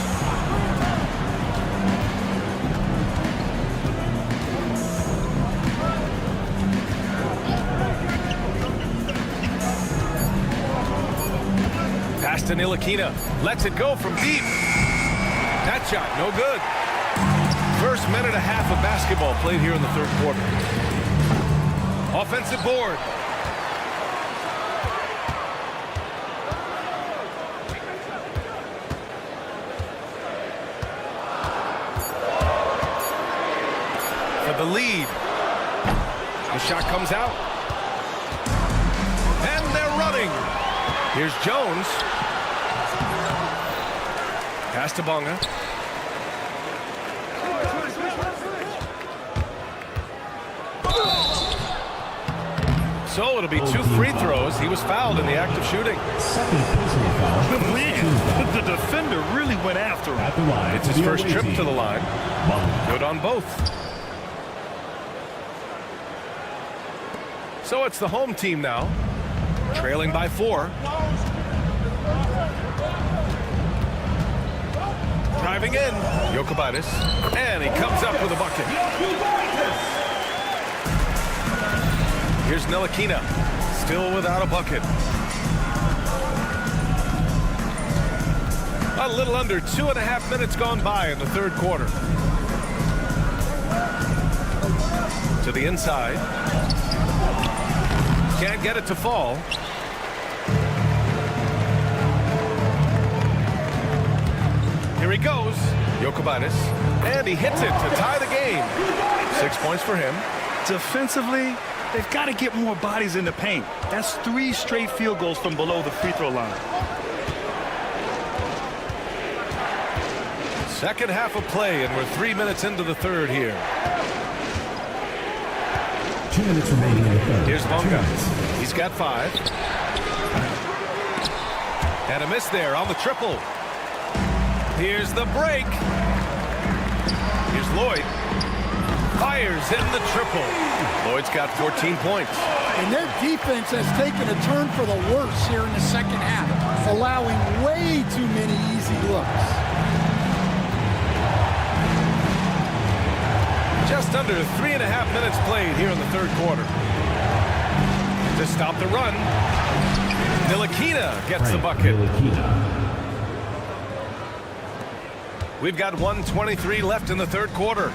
Pass to Ntilikina. Lets it go from deep. That shot, no good. First minute and a half of basketball played here in the third quarter. Offensive board. For the lead. The shot comes out. And they're running. Here's Jones. Pass to Bonga. So it'll be 2 free throws. He was fouled in the act of shooting. Second personal foul. Man, the defender really went after him. At the line. It's his first trip to the line. Good on both. So it's the home team now, trailing by 4. Driving in, Jokubaitis, and he comes up with a bucket. Here's Ntilikina, still without a bucket. A little under 2.5 minutes gone by in the third quarter. To the inside. Can't get it to fall. Here he goes, Jokubaitis, and he hits it to tie the game. 6 points for him. Defensively, they've got to get more bodies in the paint. That's 3 straight field goals from below the free throw line. Second half of play, and we're 3 minutes into the third here. 2 minutes remaining in the third. Here's Bonga. He's got 5. And a miss there on the triple. Here's the break. Here's Lloyd. Fires in the triple. Lloyd's got 14 points. And their defense has taken a turn for the worse here in the second half, allowing way too many easy looks. Just under 3.5 minutes played here in the third quarter. To stop the run, Ntilikina gets the bucket. We've got 1:23 left in the third quarter.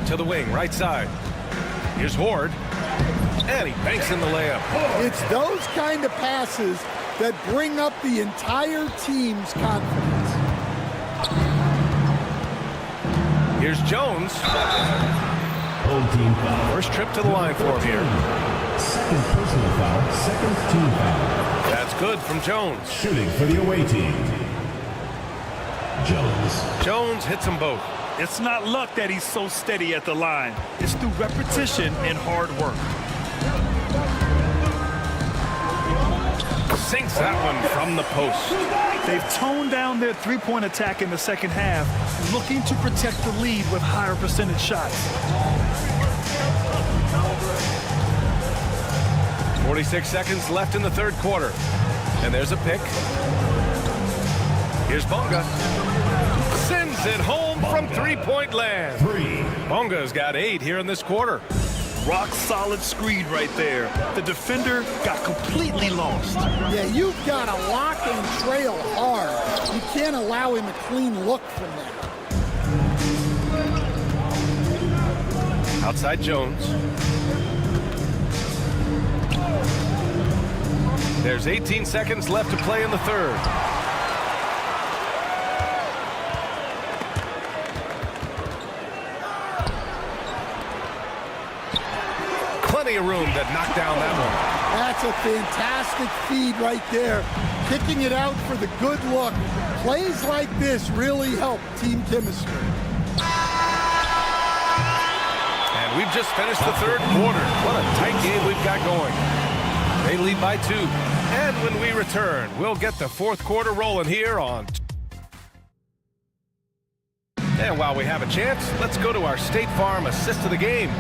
To the wing, right side. Here's Ward. And he banks in the layup. It's those kind of passes that bring up the entire team's confidence. Here's Jones. Home team foul. First trip to the line for him here. Second personal foul. Second team foul. That's good from Jones. Shooting for the away team. Jones hits them both. It's not luck that he's so steady at the line. It's through repetition and hard work. Sinks that one from the post. They've toned down their three-point attack in the second half, looking to protect the lead with higher percentage shots. 46 seconds left in the third quarter. And there's a pick. Here's Bonga. Sends it home from three-point land. Bonga's got 8 here in this quarter. Rock-solid screen right there. The defender got completely lost. Yeah, you've got to lock and trail hard. You can't allow him a clean look from there. Outside Jones. There's 18 seconds left to play in the third. Plenty of room to knock down that one. That's a fantastic feed right there. Kicking it out for the good look. Plays like this really help team chemistry. And we've just finished the third quarter. What a tight game we've got going. They lead by 2. And when we return, we'll get the fourth quarter rolling here on. And while we have a chance, let's go to our State Farm assist of the game.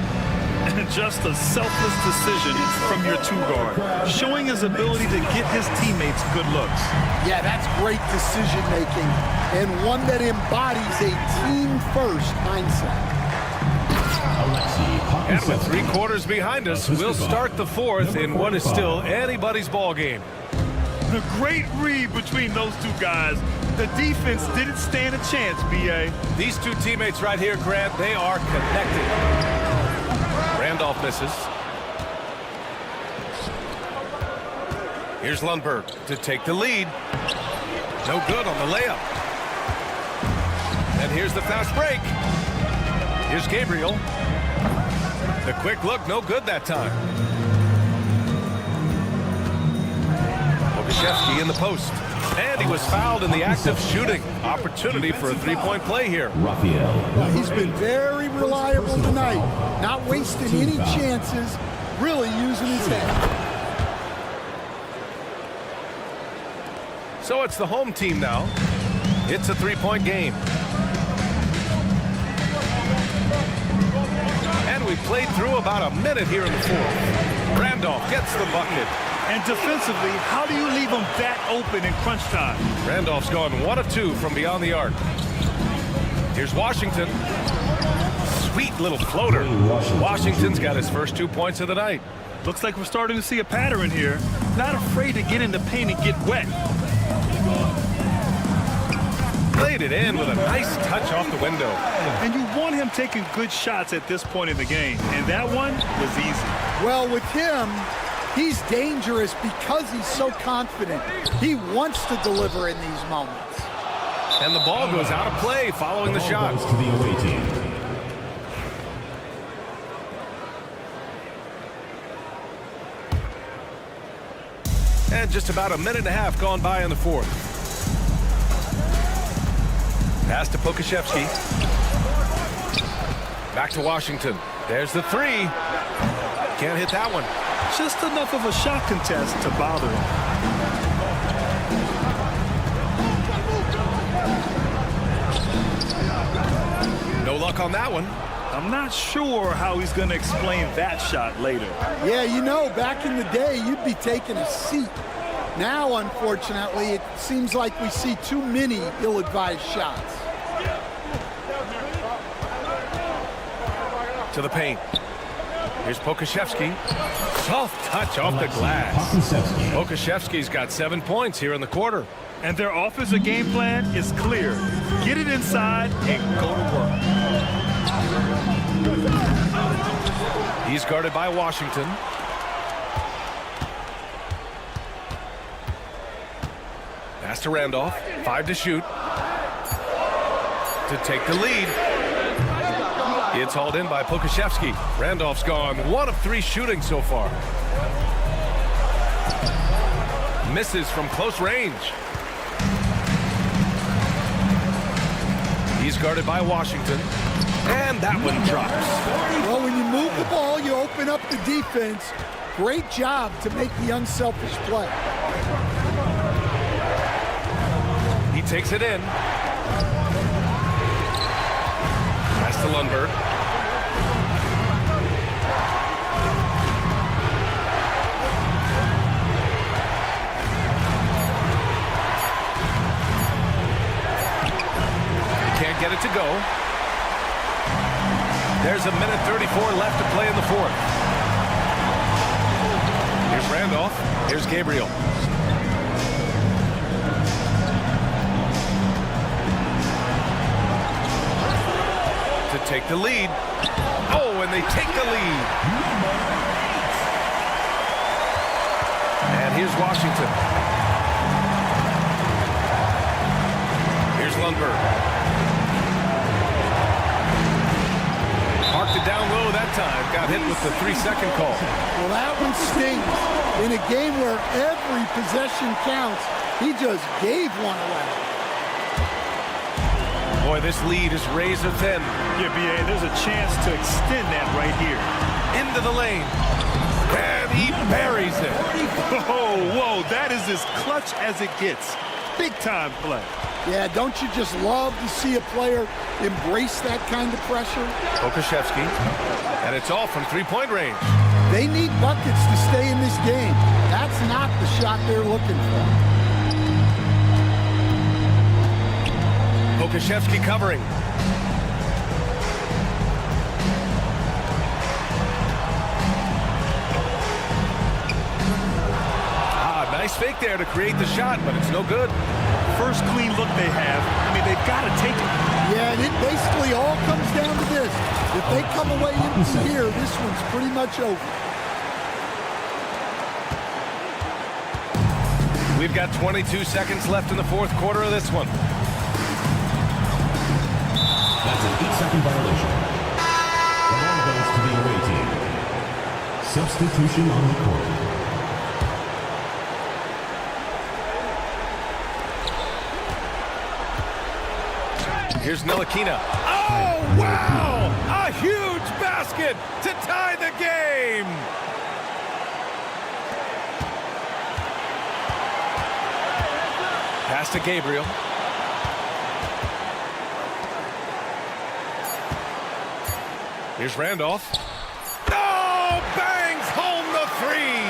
Just a selfless decision from your two-guard, showing his ability to get his teammates good looks. Yeah, that's great decision-making, and one that embodies a team-first mindset. And with 3 quarters behind us, we'll start the fourth in what is still anybody's ball game. The great read between those two guys. The defense didn't stand a chance, B.A. These two teammates right here, Grant, they are connected. Randolph misses. Here's Lundberg to take the lead. No good on the layup. And here's the fast break. Here's Gabriel. The quick look, no good that time. Pokashevsky in the post. And he was fouled in the act of shooting. Opportunity for a three-point play here. He's been very reliable tonight. Not wasting any chances. Really using his head. So it's the home team now. It's a three-point game. And we played through about a minute here in the fourth. Randolph gets the bucket. And defensively, how do you leave them that open in crunch time? Randolph's gone 1 of 2 from beyond the arc. Here's Washington. Sweet little floater. Washington's got his first 2 points of the night. Looks like we're starting to see a pattern here. Not afraid to get in the paint and get wet. Played it in with a nice touch off the window. And you want him taking good shots at this point in the game. And that one was easy. Well, with him, he's dangerous because he's so confident. He wants to deliver in these moments. And the ball goes out of play following the shot. To the away team. And just about a minute and a half gone by in the fourth. Pass to Pokashevsky. Back to Washington. There's the three. Can't hit that one. Just enough of a shot contest to bother him. No luck on that one. I'm not sure how he's going to explain that shot later. Yeah, you know, back in the day, you'd be taking a seat. Now, unfortunately, it seems like we see too many ill-advised shots. To the paint. Here's Pokashevsky. Soft touch off the glass. Pokashevsky's got 7 points here in the quarter. And their offensive game plan is clear. Get it inside and go to work. He's guarded by Washington. Pass to Randolph. 5 to shoot. To take the lead. It's hauled in by Pokashevsky. Randolph's gone 1 of 3 shooting so far. Misses from close range. He's guarded by Washington. And that one drops. Well, when you move the ball, you open up the defense. Great job to make the unselfish play. He takes it in. Pass to Lundberg. Can't get it to go. There's a minute 34 left to play in the fourth. Here's Randolph. Here's Gabriel. To take the lead. Oh, and they take the lead. And here's Washington. Here's Lundberg. Marked it down low that time. Got hit with the 3-second call. Well, that one stings. In a game where every possession counts, he just gave one away. Boy, this lead is razor thin. Yeah, B.A., there's a chance to extend that right here. Into the lane. And he buries it. Whoa, that is as clutch as it gets. Big time play. Yeah, don't you just love to see a player embrace that kind of pressure? Pokashevsky. And it's all from three-point range. They need buckets to stay in this game. That's not the shot they're looking for. Pokashevsky covering. Nice fake there to create the shot, but it's no good. First clean look they have. I mean, they've got to take it. Yeah, and it basically all comes down to this. If they come away empty here, this one's pretty much over. We've got 22 seconds left in the fourth quarter of this one. That's an 8-second violation. The ball goes to the away team. Substitution on the court. Here's Ntilikina. Oh, wow! A huge basket to tie the game! Pass to Gabriel. Here's Randolph. Oh, bangs home the three!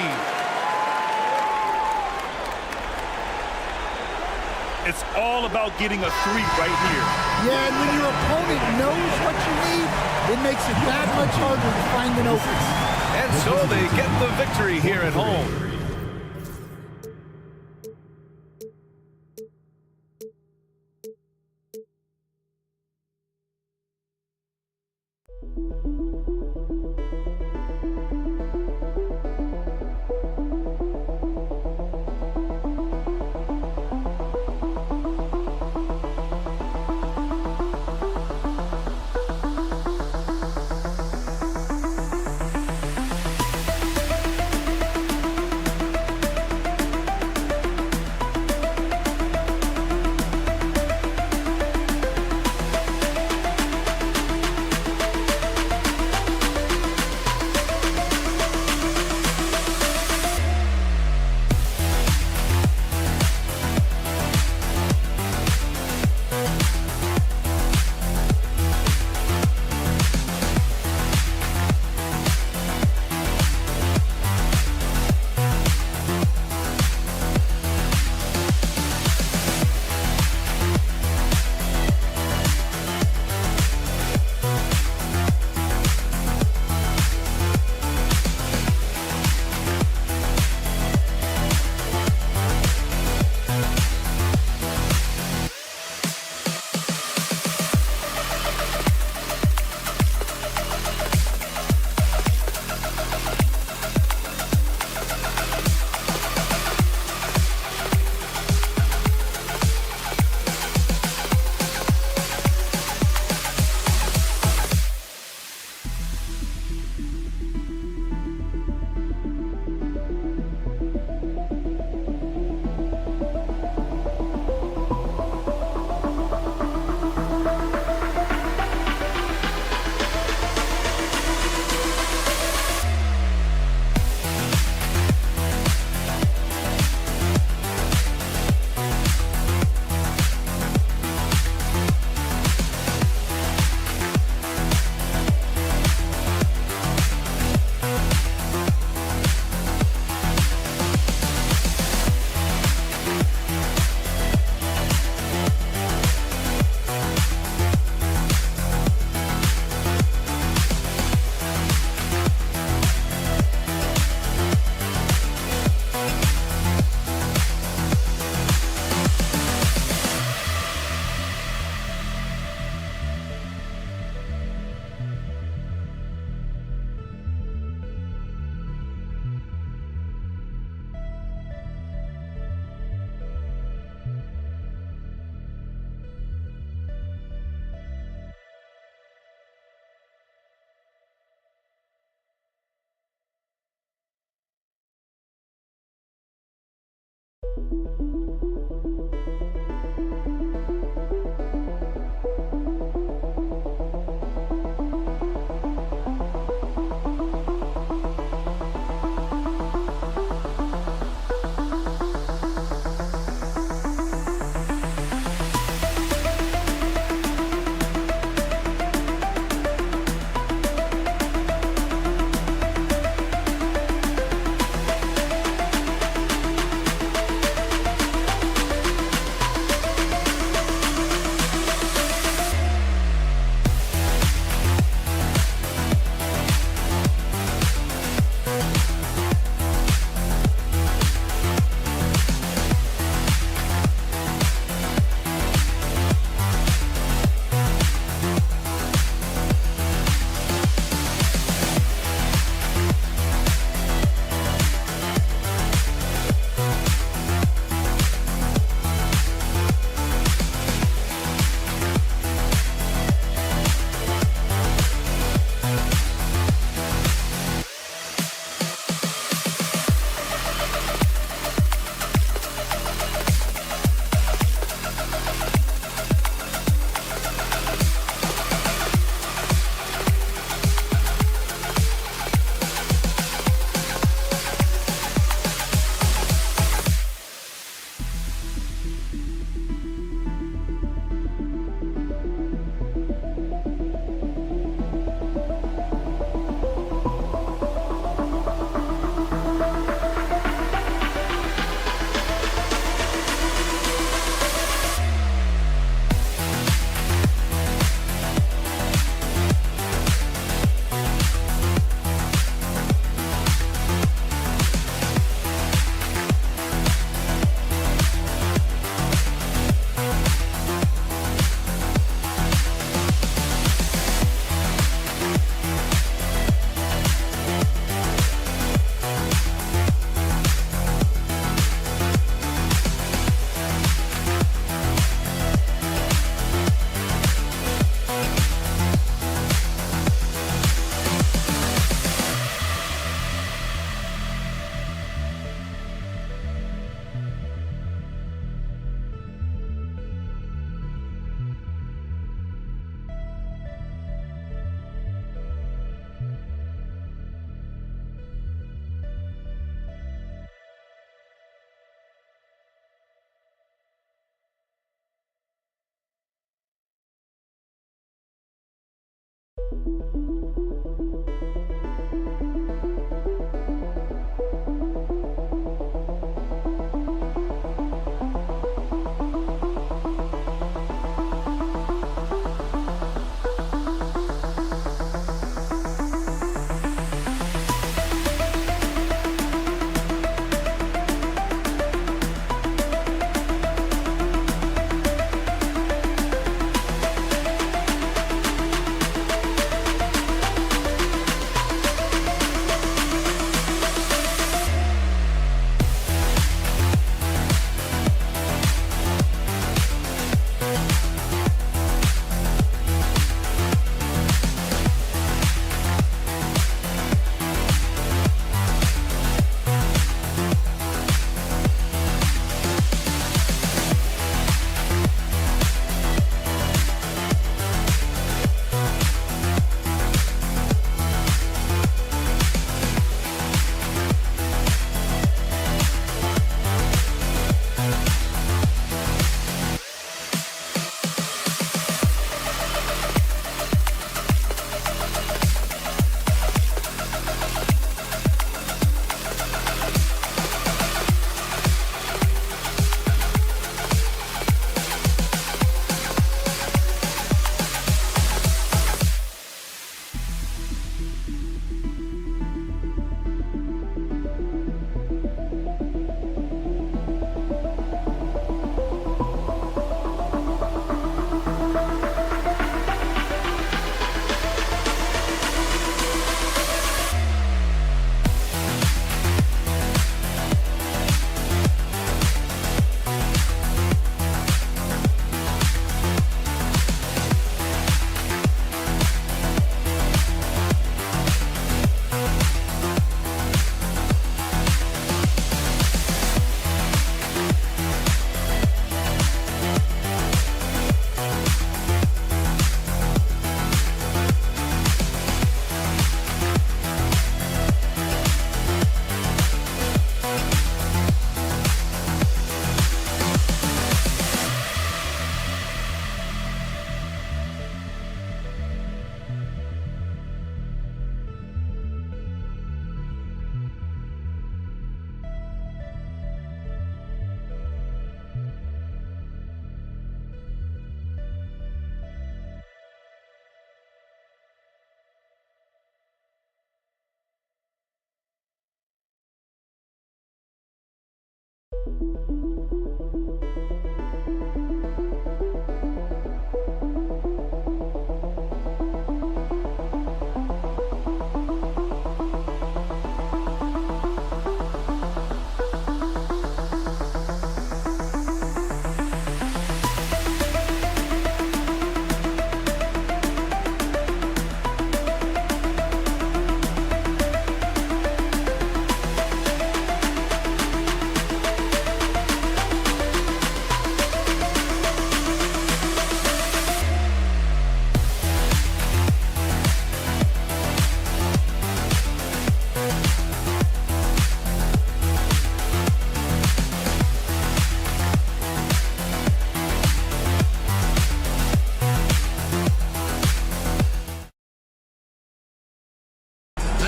It's all about getting a three right here. Yeah, and when your opponent knows what you need, it makes it that much harder to find an opening. And so they get the victory here at home.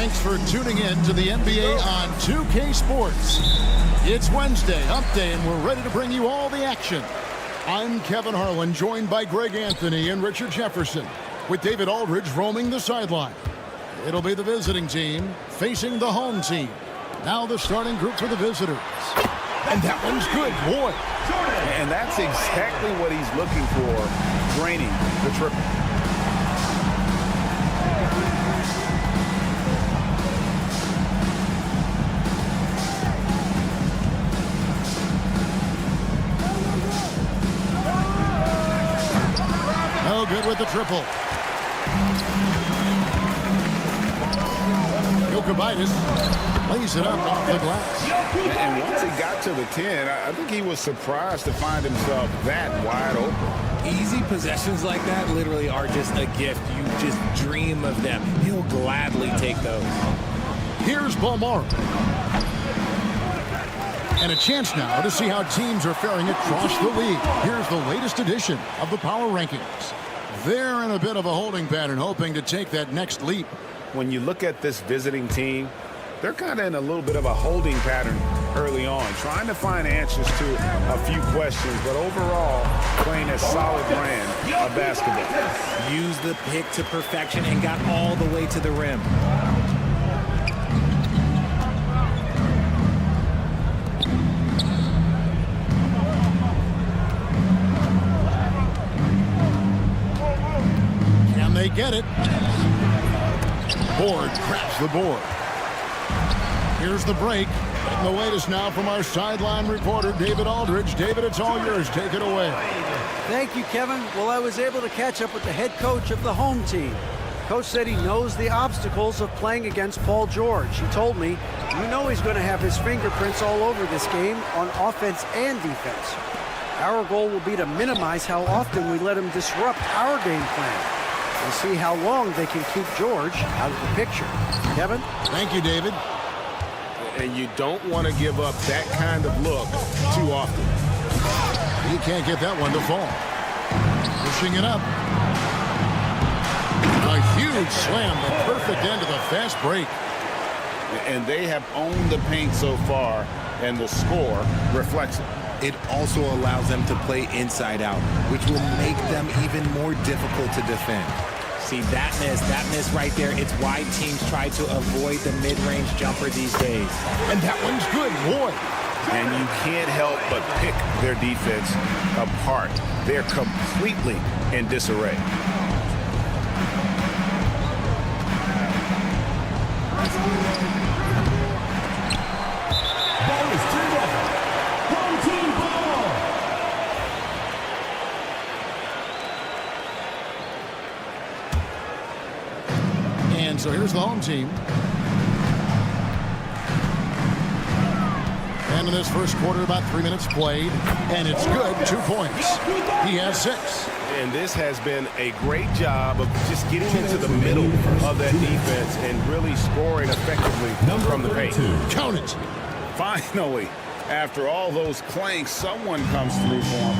Thanks for tuning in to the NBA on 2K Sports. It's Wednesday, hump day, and we're ready to bring you all the action. I'm Kevin Harlan, joined by Greg Anthony and Richard Jefferson, with David Aldridge roaming the sideline. It'll be the visiting team facing the home team. Now the starting group for the visitors. And that one's good, boy. And that's exactly what he's looking for, draining the triple. No good with the triple. Maccabi lays it up off the glass. And once he got to the 10, I think he was surprised to find himself that wide open. Easy possessions like that literally are just a gift. You just dream of them. He'll gladly take those. Here's Balmore. And a chance now to see how teams are faring across the league. Here's the latest edition of the Power Rankings. They're in a bit of a holding pattern, hoping to take that next leap. When you look at this visiting team, they're kind of in a little bit of a holding pattern early on, trying to find answers to a few questions, but overall playing a solid brand of basketball. Used the pick to perfection and got all the way to the rim. Can they get it? Board grabs the board. Here's the break. And the latest now from our sideline reporter, David Aldridge. David, it's all yours. Take it away. Thank you, Kevin. Well, I was able to catch up with the head coach of the home team. Coach said he knows the obstacles of playing against Paul George. He told me, you know he's going to have his fingerprints all over this game on offense and defense. Our goal will be to minimize how often we let him disrupt our game plan and see how long they can keep George out of the picture. Kevin? Thank you, David. And you don't want to give up that kind of look too often. He can't get that one to fall. Pushing it up. A huge slam, the perfect end of the fast break. And they have owned the paint so far, and the score reflects it. It also allows them to play inside out, which will make them even more difficult to defend. See, that miss right there, it's why teams try to avoid the mid-range jumper these days. And that one's good, boy. And you can't help but pick their defense apart. They're completely in disarray. Ball is turned over. Home team ball. And so here's the home team. And in this first quarter, about 3 minutes played. And it's good, 2 points. He has 6. And this has been a great job of just getting into the middle of that defense and really scoring effectively from the paint. Count it. Finally, after all those clanks, someone comes through for him.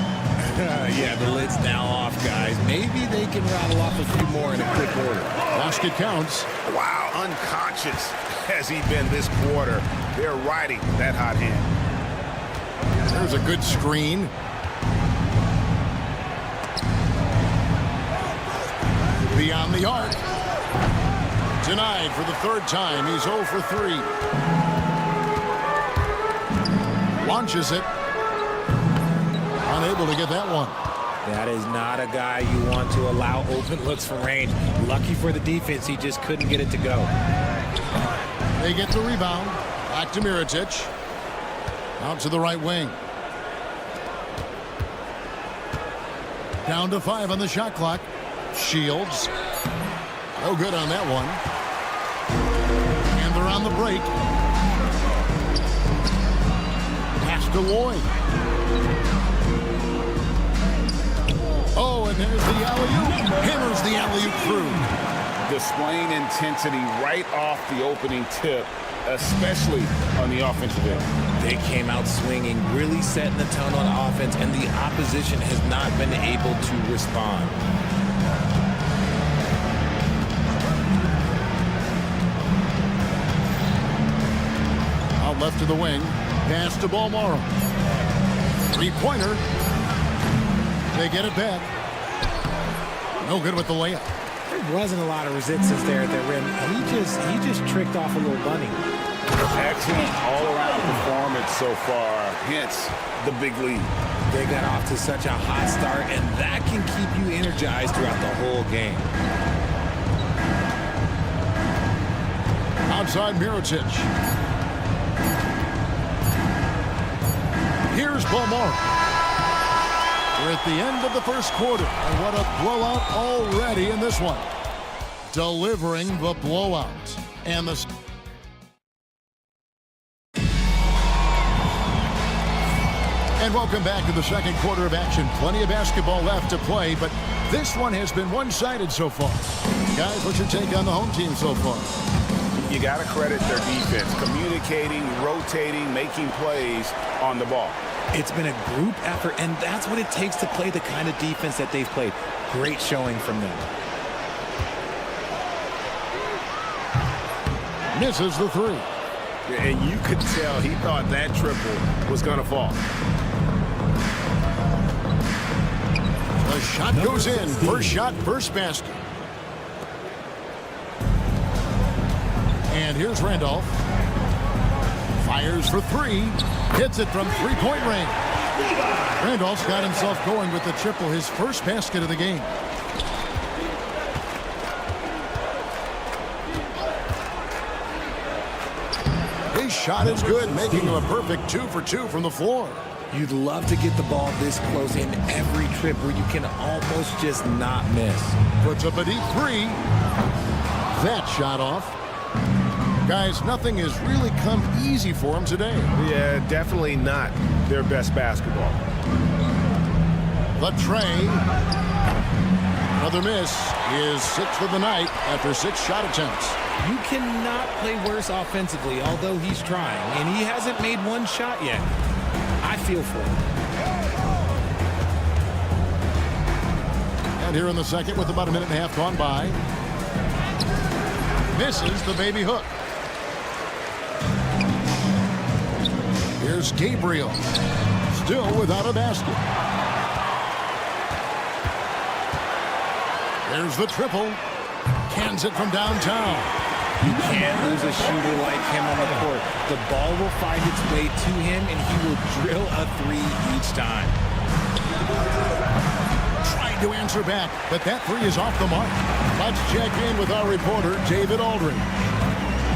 Yeah, the lid's now off, guys. Maybe they can rattle off a few more in a quick order. Basket counts. Wow, unconscious has he been this quarter. They're riding that hot hand. There's a good screen. Beyond the arc. Denied for the third time. He's 0 for 3. Launches it. Unable to get that one. That is not a guy you want to allow open looks from range. Lucky for the defense, he just couldn't get it to go. They get the rebound. Back to Mirotic. Out to the right wing. Down to 5 on the shot clock. Shields. No good on that one. And they're on the break. Pass to Lloyd. Oh, and there's the alley-oop. Hammers the alley-oop through. Displaying intensity right off the opening tip, especially on the offensive end. They came out swinging, really setting the tone on offense, and the opposition has not been able to respond. Out left to the wing. Pass to Balmaro. Three-pointer. They get it back. No good with the layup. There wasn't a lot of resistance there at the rim. He just tricked off a little bunny. Excellent all-around performance so far, hence the big lead. They got off to such a hot start, and that can keep you energized throughout the whole game. Outside Mirotic. Here's Balmaro. We're at the end of the first quarter, and what a blowout already in this one. Delivering the blowout. And the... And welcome back to the second quarter of action. Plenty of basketball left to play, but this one has been one-sided so far. Guys, what's your take on the home team so far? You got to credit their defense, communicating, rotating, making plays on the ball. It's been a group effort, and that's what it takes to play the kind of defense that they've played. Great showing from them. Misses the three. And you could tell he thought that triple was going to fall. The shot goes in. First shot, first basket. And here's Randolph. Fires for three. Hits it from three-point range. Randolph's got himself going with the triple, his first basket of the game. His shot is good, making him a perfect 2 for 2 from the floor. You'd love to get the ball this close in every trip where you can almost just not miss. Puts up a deep three. That shot off. Guys, nothing has really come easy for him today. Yeah, definitely not their best basketball. The tray. Another miss. His 6th of the night after 6 shot attempts. You cannot play worse offensively, although he's trying, and he hasn't made one shot yet. I feel for him. And here in the second with about a minute and a half gone by. Misses the baby hook. Here's Gabriel. Still without a basket. There's the triple. Cans it from downtown. You can't lose a shooter like him on the court. The ball will find its way to him, and he will drill a three each time. Trying to answer back, but that three is off the mark. Let's check in with our reporter, David Aldridge.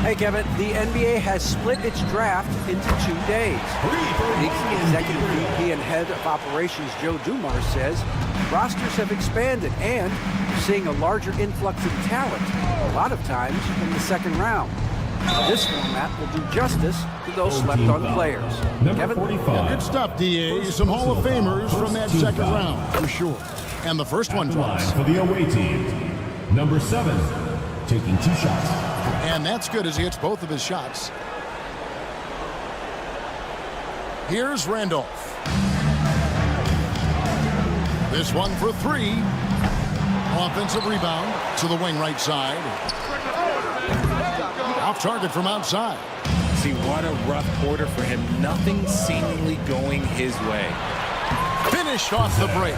Hey, Kevin, the NBA has split its draft into 2 days. League's executive VP and head of operations Joe Dumars says rosters have expanded and seeing a larger influx of talent, a lot of times in the second round. This format will do justice to those slept-on players. Kevin? Yeah, good stuff, DA. Some Hall of Famers from that second round, for sure. And the first one drops. For the away team, number 7, taking 2 shots. And that's good as he hits both of his shots. Here's Randolph. This one for 3. Offensive rebound to the wing right side. Off target from outside. See, what a rough quarter for him. Nothing seemingly going his way. Finished off the break.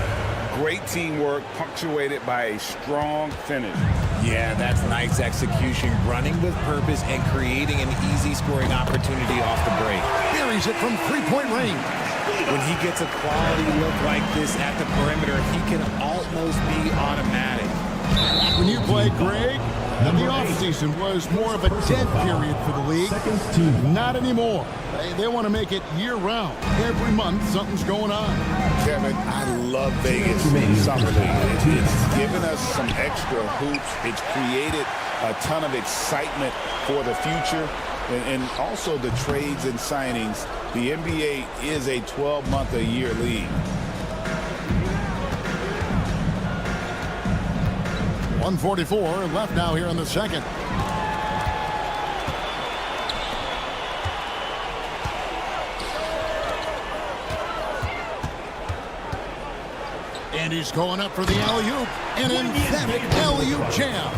Great teamwork punctuated by a strong finish. Yeah, that's nice execution, running with purpose and creating an easy scoring opportunity off the break. Buries it from three-point range. When he gets a quality look like this at the perimeter, he can almost be automatic. When you played, Greg, the offseason was more of a dead period for the league. Not anymore. They want to make it year-round. Every month, something's going on. Kevin, I love Vegas Summer League. It's given us some extra hoops. It's created a ton of excitement for the future. And also the trades and signings. The NBA is a 12-month-a-year league. 1:44 left now here in the second. And he's going up for the alley-oop. An emphatic alley-oop jam.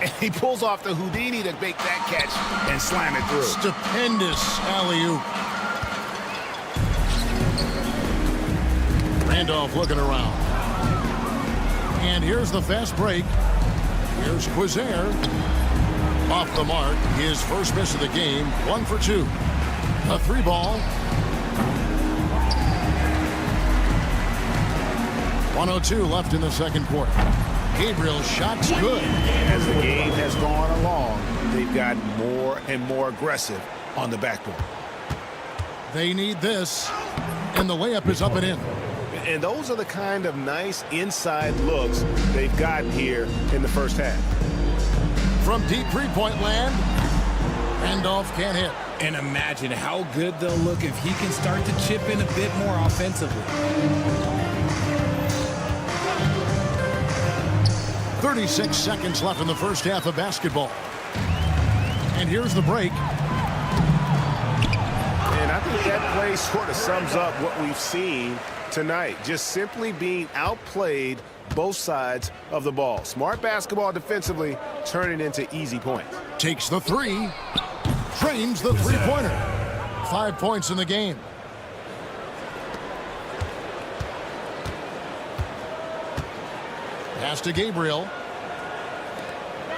And he pulls off the Houdini to make that catch and slam it through. Stupendous alley-oop. Randolph looking around. And here's the fast break. Here's Quizair. Off the mark. His first miss of the game. 1 for 2. A 3-ball. 1:02 left in the second quarter. Gabriel's shot's good. As the game has gone along, they've gotten more and more aggressive on the backboard. They need this. And the layup is up and in. And those are the kind of nice inside looks they've gotten here in the first half. From deep three-point land, Randolph can't hit. And imagine how good they'll look if he can start to chip in a bit more offensively. 36 seconds left in the first half of basketball. And here's the break. And I think that play sort of sums up what we've seen tonight. Just simply being outplayed both sides of the ball. Smart basketball defensively, turning into easy points. Takes the three. Trains the three-pointer. 5 points in the game. Pass to Gabriel.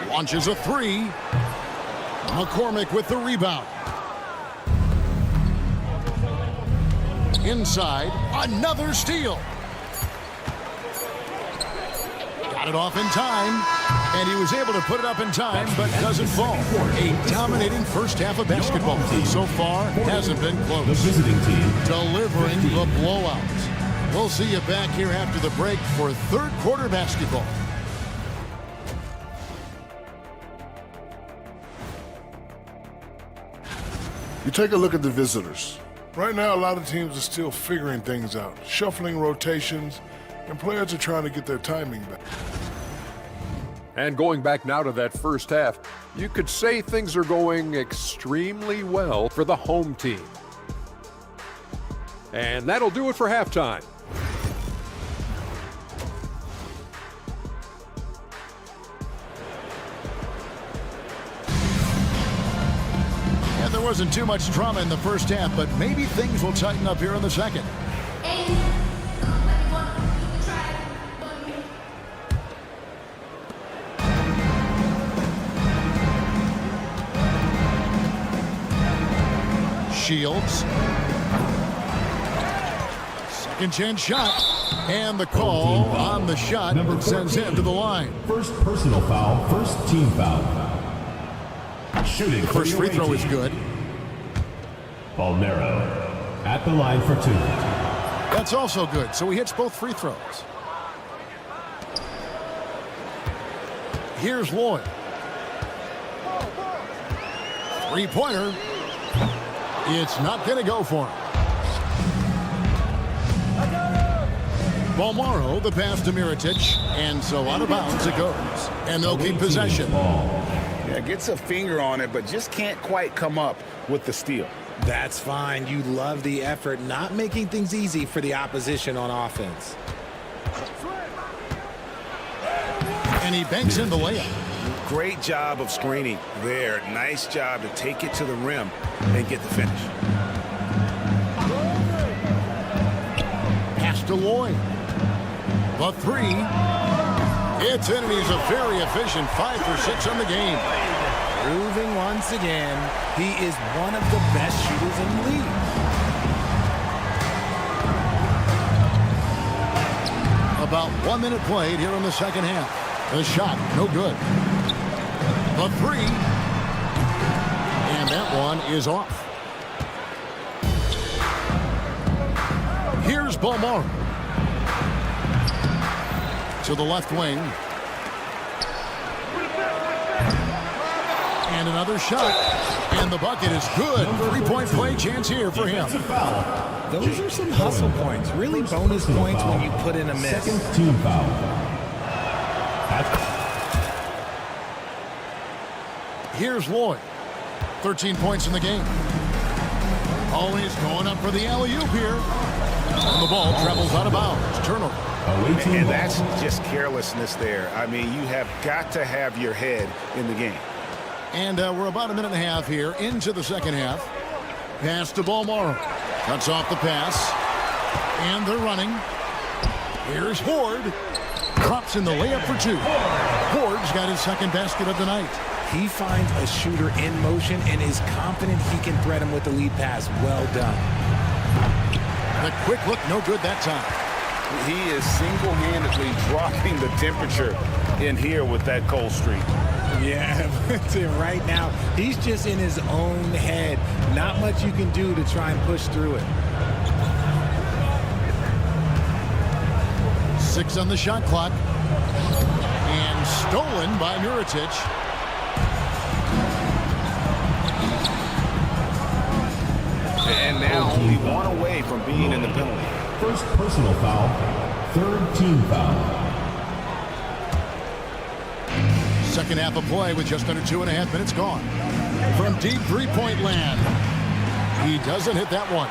Launches a three. McCormick with the rebound. Inside, another steal. Got it off in time, and he was able to put it up in time, but doesn't fall. A dominating first half of basketball. So far, hasn't been close. The visiting team Delivering the blowout. We'll see you back here after the break for third quarter basketball. You take a look at the visitors. Right now, a lot of teams are still figuring things out, shuffling rotations, and players are trying to get their timing back. And going back now to that first half, you could say things are going extremely well for the home team. And that'll do it for halftime. And there wasn't too much drama in the first half, but maybe things will tighten up here in the second. Shields. Second chance shot. And the call on the shot that sends him to the line. First personal foul, first team foul. Shooting. First free throw is good. Palmero at the line for two. That's also good, so he hits both free throws. Here's Lloyd. Three-pointer. It's not going to go for him. Balmaro, the pass to Mirotic, and so out of bounds it goes. And they'll keep possession. Yeah, gets a finger on it, but just can't quite come up with the steal. That's fine. You love the effort, not making things easy for the opposition on offense. And he banks in the layup. Great job of screening there. Nice job to take it to the rim and get the finish. Pass to Lloyd. The three. It's in, and he's a very efficient 5 for 6 on the game. Proving once again, he is one of the best shooters in the league. About 1 minute played here in the second half. The shot, no good. The three. And that one is off. Here's Balmore. To the left wing. And another shot. And the bucket is good. 3-point play chance here for him. Those are some hustle points. Really bonus points when you put in a miss. Second team foul. Here's Lloyd. 13 points in the game. Always going up for the alley-oop here. And the ball travels out of bounds. Turnover. And that's just carelessness there. I mean, you have got to have your head in the game. And we're about a minute and a half here into the second half. Pass to Balmore. Cuts off the pass. And they're running. Here's Horde. Drops in the layup for 2. Horde's got his second basket of the night. He finds a shooter in motion and is confident he can thread him with the lead pass. Well done. The quick look, no good that time. He is single-handedly dropping the temperature in here with that cold streak. Yeah, right now, he's just in his own head. Not much you can do to try and push through it. 6 on the shot clock. And stolen by Mirotic. And now only one away from being in the penalty. First personal foul, third team foul. Second half of play with just under 2.5 minutes gone. From deep three-point land. He doesn't hit that one.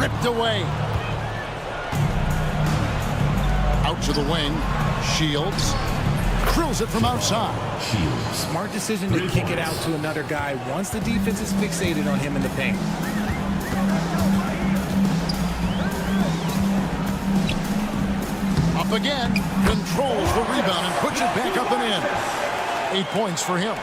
Ripped away. Out to the wing. Shields. Drills it from outside. Shields. Smart decision to kick it out to another guy once the defense is fixated on him in the paint. Up again. Controls the rebound and puts it back up and in. 8 points for him.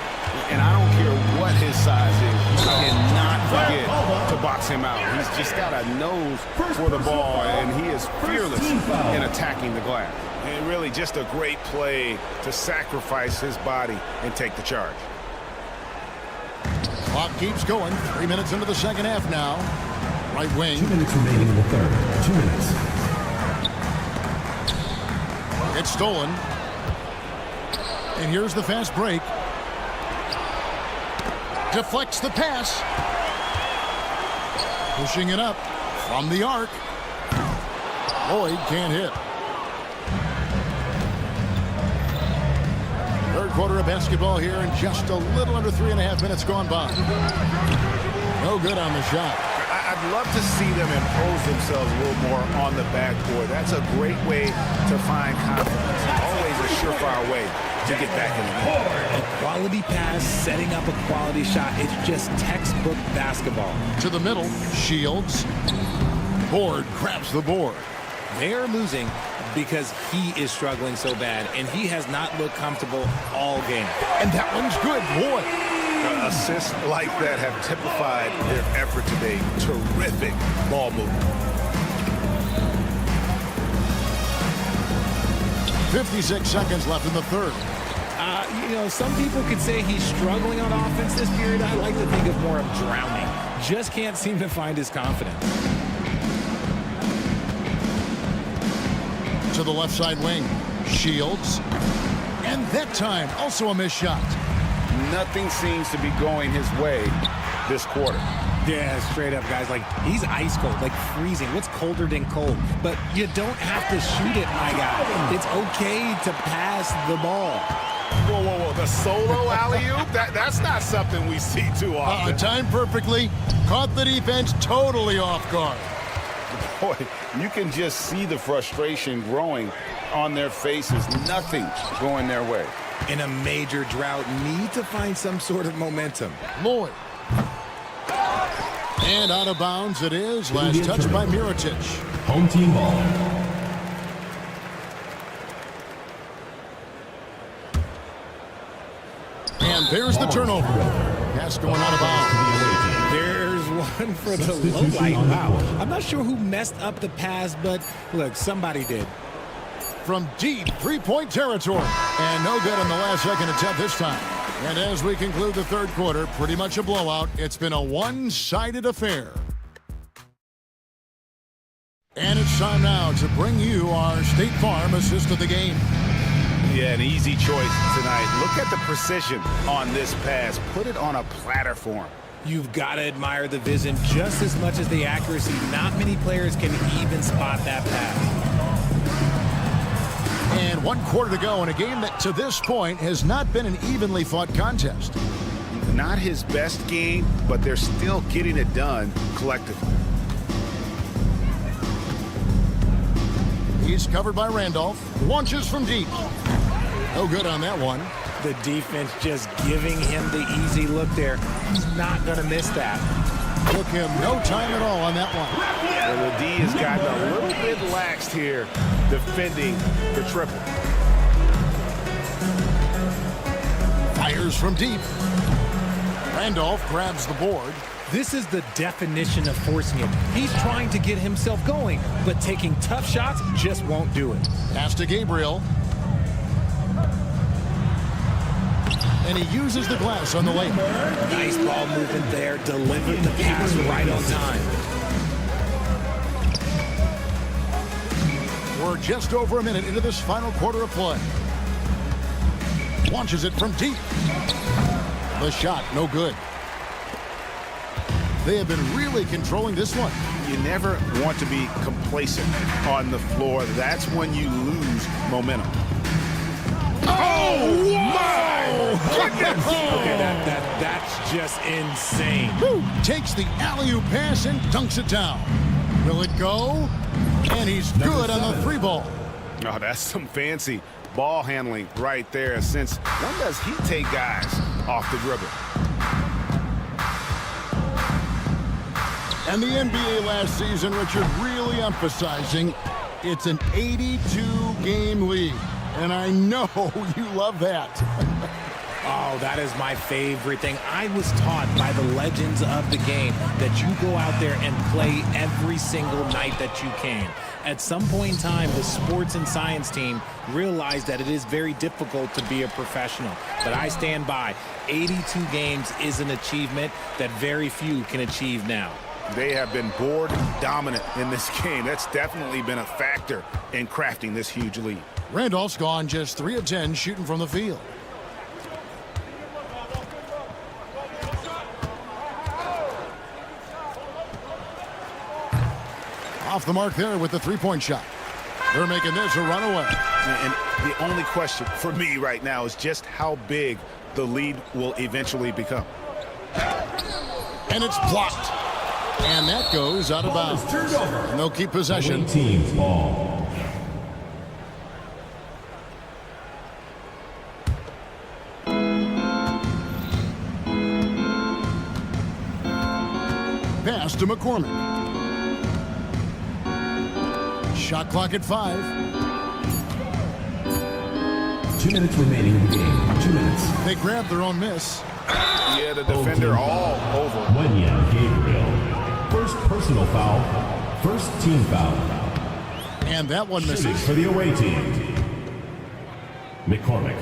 And I don't care what his size is. You cannot forget to box him out. He's just got a nose for the ball, and he is fearless in attacking the glass. And really just a great play to sacrifice his body and take the charge. Clock keeps going. 3 minutes into the second half now. Right wing. 2 minutes remaining in the third. 2 minutes. It's stolen. And here's the fast break. Deflects the pass. Pushing it up from the arc. Lloyd can't hit. Third quarter of basketball here, and just a little under 3.5 minutes gone by. No good on the shot. I'd love to see them impose themselves a little more on the backboard. That's a great way to find confidence. Always a surefire way to get back in the game. A quality pass, setting up a quality shot. It's just textbook basketball. To the middle, Shields. Horde grabs the board. They are losing because he is struggling so bad, and he has not looked comfortable all game. And that one's good, boy. Assists like that have typified their effort today. Terrific ball movement. 56 seconds left in the third. You know, some people could say he's struggling on offense this period. I like to think of more of drowning. Just can't seem to find his confidence. To the left side wing. Shields. And that time, also a missed shot. Nothing seems to be going his way this quarter. Yeah, straight up, guys. Like, he's ice cold, like freezing. What's colder than cold? But you don't have to shoot it, my guy. It's okay to pass the ball. Whoa, whoa, whoa. The solo alley-oop? That's not something we see too often. Timed perfectly. Caught the defense totally off guard. Boy, you can just see the frustration growing on their faces. Nothing going their way. In a major drought, need to find some sort of momentum. Lloyd. And out of bounds it is. Last touch by Mirotic. Home team ball. There's the turnover. Pass going out of bounds. There's one for the low light. Wow. I'm not sure who messed up the pass, but look, somebody did. From deep three-point territory. And no good on the last second attempt this time. And as we conclude the third quarter, pretty much a blowout. It's been a one-sided affair. And it's time now to bring you our State Farm assist of the game. Yeah, an easy choice tonight. Look at the precision on this pass. Put it on a platter for him. You've got to admire the vision just as much as the accuracy. Not many players can even spot that pass. And 1 quarter to go in a game that to this point has not been an evenly fought contest. Not his best game, but they're still getting it done collectively. He's covered by Randolph. Launches from deep. No good on that one. The defense just giving him the easy look there. He's not going to miss that. Took him no time at all on that one. Well, the D has gotten a little bit laxed here defending the triple. Fires from deep. Randolph grabs the board. This is the definition of forcing it. He's trying to get himself going, but taking tough shots just won't do it. Pass to Gabriel. And he uses the glass on the lane. Nice ball movement there. Delivered the pass right on time. We're just over a minute into this final quarter of play. Launches it from deep. The shot, no good. They have been really controlling this one. You never want to be complacent on the floor. That's when you lose momentum. Oh, my goodness! Okay, that's just insane. Woo. Takes the alley-oop pass and dunks it down. Will it go? And he's good on the 3 ball. Oh, that's some fancy ball handling right there. Since when does he take guys off the dribble? And the NBA last season, Richard, really emphasizing it's an 82-game league. And I know you love that. Oh, that is my favorite thing. I was taught by the legends of the game that you go out there and play every single night that you can. At some point in time, the sports and science team realized that it is very difficult to be a professional. But I stand by. 82 games is an achievement that very few can achieve now. They have been board dominant in this game. That's definitely been a factor in crafting this huge lead. Randolph's gone just 3 of 10 shooting from the field. Off the mark there with the 3-point shot. They're making this a runaway. And the only question for me right now is just how big the lead will eventually become. And it's blocked. And that goes out of bounds. And they'll keep possession. Team's ball. Pass to McCormick. Shot clock at 5. 2 minutes remaining in the game. 2 minutes. They grab their own miss. Yeah, the defender all over. Wenya Gabriel. First personal foul. First team foul. And that one misses. Shooting for the away team. McCormick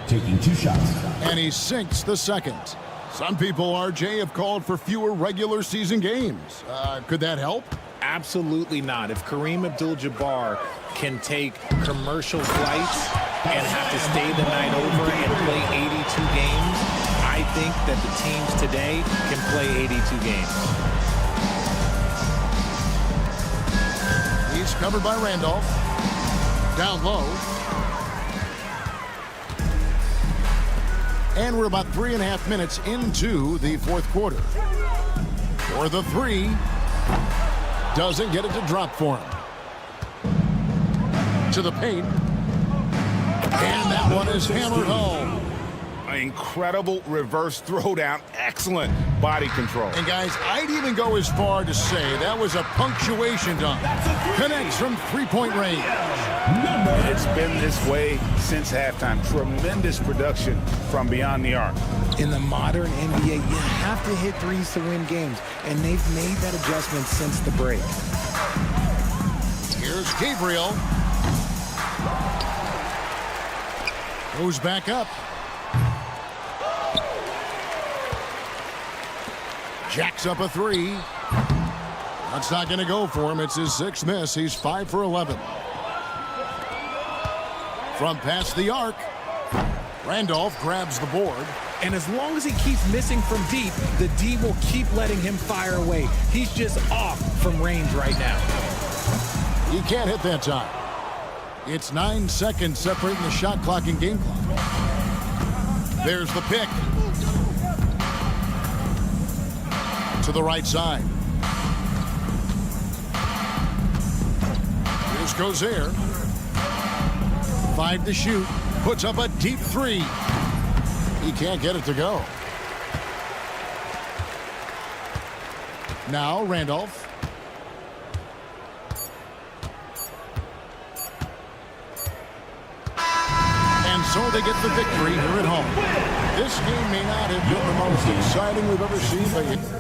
taking 2 shots. And he sinks the second. Some people, RJ, have called for fewer regular season games. Could that help? Absolutely not. If Kareem Abdul-Jabbar can take commercial flights and have to stay the night over and play 82 games, I think that the teams today can play 82 games. He's covered by Randolph. Down low. And we're about 3.5 minutes into the fourth quarter. For the 3. Doesn't get it to drop for him. To the paint. And that one is hammered home. Incredible reverse throwdown. Excellent body control. And guys, I'd even go as far to say that was a punctuation dunk. Connects from three-point range. It's been this way since halftime. Tremendous production from beyond the arc. In the modern NBA, you have to hit threes to win games, and they've made that adjustment since the break. Here's Gabriel. Goes back up. Jacks up a three. That's not going to go for him. It's his sixth miss. He's 5 for 11. From past the arc, Randolph grabs the board. And as long as he keeps missing from deep, the D will keep letting him fire away. He's just off from range right now. He can't hit that time. It's 9 seconds separating the shot clock and game clock. There's the pick. To the right side. Here's Gozer. 5 to shoot. Puts up a deep three. He can't get it to go. Now Randolph. And so they get the victory here at home. This game may not have been the most exciting we've ever seen, but